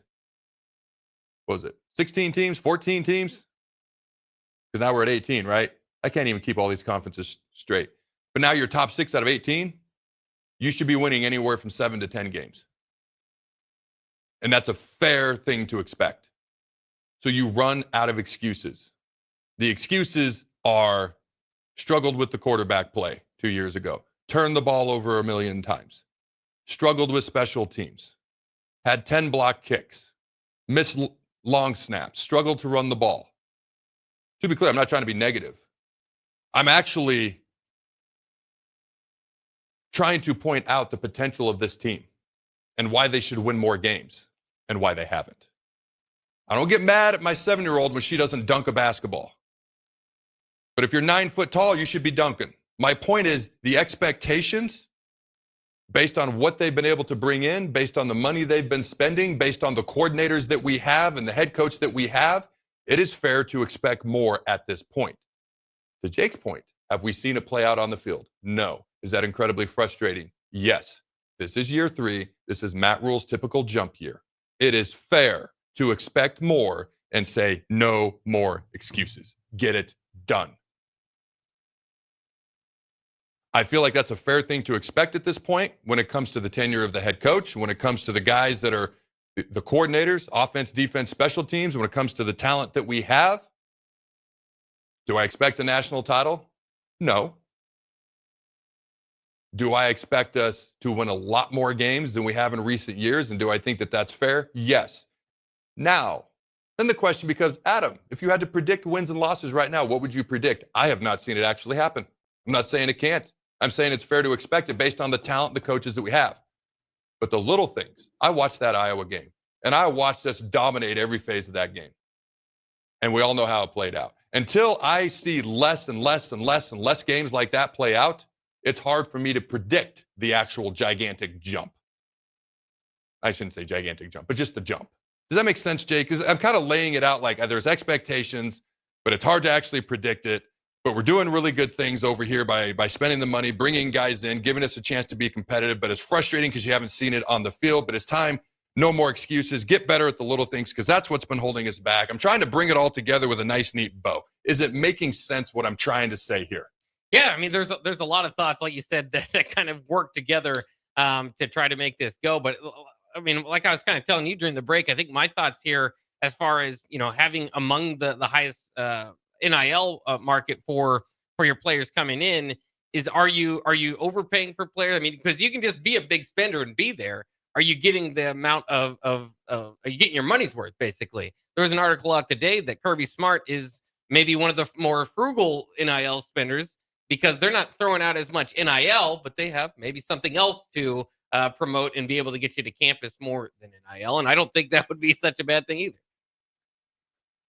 what was it, 16 teams, 14 teams? Because now we're at 18, right? I can't even keep all these conferences straight. But now you're top 6 out of 18. You should be winning anywhere from 7 to 10 games. And that's a fair thing to expect. So you run out of excuses. The excuses are struggled with the quarterback play 2 years ago, turned the ball over a million times, struggled with special teams, had 10 block kicks, missed long snaps, struggled to run the ball. To be clear, I'm not trying to be negative. I'm actually trying to point out the potential of this team and why they should win more games and why they haven't. I don't get mad at my 7-year-old when she doesn't dunk a basketball. But if you're 9 foot tall, you should be dunking. My point is the expectations based on what they've been able to bring in, based on the money they've been spending, based on the coordinators that we have and the head coach that we have, it is fair to expect more at this point. To Jake's point, have we seen it play out on the field? No. Is that incredibly frustrating? Yes. This is year 3. This is Matt Rule's typical jump year. It is fair to expect more and say no more excuses. Get it done. I feel like that's a fair thing to expect at this point when it comes to the tenure of the head coach, when it comes to the guys that are the coordinators, offense, defense, special teams, when it comes to the talent that we have. Do I expect a national title? No. Do I expect us to win a lot more games than we have in recent years? And do I think that that's fair? Yes. Now, then the question becomes, Adam, if you had to predict wins and losses right now, what would you predict? I have not seen it actually happen. I'm not saying it can't. I'm saying it's fair to expect it based on the talent and the coaches that we have. But the little things, I watched that Iowa game, and I watched us dominate every phase of that game. And we all know how it played out. Until I see less and less and less and less games like that play out, it's hard for me to predict the actual gigantic jump. I shouldn't say gigantic jump, but just the jump. Does that make sense, Jake? Because I'm kind of laying it out like there's expectations, but it's hard to actually predict it. But we're doing really good things over here by spending the money, bringing guys in, giving us a chance to be competitive. But it's frustrating because you haven't seen it on the field. But it's time. No more excuses. Get better at the little things because that's what's been holding us back. I'm trying to bring it all together with a nice, neat bow. Is it making sense what I'm trying to say here? Yeah, I mean, there's a lot of thoughts, like you said, that kind of work together to try to make this go. But I mean, like I was kind of telling you during the break, I think my thoughts here, as far as having among the highest NIL market for your players coming in, is are you overpaying for players? I mean, because you can just be a big spender and be there. Are you getting the amount of are you getting your money's worth, basically? There was an article out today that Kirby Smart is maybe one of the more frugal NIL spenders because they're not throwing out as much NIL, but they have maybe something else to promote and be able to get you to campus more than NIL. And I don't think that would be such a bad thing either.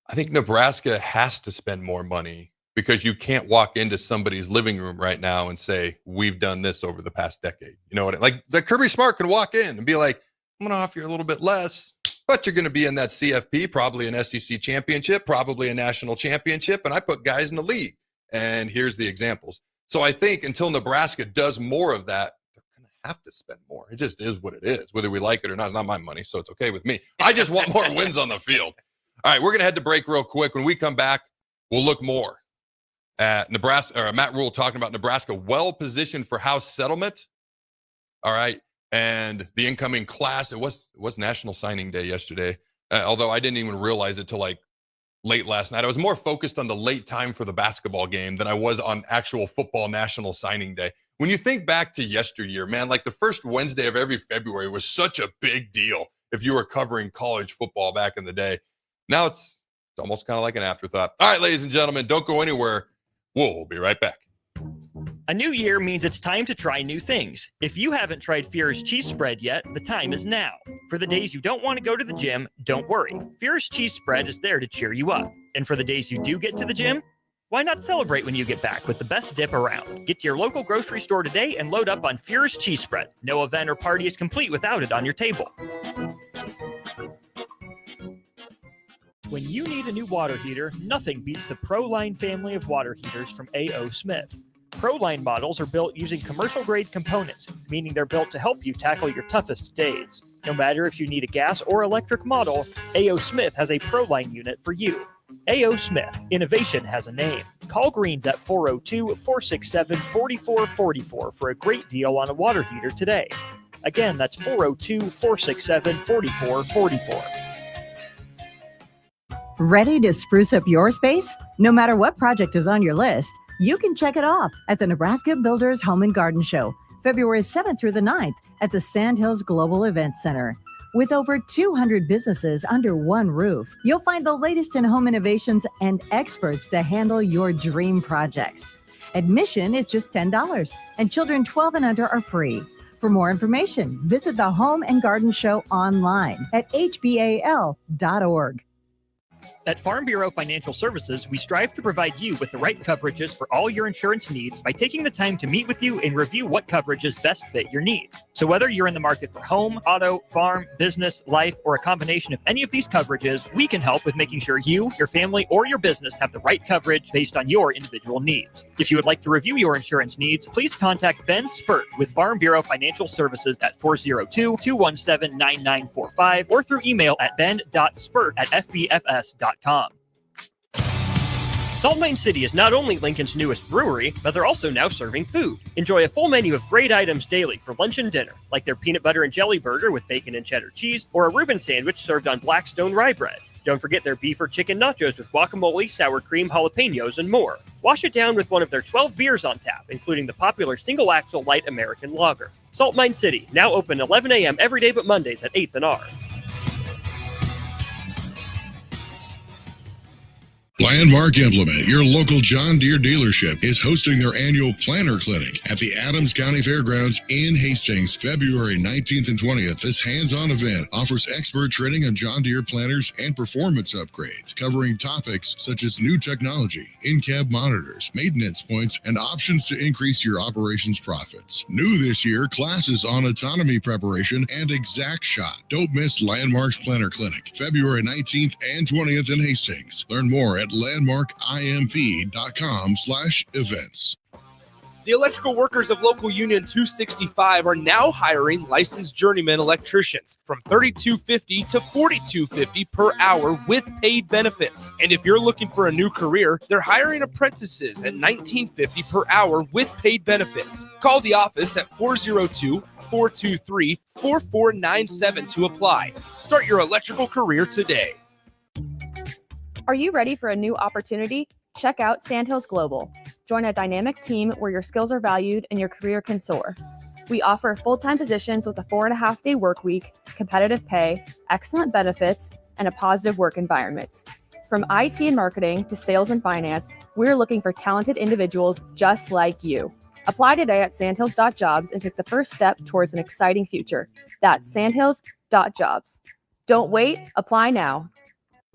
I think Nebraska has to spend more money because you can't walk into somebody's living room right now and say, we've done this over the past decade. You know what? Like the Kirby Smart can walk in and be like, I'm going to offer you a little bit less, but you're going to be in that CFP, probably an SEC championship, probably a national championship. And I put guys in the league. And here's the examples. So I think until Nebraska does more of that, they're going to have to spend more. It just is what it is, whether we like it or not. It's not my money, so it's okay with me. I just want more wins on the field. All right, we're going to head to break real quick. When we come back, we'll look more at Nebraska, or Matt Rule talking about Nebraska well-positioned for house settlement. All right, and the incoming class. It was National Signing Day yesterday, although I didn't even realize it till like late last night. I was more focused on the late time for the basketball game than I was on actual football National Signing Day. When you think back to yesteryear, man, like the first Wednesday of every February was such a big deal if you were covering college football back in the day. Now it's almost kind of like an afterthought. All right, ladies and gentlemen, don't go anywhere. We'll be right back. A new year means it's time to try new things. If you haven't tried Fear's cheese spread yet, the time is now. For the days you don't want to go to the gym, don't worry. Fear's cheese spread is there to cheer you up. And for the days you do get to the gym, why not celebrate when you get back with the best dip around? Get to your local grocery store today and load up on Fear's cheese spread. No event or party is complete without it on your table. When you need a new water heater, nothing beats the ProLine family of water heaters from A.O. Smith. ProLine models are built using commercial-grade components, meaning they're built to help you tackle your toughest days. No matter if you need a gas or electric model, A.O. Smith has a ProLine unit for you. A.O. Smith, innovation has a name. Call Greens at 402-467-4444 for a great deal on a water heater today. Again, that's 402-467-4444. Ready to spruce up your space? No matter what project is on your list, you can check it off at the Nebraska Builders Home and Garden Show, February 7th through the 9th at the Sandhills Global Event Center. With over 200 businesses under one roof, you'll find the latest in home innovations and experts to handle your dream projects. Admission is just $10, and children 12 and under are free. For more information, visit the Home and Garden Show online at hbal.org. At Farm Bureau Financial Services, we strive to provide you with the right coverages for all your insurance needs by taking the time to meet with you and review what coverages best fit your needs. So whether you're in the market for home, auto, farm, business, life, or a combination of any of these coverages, we can help with making sure you, your family, or your business have the right coverage based on your individual needs. If you would like to review your insurance needs, please contact Ben Spurt with Farm Bureau Financial Services at 402-217-9945 or through email at ben.spurt@fbfs.com. Salt Mine City is not only Lincoln's newest brewery, but they're also now serving food. Enjoy a full menu of great items daily for lunch and dinner, like their peanut butter and jelly burger with bacon and cheddar cheese, or a Reuben sandwich served on Blackstone rye bread. Don't forget their beef or chicken nachos with guacamole, sour cream, jalapenos, and more. Wash it down with one of their 12 beers on tap, including the popular Single Axle Light American Lager. Salt Mine City, now open 11 a.m. every day but Mondays at 8th and R. Landmark Implement, your local John Deere dealership, is hosting their annual Planter Clinic at the Adams County Fairgrounds in Hastings, February 19th and 20th. This hands-on event offers expert training on John Deere planters and performance upgrades, covering topics such as new technology, in-cab monitors, maintenance points, and options to increase your operations profits. New this year, classes on autonomy preparation and exact shot. Don't miss Landmark's Planter Clinic, February 19th and 20th in Hastings. Learn more at landmarkimp.com/events. The electrical workers of Local Union 265 are now hiring licensed journeyman electricians from $32.50 to $42.50 per hour with paid benefits. And if you're looking for a new career, they're hiring apprentices at $19.50 per hour with paid benefits. Call the office at 402-423-4497 to apply. Start your electrical career today. Are you ready for a new opportunity? Check out Sandhills Global. Join a dynamic team where your skills are valued and your career can soar. We offer full-time positions with a 4.5-day work week, competitive pay, excellent benefits, and a positive work environment. From IT and marketing to sales and finance, we're looking for talented individuals just like you. Apply today at sandhills.jobs and take the first step towards an exciting future. That's sandhills.jobs. Don't wait, apply now.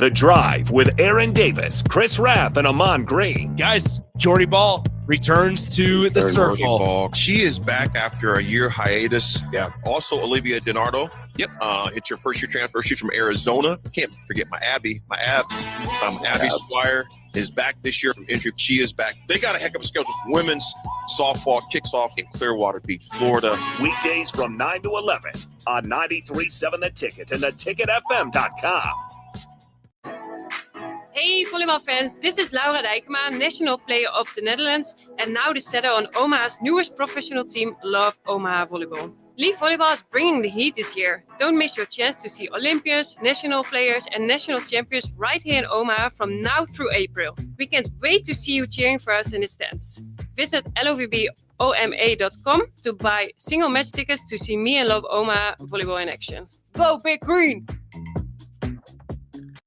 The Drive with Aaron Davis, Chris Rapp, and Amon Green. Guys, Jordy Ball returns to the circle. Ball. She is back after a year hiatus. Yeah. Also, Olivia DiNardo. Yep. It's your first year transfer. She's from Arizona. Can't forget my Abby, my abs. Abby Squire is back this year from injury. She is back. They got a heck of a schedule. Women's softball kicks off in Clearwater Beach, Florida. Weekdays from 9 to 11 on 93.7 The Ticket and theticketfm.com. Hey volleyball fans, this is Laura Dijkema, national player of the Netherlands and now the setter on Omaha's newest professional team, Love Omaha Volleyball. League volleyball is bringing the heat this year. Don't miss your chance to see Olympians, national players and national champions right here in Omaha from now through April. We can't wait to see you cheering for us in the stands. Visit lovboma.com to buy single match tickets to see me and Love Omaha Volleyball in action. Go Big Green!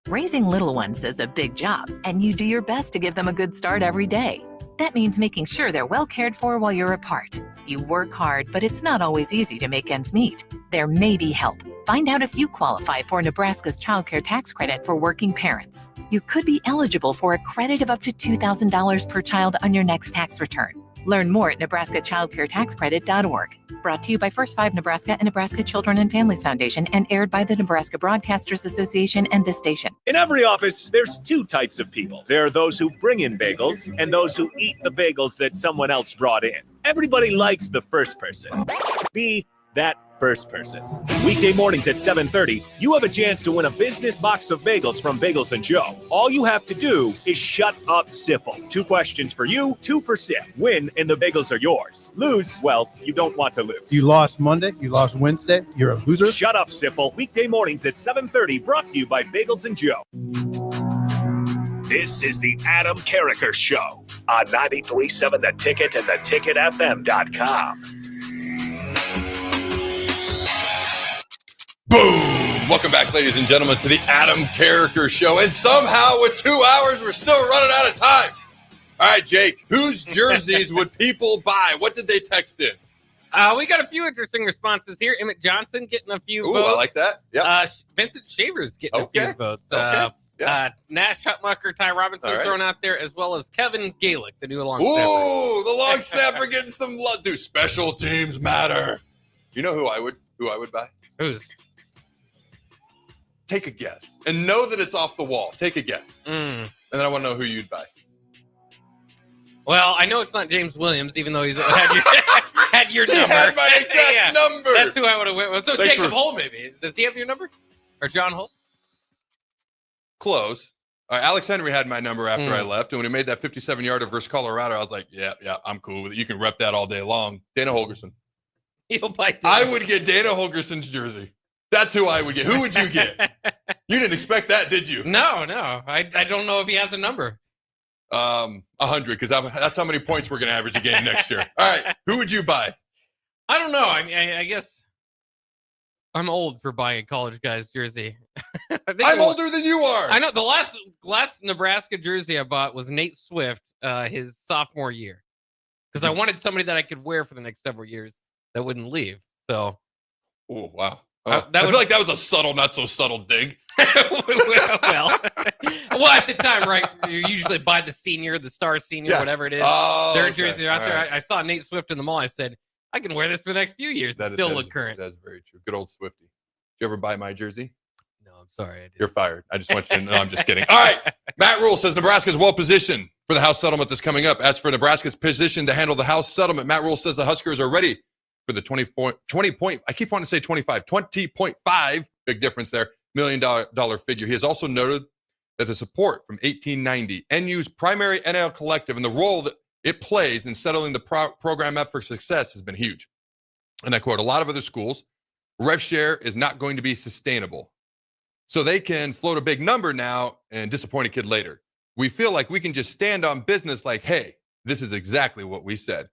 Raising little ones is a big job, and you do your best to give them a good start every day. That means making sure they're well cared for while you're apart. You work hard, but it's not always easy to make ends meet. There may be help. Find out if you qualify for Nebraska's Child Care Tax Credit for working parents. You could be eligible for a credit of up to $2,000 per child on your next tax return. Learn more at nebraskachildcaretaxcredit.org. Brought to you by First 5 Nebraska and Nebraska Children and Families Foundation and aired by the Nebraska Broadcasters Association and this station. In every office, there's two types of people. There are those who bring in bagels and those who eat the bagels that someone else brought in. Everybody likes the first person. Be that first person. Weekday mornings at 7:30, you have a chance to win a business box of bagels from Bagels & Joe. All you have to do is shut up, Sipple. 2 questions for you, 2 for Sip. Win, and the bagels are yours. Lose, well, you don't want to lose. You lost Monday, you lost Wednesday, you're a loser. Shut up, Sipple. Weekday mornings at 7:30, brought to you by Bagels & Joe. This is the Adam Carriker Show on 93.7 The Ticket and theticketfm.com. Boom! Welcome back, ladies and gentlemen, to the Adam Carriker Show. And somehow, with 2 hours, we're still running out of time. All right, Jake, whose jerseys would people buy? What did they text in? We got a few interesting responses here. Emmett Johnson getting a few Ooh, votes. I like that. Yeah. Vincent Shavers getting a few votes. Nash Hutmacher, Ty Robinson thrown out there, as well as Kevin Galick, the new long snapper. Ooh, the long snapper getting some love. Dude, special teams matter. You know who I would buy? Who's? Take a guess. And know that it's off the wall. Take a guess. And then I want to know who you'd buy. Well, I know it's not James Williams, even though he's had your number. He had my exact number. That's who I would have went with. So Jacob Holt, maybe. Does he have your number? Or John Holt? Close. All right, Alex Henry had my number after I left. And when he made that 57-yarder versus Colorado, I was like, yeah, I'm cool with it. You can rep that all day long. Dana Holgerson. He'll bite. I would get Dana Holgerson's jersey. That's who I would get. Who would you get? You didn't expect that, did you? No. I don't know if he has a number. 100, because that's how many points we're going to average a game next year. All right, who would you buy? I don't know. I mean, I guess I'm old for buying a college guy's jersey. I'm older than you are. I know. The last Nebraska jersey I bought was Nate Swift, his sophomore year, because I wanted somebody that I could wear for the next several years that wouldn't leave. So, oh wow. I feel like that was a subtle, not so subtle dig. well, at the time, right? You usually buy the senior, the star senior, whatever it is. Their jerseys are out there. Right. I saw Nate Swift in the mall. I said, I can wear this for the next few years and still look current. That's very true. Good old Swifty. Did you ever buy my jersey? No, I'm sorry. I didn't. You're fired. I just want you to know. I'm just kidding. All right. Matt Rule says Nebraska is well positioned for the House settlement that's coming up. As for Nebraska's position to handle the House settlement, Matt Rule says the Huskers are ready for the 20 point, I keep wanting to say 20.5, big difference there, $1 million figure. He has also noted that the support from 1890, NU's primary NIL collective, and the role that it plays in settling the program up for success has been huge. And I quote, a lot of other schools, rev share is not going to be sustainable. So they can float a big number now and disappoint a kid later. We feel like we can just stand on business like, hey, this is exactly what we said.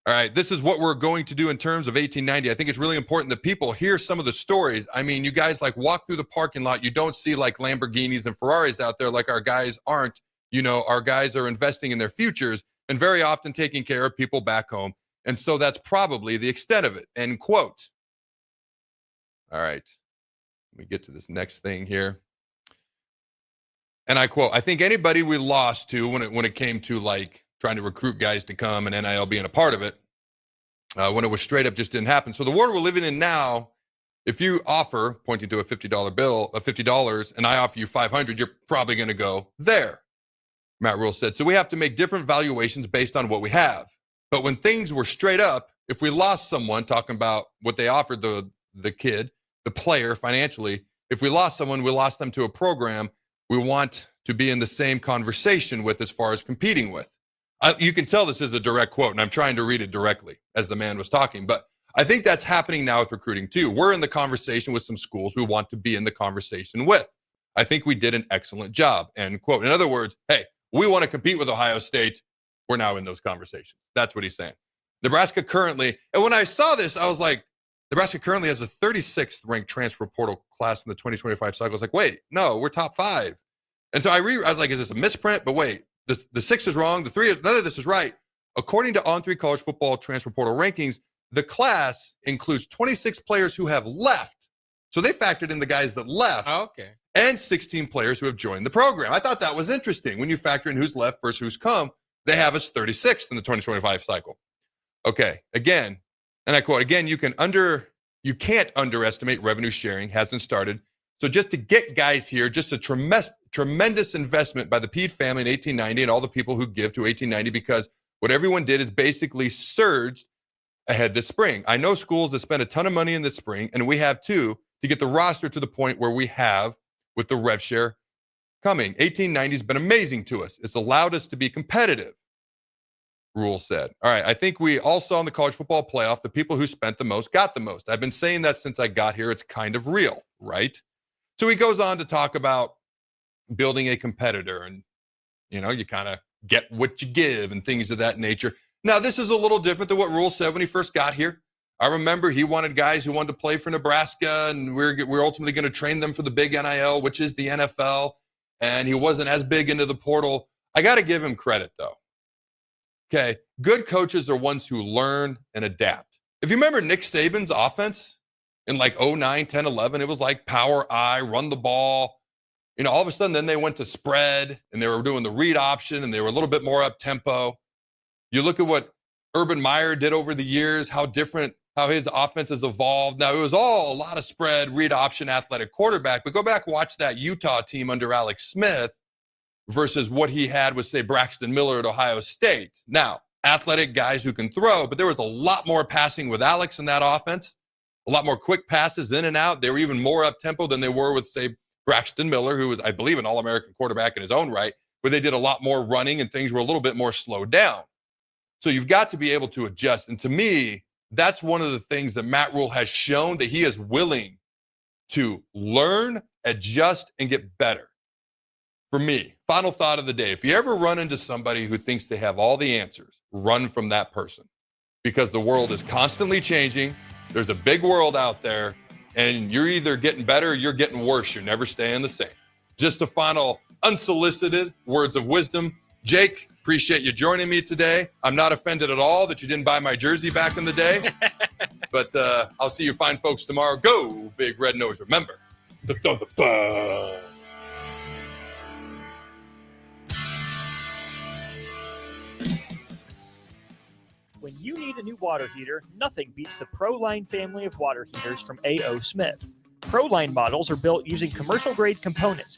All right, this is what we're going to do in terms of 1890. I think it's really important that people hear some of the stories. I mean, you guys like walk through the parking lot. You don't see like Lamborghinis and Ferraris out there like our guys aren't. You know, our guys are investing in their futures and very often taking care of people back home. And so that's probably the extent of it, end quote. All right, let me get to this next thing here. And I quote, I think anybody we lost to when it came to like trying to recruit guys to come and NIL being a part of it, when it was straight up just didn't happen. So the world we're living in now, if you offer, pointing to a $50 bill, $50, and I offer you $500, you're probably going to go there, Matt Rule said. So we have to make different valuations based on what we have. But when things were straight up, if we lost someone, talking about what they offered the kid, the player financially, if we lost someone, we lost them to a program we want to be in the same conversation with as far as competing with. You can tell this is a direct quote, and I'm trying to read it directly as the man was talking. But I think that's happening now with recruiting too. We're in the conversation with some schools we want to be in the conversation with. I think we did an excellent job, end quote. In other words, hey, we want to compete with Ohio State. We're now in those conversations. That's what he's saying. Nebraska currently, and when I saw this, I was like, Nebraska currently has a 36th ranked transfer portal class in the 2025 cycle. I was like, wait, no, we're top 5. And so I was like, is this a misprint? But wait. The 6 is wrong. The 3 is, none of this is right. According to On3 College Football Transfer Portal rankings, the class includes 26 players who have left. So they factored in the guys that left. Oh, okay. And 16 players who have joined the program. I thought that was interesting. When you factor in who's left versus who's come, they have us 36th in the 2025 cycle. Okay, again, and I quote, again, you can't underestimate revenue sharing, hasn't started. So just to get guys here, just a tremendous investment by the Pede family in 1890 and all the people who give to 1890, because what everyone did is basically surged ahead this spring. I know schools that spend a ton of money in the spring, and we have too, to get the roster to the point where we have with the rev share coming. 1890 has been amazing to us. It's allowed us to be competitive, Rule said. All right, I think we all saw in the college football playoff, the people who spent the most got the most. I've been saying that since I got here. It's kind of real, right? So he goes on to talk about building a competitor and You know, you kind of get what you give and things of that nature. Now, this is a little different than what Rule said when he first got here. I remember he wanted guys who wanted to play for Nebraska, and we're ultimately going to train them for the big NIL, which is the NFL, and he wasn't as big into the portal. I got to give him credit, though. Okay, good coaches are ones who learn and adapt. If you remember Nick Saban's offense in like 09, 10, 11, it was like power I, run the ball. You know, all of a sudden, then they went to spread, and they were doing the read option, and they were a little bit more up-tempo. You look at what Urban Meyer did over the years, how his offense has evolved. Now, it was all a lot of spread, read option, athletic quarterback, but go back, watch that Utah team under Alex Smith versus what he had with, say, Braxton Miller at Ohio State. Now, athletic guys who can throw, but there was a lot more passing with Alex in that offense, a lot more quick passes in and out. They were even more up-tempo than they were with, say, Braxton Miller, who was, I believe, an All-American quarterback in his own right, where they did a lot more running and things were a little bit more slowed down. So you've got to be able to adjust. And to me, that's one of the things that Matt Rule has shown, that he is willing to learn, adjust, and get better. For me, final thought of the day, if you ever run into somebody who thinks they have all the answers, run from that person, because the world is constantly changing. There's a big world out there, and you're either getting better or you're getting worse. You're never staying the same. Just a final unsolicited words of wisdom. Jake, appreciate you joining me today. I'm not offended at all that you didn't buy my jersey back in the day, but I'll see you fine folks tomorrow. Go Big Red Nose. Remember to throw the ball. When you need a new water heater, nothing beats the ProLine family of water heaters from A.O. Smith. ProLine models are built using commercial-grade components,